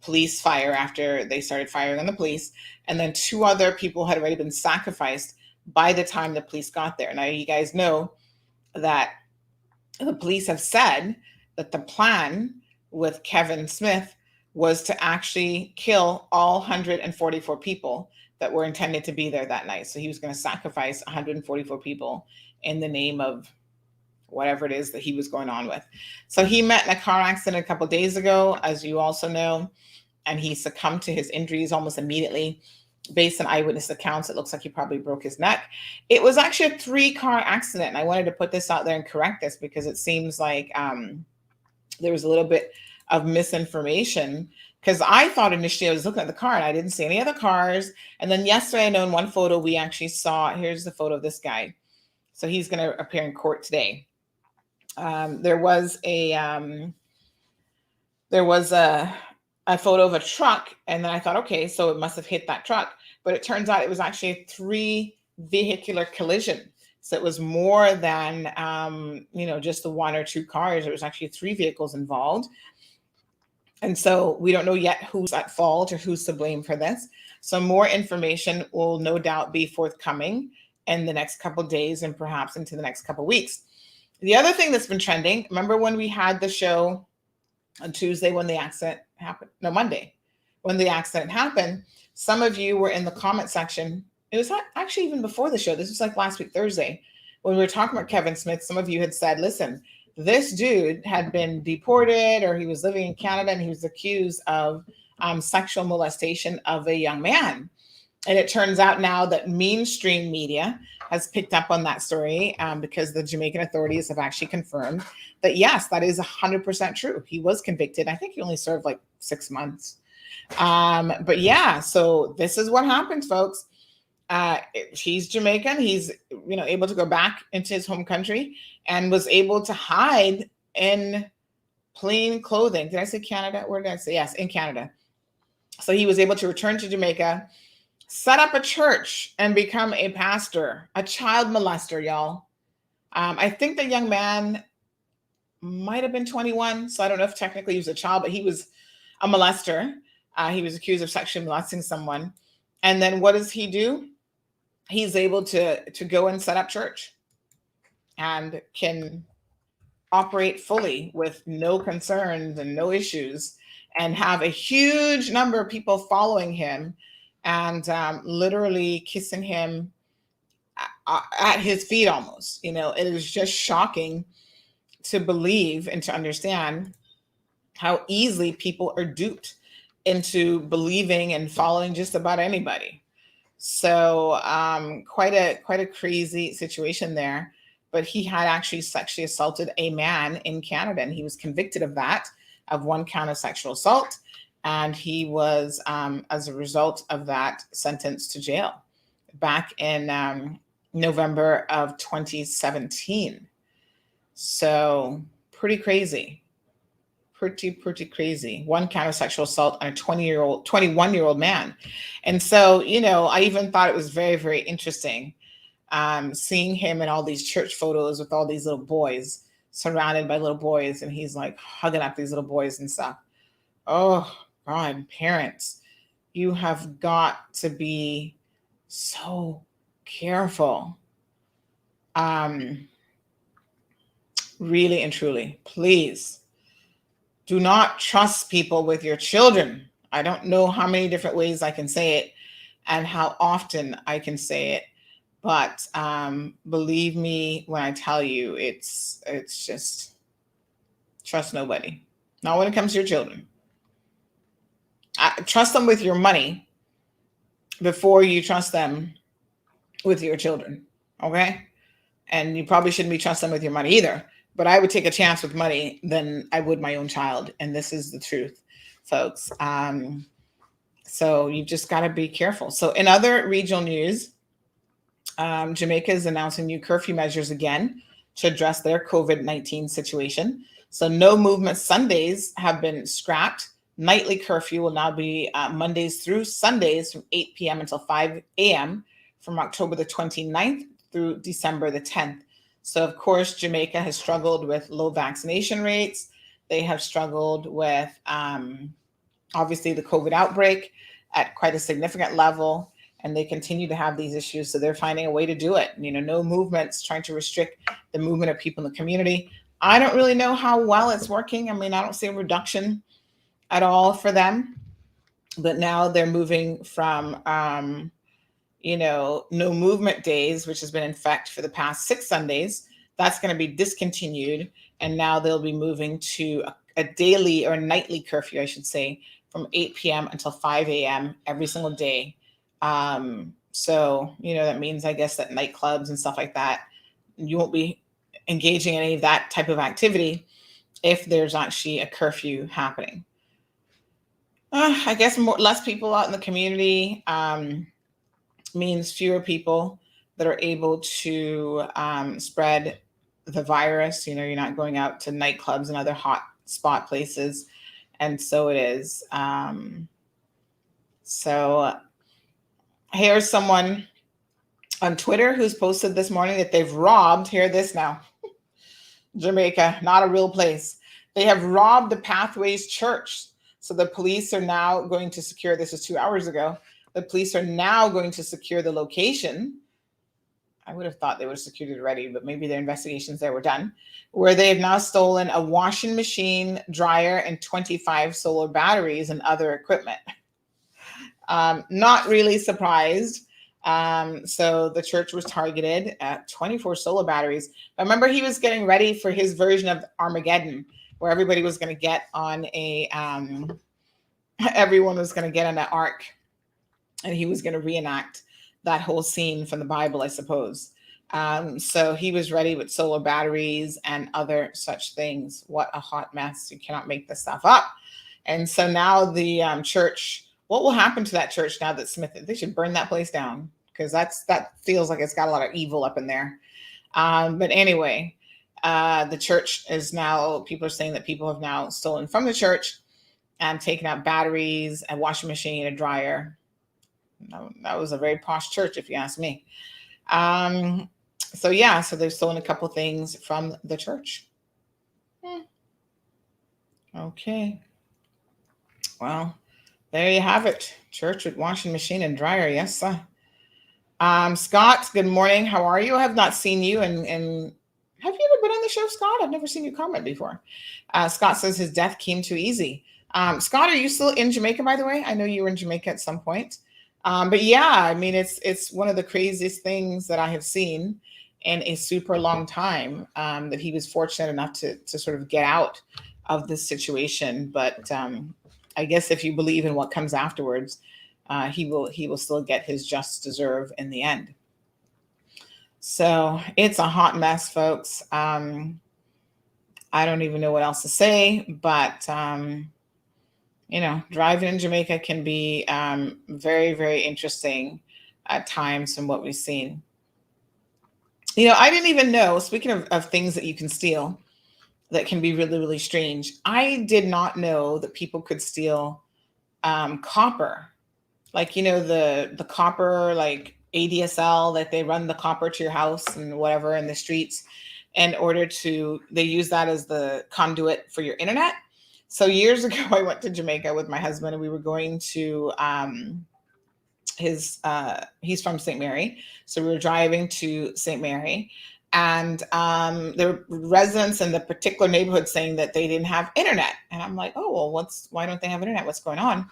police fire after they started firing on the police. And then 2 other people had already been sacrificed by the time the police got there. Now, you guys know that the police have said that the plan with Kevin Smith was to actually kill all 144 people that were intended to be there that night. So he was going to sacrifice 144 people in the name of whatever it is that he was going on with. So he met in a car accident a couple of days ago, as you also know, and he succumbed to his injuries almost immediately. Based on eyewitness accounts, it looks like he probably broke his neck. It was actually a 3-car accident. And I wanted to put this out there and correct this because it seems like there was a little bit of misinformation, because I thought initially I was looking at the car and I didn't see any other cars. And then yesterday, I know in one photo we actually saw, here's the photo of this guy. So he's going to appear in court today. There was a photo of a truck, and then I thought, okay, so it must have hit that truck. But it turns out it was actually a 3 vehicular collision. So it was more than, just the 1 or 2 cars. It was actually 3 vehicles involved. And so we don't know yet who's at fault or who's to blame for this. So more information will no doubt be forthcoming in the next couple of days and perhaps into the next couple of weeks. The other thing that's been trending, remember when we had the show on Tuesday when the accident happened? No, Monday, when the accident happened, some of you were in the comment section. It was actually even before the show. This was like last week, Thursday, when we were talking about Kevin Smith. Some of you had said, listen, this dude had been deported, or he was living in Canada, and he was accused of sexual molestation of a young man. And it turns out now that mainstream media has picked up on that story because the Jamaican authorities have actually confirmed that, yes, that is 100% true. He was convicted. I think he only served like 6 months. But yeah, so this is what happens, folks. He's Jamaican. He's able to go back into his home country and was able to hide in plain clothing. Did I say Canada? Where did I say? Yes, in Canada. So he was able to return to Jamaica, set up a church, and become a pastor, a child molester, y'all. I think the young man might have been 21, so I don't know if technically he was a child, but he was a molester. He was accused of sexually molesting someone. And then what does he do? He's able to go and set up church and can operate fully with no concerns and no issues, and have a huge number of people following him and literally kissing him at his feet almost. It is just shocking to believe and to understand how easily people are duped into believing and following just about anybody. So quite a crazy situation there. But he had actually sexually assaulted a man in Canada, and he was convicted of that, of 1 count of sexual assault. And he was, as a result of that, sentenced to jail back in November of 2017. So pretty crazy. Pretty crazy. 1 count of sexual assault on a 21-year-old man. And so, I even thought it was very, very interesting seeing him in all these church photos with all these little boys, surrounded by little boys, and he's like hugging up these little boys and stuff. Oh God, parents, you have got to be so careful. Really and truly, please do not trust people with your children. I don't know how many different ways I can say it and how often I can say it. But believe me when I tell you, it's just trust nobody. Not when it comes to your children. Trust them with your money before you trust them with your children, okay? And you probably shouldn't be trusting them with your money either. But I would take a chance with money than I would my own child. And this is the truth, folks. So you've just got to be careful. So in other regional news, Jamaica is announcing new curfew measures again to address their COVID-19 situation. So no movement Sundays have been scrapped. Nightly curfew will now be Mondays through Sundays from 8 p.m. until 5 a.m. from October the 29th through December the 10th. So, of course, Jamaica has struggled with low vaccination rates. They have struggled with, obviously, the COVID outbreak at quite a significant level. And they continue to have these issues. So they're finding a way to do it. No movements, trying to restrict the movement of people in the community. I don't really know how well it's working. I mean, I don't see a reduction at all for them. But now they're moving from, no movement days, which has been in effect for the past 6 Sundays. That's going to be discontinued. And now they'll be moving to a daily or nightly curfew, I should say, from 8 p.m. until 5 a.m. every single day. So, that means, I guess, that nightclubs and stuff like that, you won't be engaging in any of that type of activity. if there's actually a curfew happening. I guess less people out in the community means fewer people that are able to spread the virus. You know, you're not going out to nightclubs and other hot spot places. And so it is. So here's someone on Twitter who's posted this morning that they've robbed, hear this now, Jamaica, not a real place. They have robbed the Pathways Church. So the police are now going to secure, this is 2 hours ago, the police are now going to secure the location. I would have thought they would have secured it already, but maybe their investigations there were done, where they have now stolen a washing machine, dryer, and 25 solar batteries and other equipment. Not really surprised. So the church was targeted at 24 solar batteries. I remember he was getting ready for his version of Armageddon, where everybody was going to get on a, everyone was going to get on an ark, and he was going to reenact that whole scene from the Bible, I suppose. So he was ready with solar batteries and other such things. What a hot mess. You cannot make this stuff up. And so now the church, what will happen to that church now that Smith, they should burn that place down, because that feels like it's got a lot of evil up in there. But anyway, the church is now, people are saying that people have now stolen from the church and taken out batteries, a washing machine, a dryer. That was a very posh church, if you ask me. So yeah, so they've stolen a couple things from the church. Okay. Well, there you have it. Church with washing machine and dryer. Yes, sir. Scott, good morning. How are you? I have not seen you. And have you ever been on the show, Scott? I've never seen you comment before. Scott says his death came too easy. Scott, are you still in Jamaica, by the way? I know you were in Jamaica at some point. But yeah, I mean, it's one of the craziest things that I have seen in a super long time, that he was fortunate enough to sort of get out of this situation. But I guess if you believe in what comes afterwards, he will still get his just deserve in the end. So it's a hot mess, folks. I don't even know what else to say, but you know, driving in Jamaica can be very, very interesting at times from what we've seen. You know, I didn't even know, speaking of things that you can steal that can be really, really strange, I did not know that people could steal copper. Like, you know, the copper, like ADSL, that they run the copper to your house and whatever in the streets in order to, they use that as the conduit for your internet. So years ago, I went to Jamaica with my husband, and we were going to he's from St. Mary. So we were driving to St. Mary, and there were residents in the particular neighborhood saying that they didn't have internet. And I'm like, oh, well, why don't they have internet? What's going on?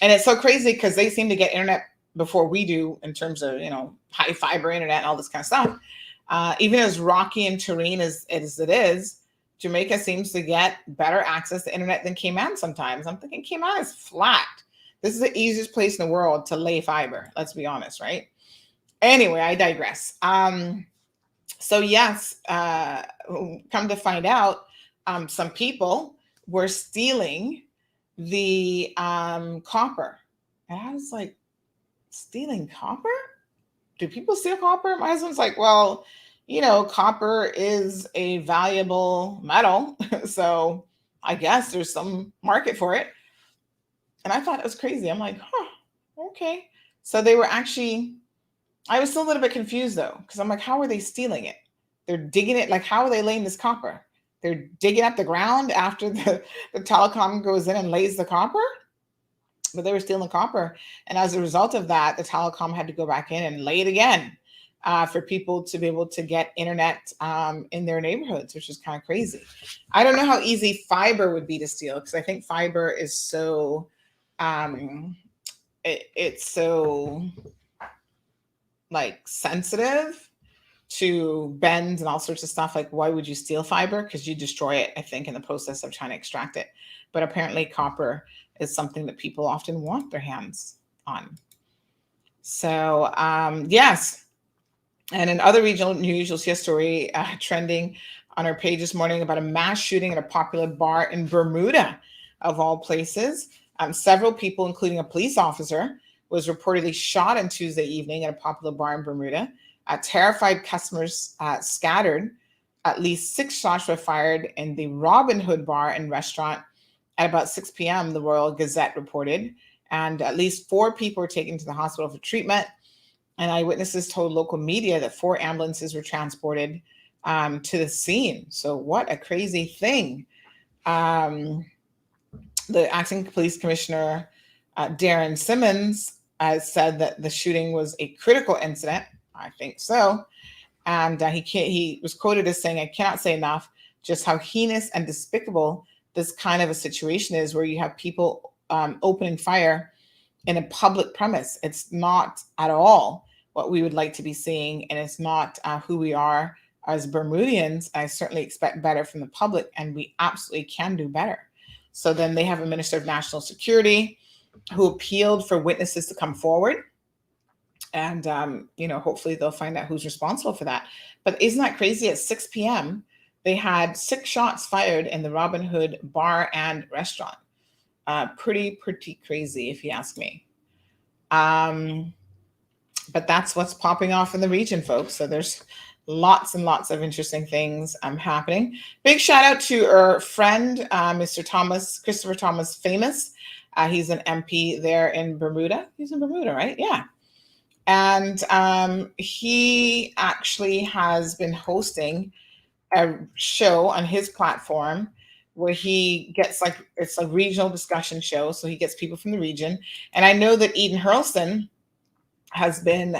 And it's so crazy because they seem to get internet before we do in terms of, you know, high fiber internet and all this kind of stuff. Even as rocky and terrain as it is, Jamaica seems to get better access to internet than Cayman sometimes. I'm thinking Cayman is flat. This is the easiest place in the world to lay fiber. Let's be honest, right? Anyway, I digress. So yes, come to find out, some people were stealing the copper. And I was like, stealing copper? Do people steal copper? My husband's like, well, you know, copper is a valuable metal. So I guess there's some market for it. And I thought it was crazy. I'm like, huh, okay. So they were actually, I was still a little bit confused though, because I'm like, how are they stealing it? They're digging it. Like, how are they laying this copper? They're digging up the ground after the telecom goes in and lays the copper? But they were stealing copper. And as a result of that, the telecom had to go back in and lay it again for people to be able to get internet in their neighborhoods, which is kind of crazy. I don't know how easy fiber would be to steal, because I think fiber is so, it's so like sensitive to bend and all sorts of stuff. Like, why would you steal fiber? Because you destroy it, I think, in the process of trying to extract it. But apparently copper is something that people often want their hands on. So yes. And in other regional news, you'll see a story trending on our page this morning about a mass shooting at a popular bar in Bermuda, of all places. Several people, including a police officer, was reportedly shot on Tuesday evening at a popular bar in Bermuda. Terrified customers scattered. At least 6 shots were fired in the Robin Hood bar and restaurant at about 6 p.m., the Royal Gazette reported. And at least 4 people were taken to the hospital for treatment. And eyewitnesses told local media that 4 ambulances were transported to the scene. So what a crazy thing. The acting police commissioner, Darren Simmons, said that the shooting was a critical incident. I think so. And he was quoted as saying, "I cannot say enough just how heinous and despicable this kind of a situation is, where you have people opening fire in a public premise. It's not at all what we would like to be seeing, and it's not who we are as Bermudians. I certainly expect better from the public, and we absolutely can do better." So then they have a Minister of National Security who appealed for witnesses to come forward. And, hopefully they'll find out who's responsible for that. But isn't that crazy? At 6 p.m., they had 6 shots fired in the Robin Hood bar and restaurant. Pretty crazy, if you ask me. But that's what's popping off in the region, folks. So there's lots and lots of interesting things happening. Big shout out to our friend, Mr. Christopher Thomas Famous. He's an MP there in Bermuda. He's in Bermuda, right? Yeah. And he actually has been hosting a show on his platform where he gets it's a regional discussion show. So he gets people from the region. And I know that Eden Hurlston has been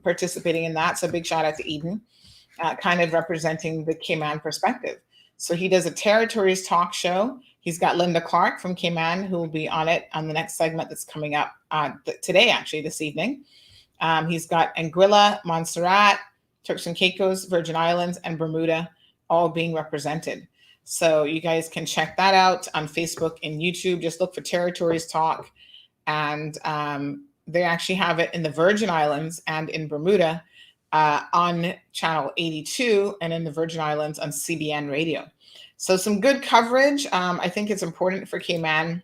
participating in that. So big shout out to Eden, kind of representing the Cayman perspective. So he does a territories talk show. He's got Linda Clark from Cayman, who will be on it on the next segment that's coming up today, actually, this evening. He's got Anguilla, Montserrat, Turks and Caicos, Virgin Islands, and Bermuda all being represented. So you guys can check that out on Facebook and YouTube. Just look for Territories Talk. And they actually have it in the Virgin Islands and in Bermuda on channel 82, and in the Virgin Islands on CBN radio. So some good coverage. I think it's important for Cayman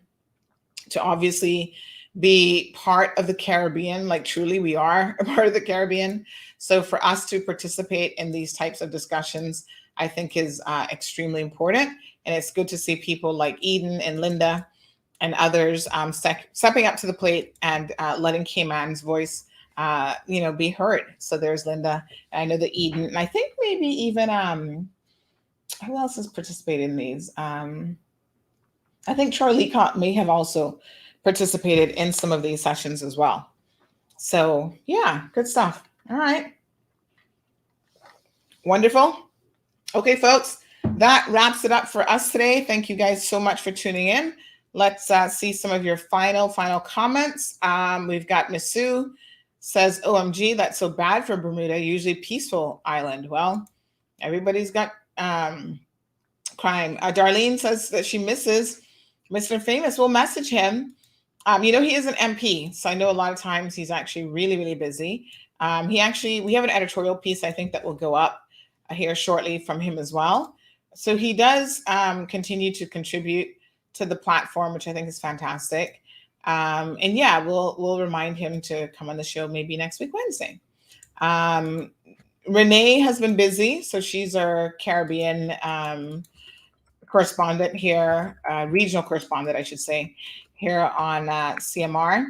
to obviously be part of the Caribbean. Like, truly, we are a part of the Caribbean. So for us to participate in these types of discussions, I think is extremely important. And it's good to see people like Eden and Linda and others stepping up to the plate and letting Cayman's voice, be heard. So there's Linda. I know that Eden, and I think maybe even who else has participated in these? I think Troy Leacott may have also participated in some of these sessions as well. So yeah, good stuff. All right. Wonderful. Okay, folks, that wraps it up for us today. Thank you guys so much for tuning in. Let's see some of your final comments. We've got Miss Sue says, OMG, that's so bad for Bermuda, usually peaceful island. Well, everybody's got crime. Darlene says that she misses Mr. Famous. We'll message him. He is an MP, so I know a lot of times he's actually really, really busy. We have an editorial piece, I think, that will go up here shortly from him as well. So he does continue to contribute to the platform, which I think is fantastic. And yeah, we'll remind him to come on the show maybe next week, Wednesday. Renee has been busy, so she's our Caribbean correspondent here, regional correspondent, I should say, here on CMR.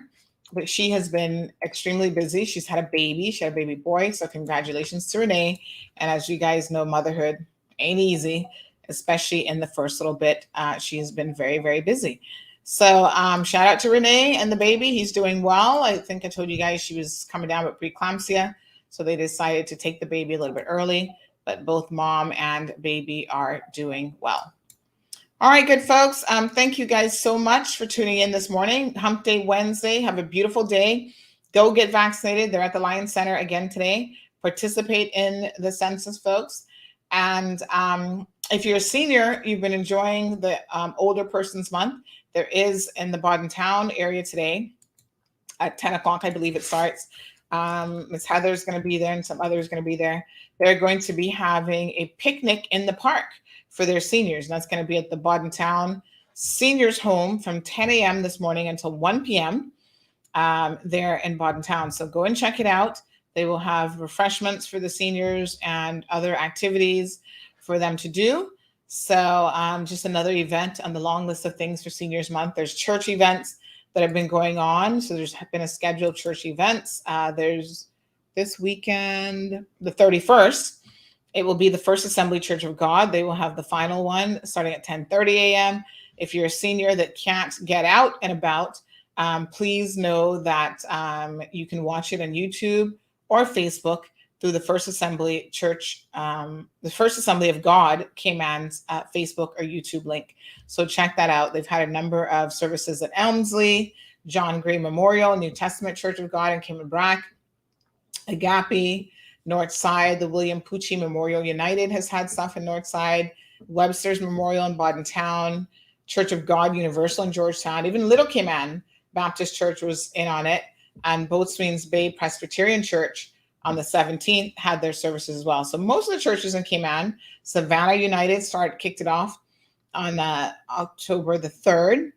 But she has been extremely busy. She's had a baby. She had a baby boy. So congratulations to Renee. And as you guys know, motherhood ain't easy, especially in the first little bit. She has been very, very busy. So shout out to Renee and the baby. He's doing well. I think I told you guys she was coming down with preeclampsia. So they decided to take the baby a little bit early. But both mom and baby are doing well. All right, good folks. Thank you guys so much for tuning in this morning. Hump Day Wednesday. Have a beautiful day. Go get vaccinated. They're at the Lions Center again today. Participate in the census, folks. And if you're a senior, you've been enjoying the Older Persons Month. There is in the Bodden Town area today at 10 o'clock, I believe it starts. Miss Heather's going to be there and some others going to be there. They're going to be having a picnic in the park for their seniors. And that's going to be at the Bodden Town Seniors Home from 10 a.m. this morning until 1 p.m. There in Bodden Town. So go and check it out. They will have refreshments for the seniors and other activities for them to do. So just another event on the long list of things for Seniors Month. There's church events that have been going on. So there's been a schedule of church events. There's this weekend, the 31st, it will be the First Assembly Church of God. They will have the final one starting at 10:30 a.m. If you're a senior that can't get out and about, please know that you can watch it on YouTube or Facebook through the First Assembly Church, the First Assembly of God, Cayman's Facebook or YouTube link. So check that out. They've had a number of services at Elmsley, John Gray Memorial, New Testament Church of God in Cayman Brac, Agape, Northside, the William Pucci Memorial United has had stuff in Northside, Webster's Memorial in Bodden Town, Church of God Universal in Georgetown, even Little Cayman Baptist Church was in on it, and Boatswain's Bay Presbyterian Church on the 17th had their services as well. So most of the churches in Cayman, Savannah United kicked it off on October the 3rd.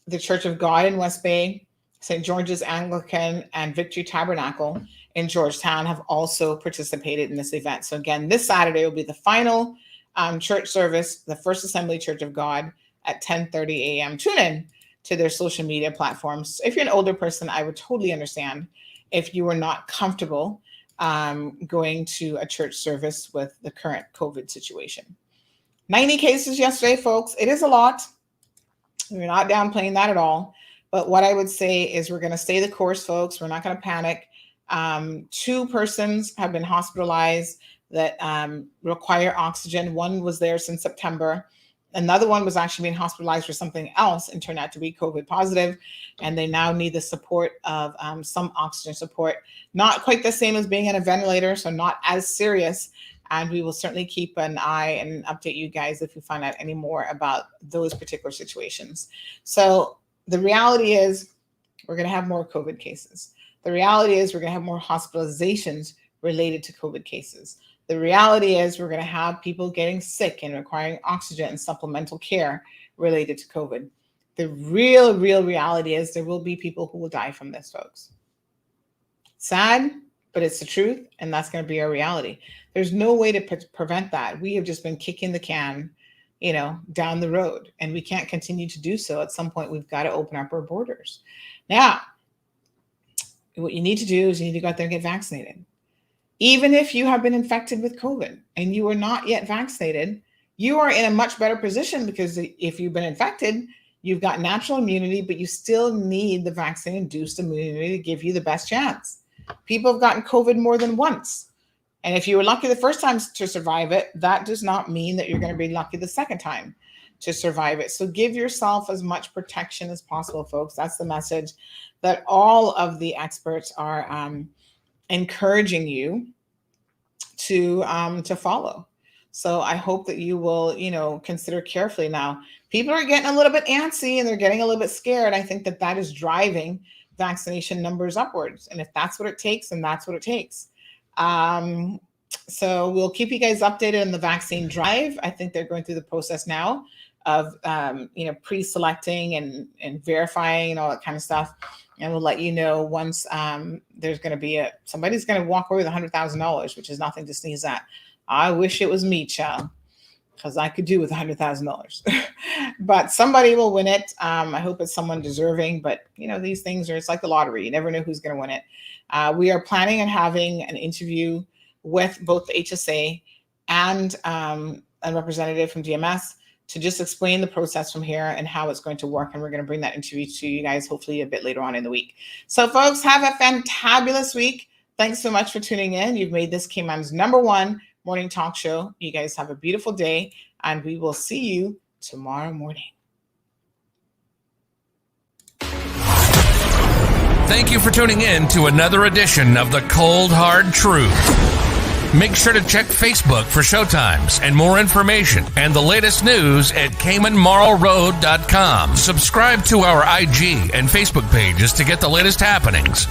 The Church of God in West Bay, St. George's Anglican, and Victory Tabernacle in Georgetown have also participated in this event. So again, this Saturday will be the final church service, the First Assembly Church of God at 10:30 a.m. Tune in to their social media platforms. If you're an older person, I would totally understand if you were not comfortable going to a church service with the current COVID situation. 90 cases yesterday, folks. It is a lot. We're not downplaying that at all. But what I would say is we're going to stay the course, folks. We're not going to panic. 2 persons have been hospitalized that require oxygen. One was there since September. Another one was actually being hospitalized for something else and turned out to be COVID positive. And they now need the support of some oxygen support. Not quite the same as being on a ventilator, so not as serious. And we will certainly keep an eye and update you guys if we find out any more about those particular situations. So the reality is we're going to have more COVID cases. The reality is we're going to have more hospitalizations related to COVID cases. The reality is we're going to have people getting sick and requiring oxygen and supplemental care related to COVID. The real reality is there will be people who will die from this, folks. Sad, but it's the truth, and that's going to be our reality. There's no way to prevent that. We have just been kicking the can, down the road, and we can't continue to do so. At some point, we've got to open up our borders. Now, what you need to do is you need to go out there and get vaccinated. Even if you have been infected with COVID and you are not yet vaccinated, you are in a much better position because if you've been infected, you've got natural immunity, but you still need the vaccine-induced immunity to give you the best chance. People have gotten COVID more than once. And if you were lucky the first time to survive it, that does not mean that you're going to be lucky the second time to survive it. So give yourself as much protection as possible, folks. That's the message that all of the experts are encouraging you to follow. So I hope that you will, consider carefully. Now, people are getting a little bit antsy and they're getting a little bit scared. I think that is driving vaccination numbers upwards. And if that's what it takes, then that's what it takes. So we'll keep you guys updated on the vaccine drive. I think they're going through the process now of, pre-selecting and verifying and all that kind of stuff. And we'll let you know once there's going to be somebody's going to walk away with $100,000, which is nothing to sneeze at. I wish it was me, child, because I could do with $100,000. But somebody will win it. I hope it's someone deserving. But these things it's like the lottery. You never know who's going to win it. We are planning on having an interview with both the HSA and a representative from DMS to just explain the process from here and how it's going to work. And we're going to bring that interview to you guys hopefully a bit later on in the week. So folks, have a fantabulous week. Thanks so much for tuning in. You've made this Cayman's #1 morning talk show. You guys have a beautiful day, and we will see you tomorrow morning. Thank you for tuning in to another edition of The Cold Hard Truth. Make sure to check Facebook for showtimes and more information and the latest news at CaymanMarlRoad.com. Subscribe to our IG and Facebook pages to get the latest happenings.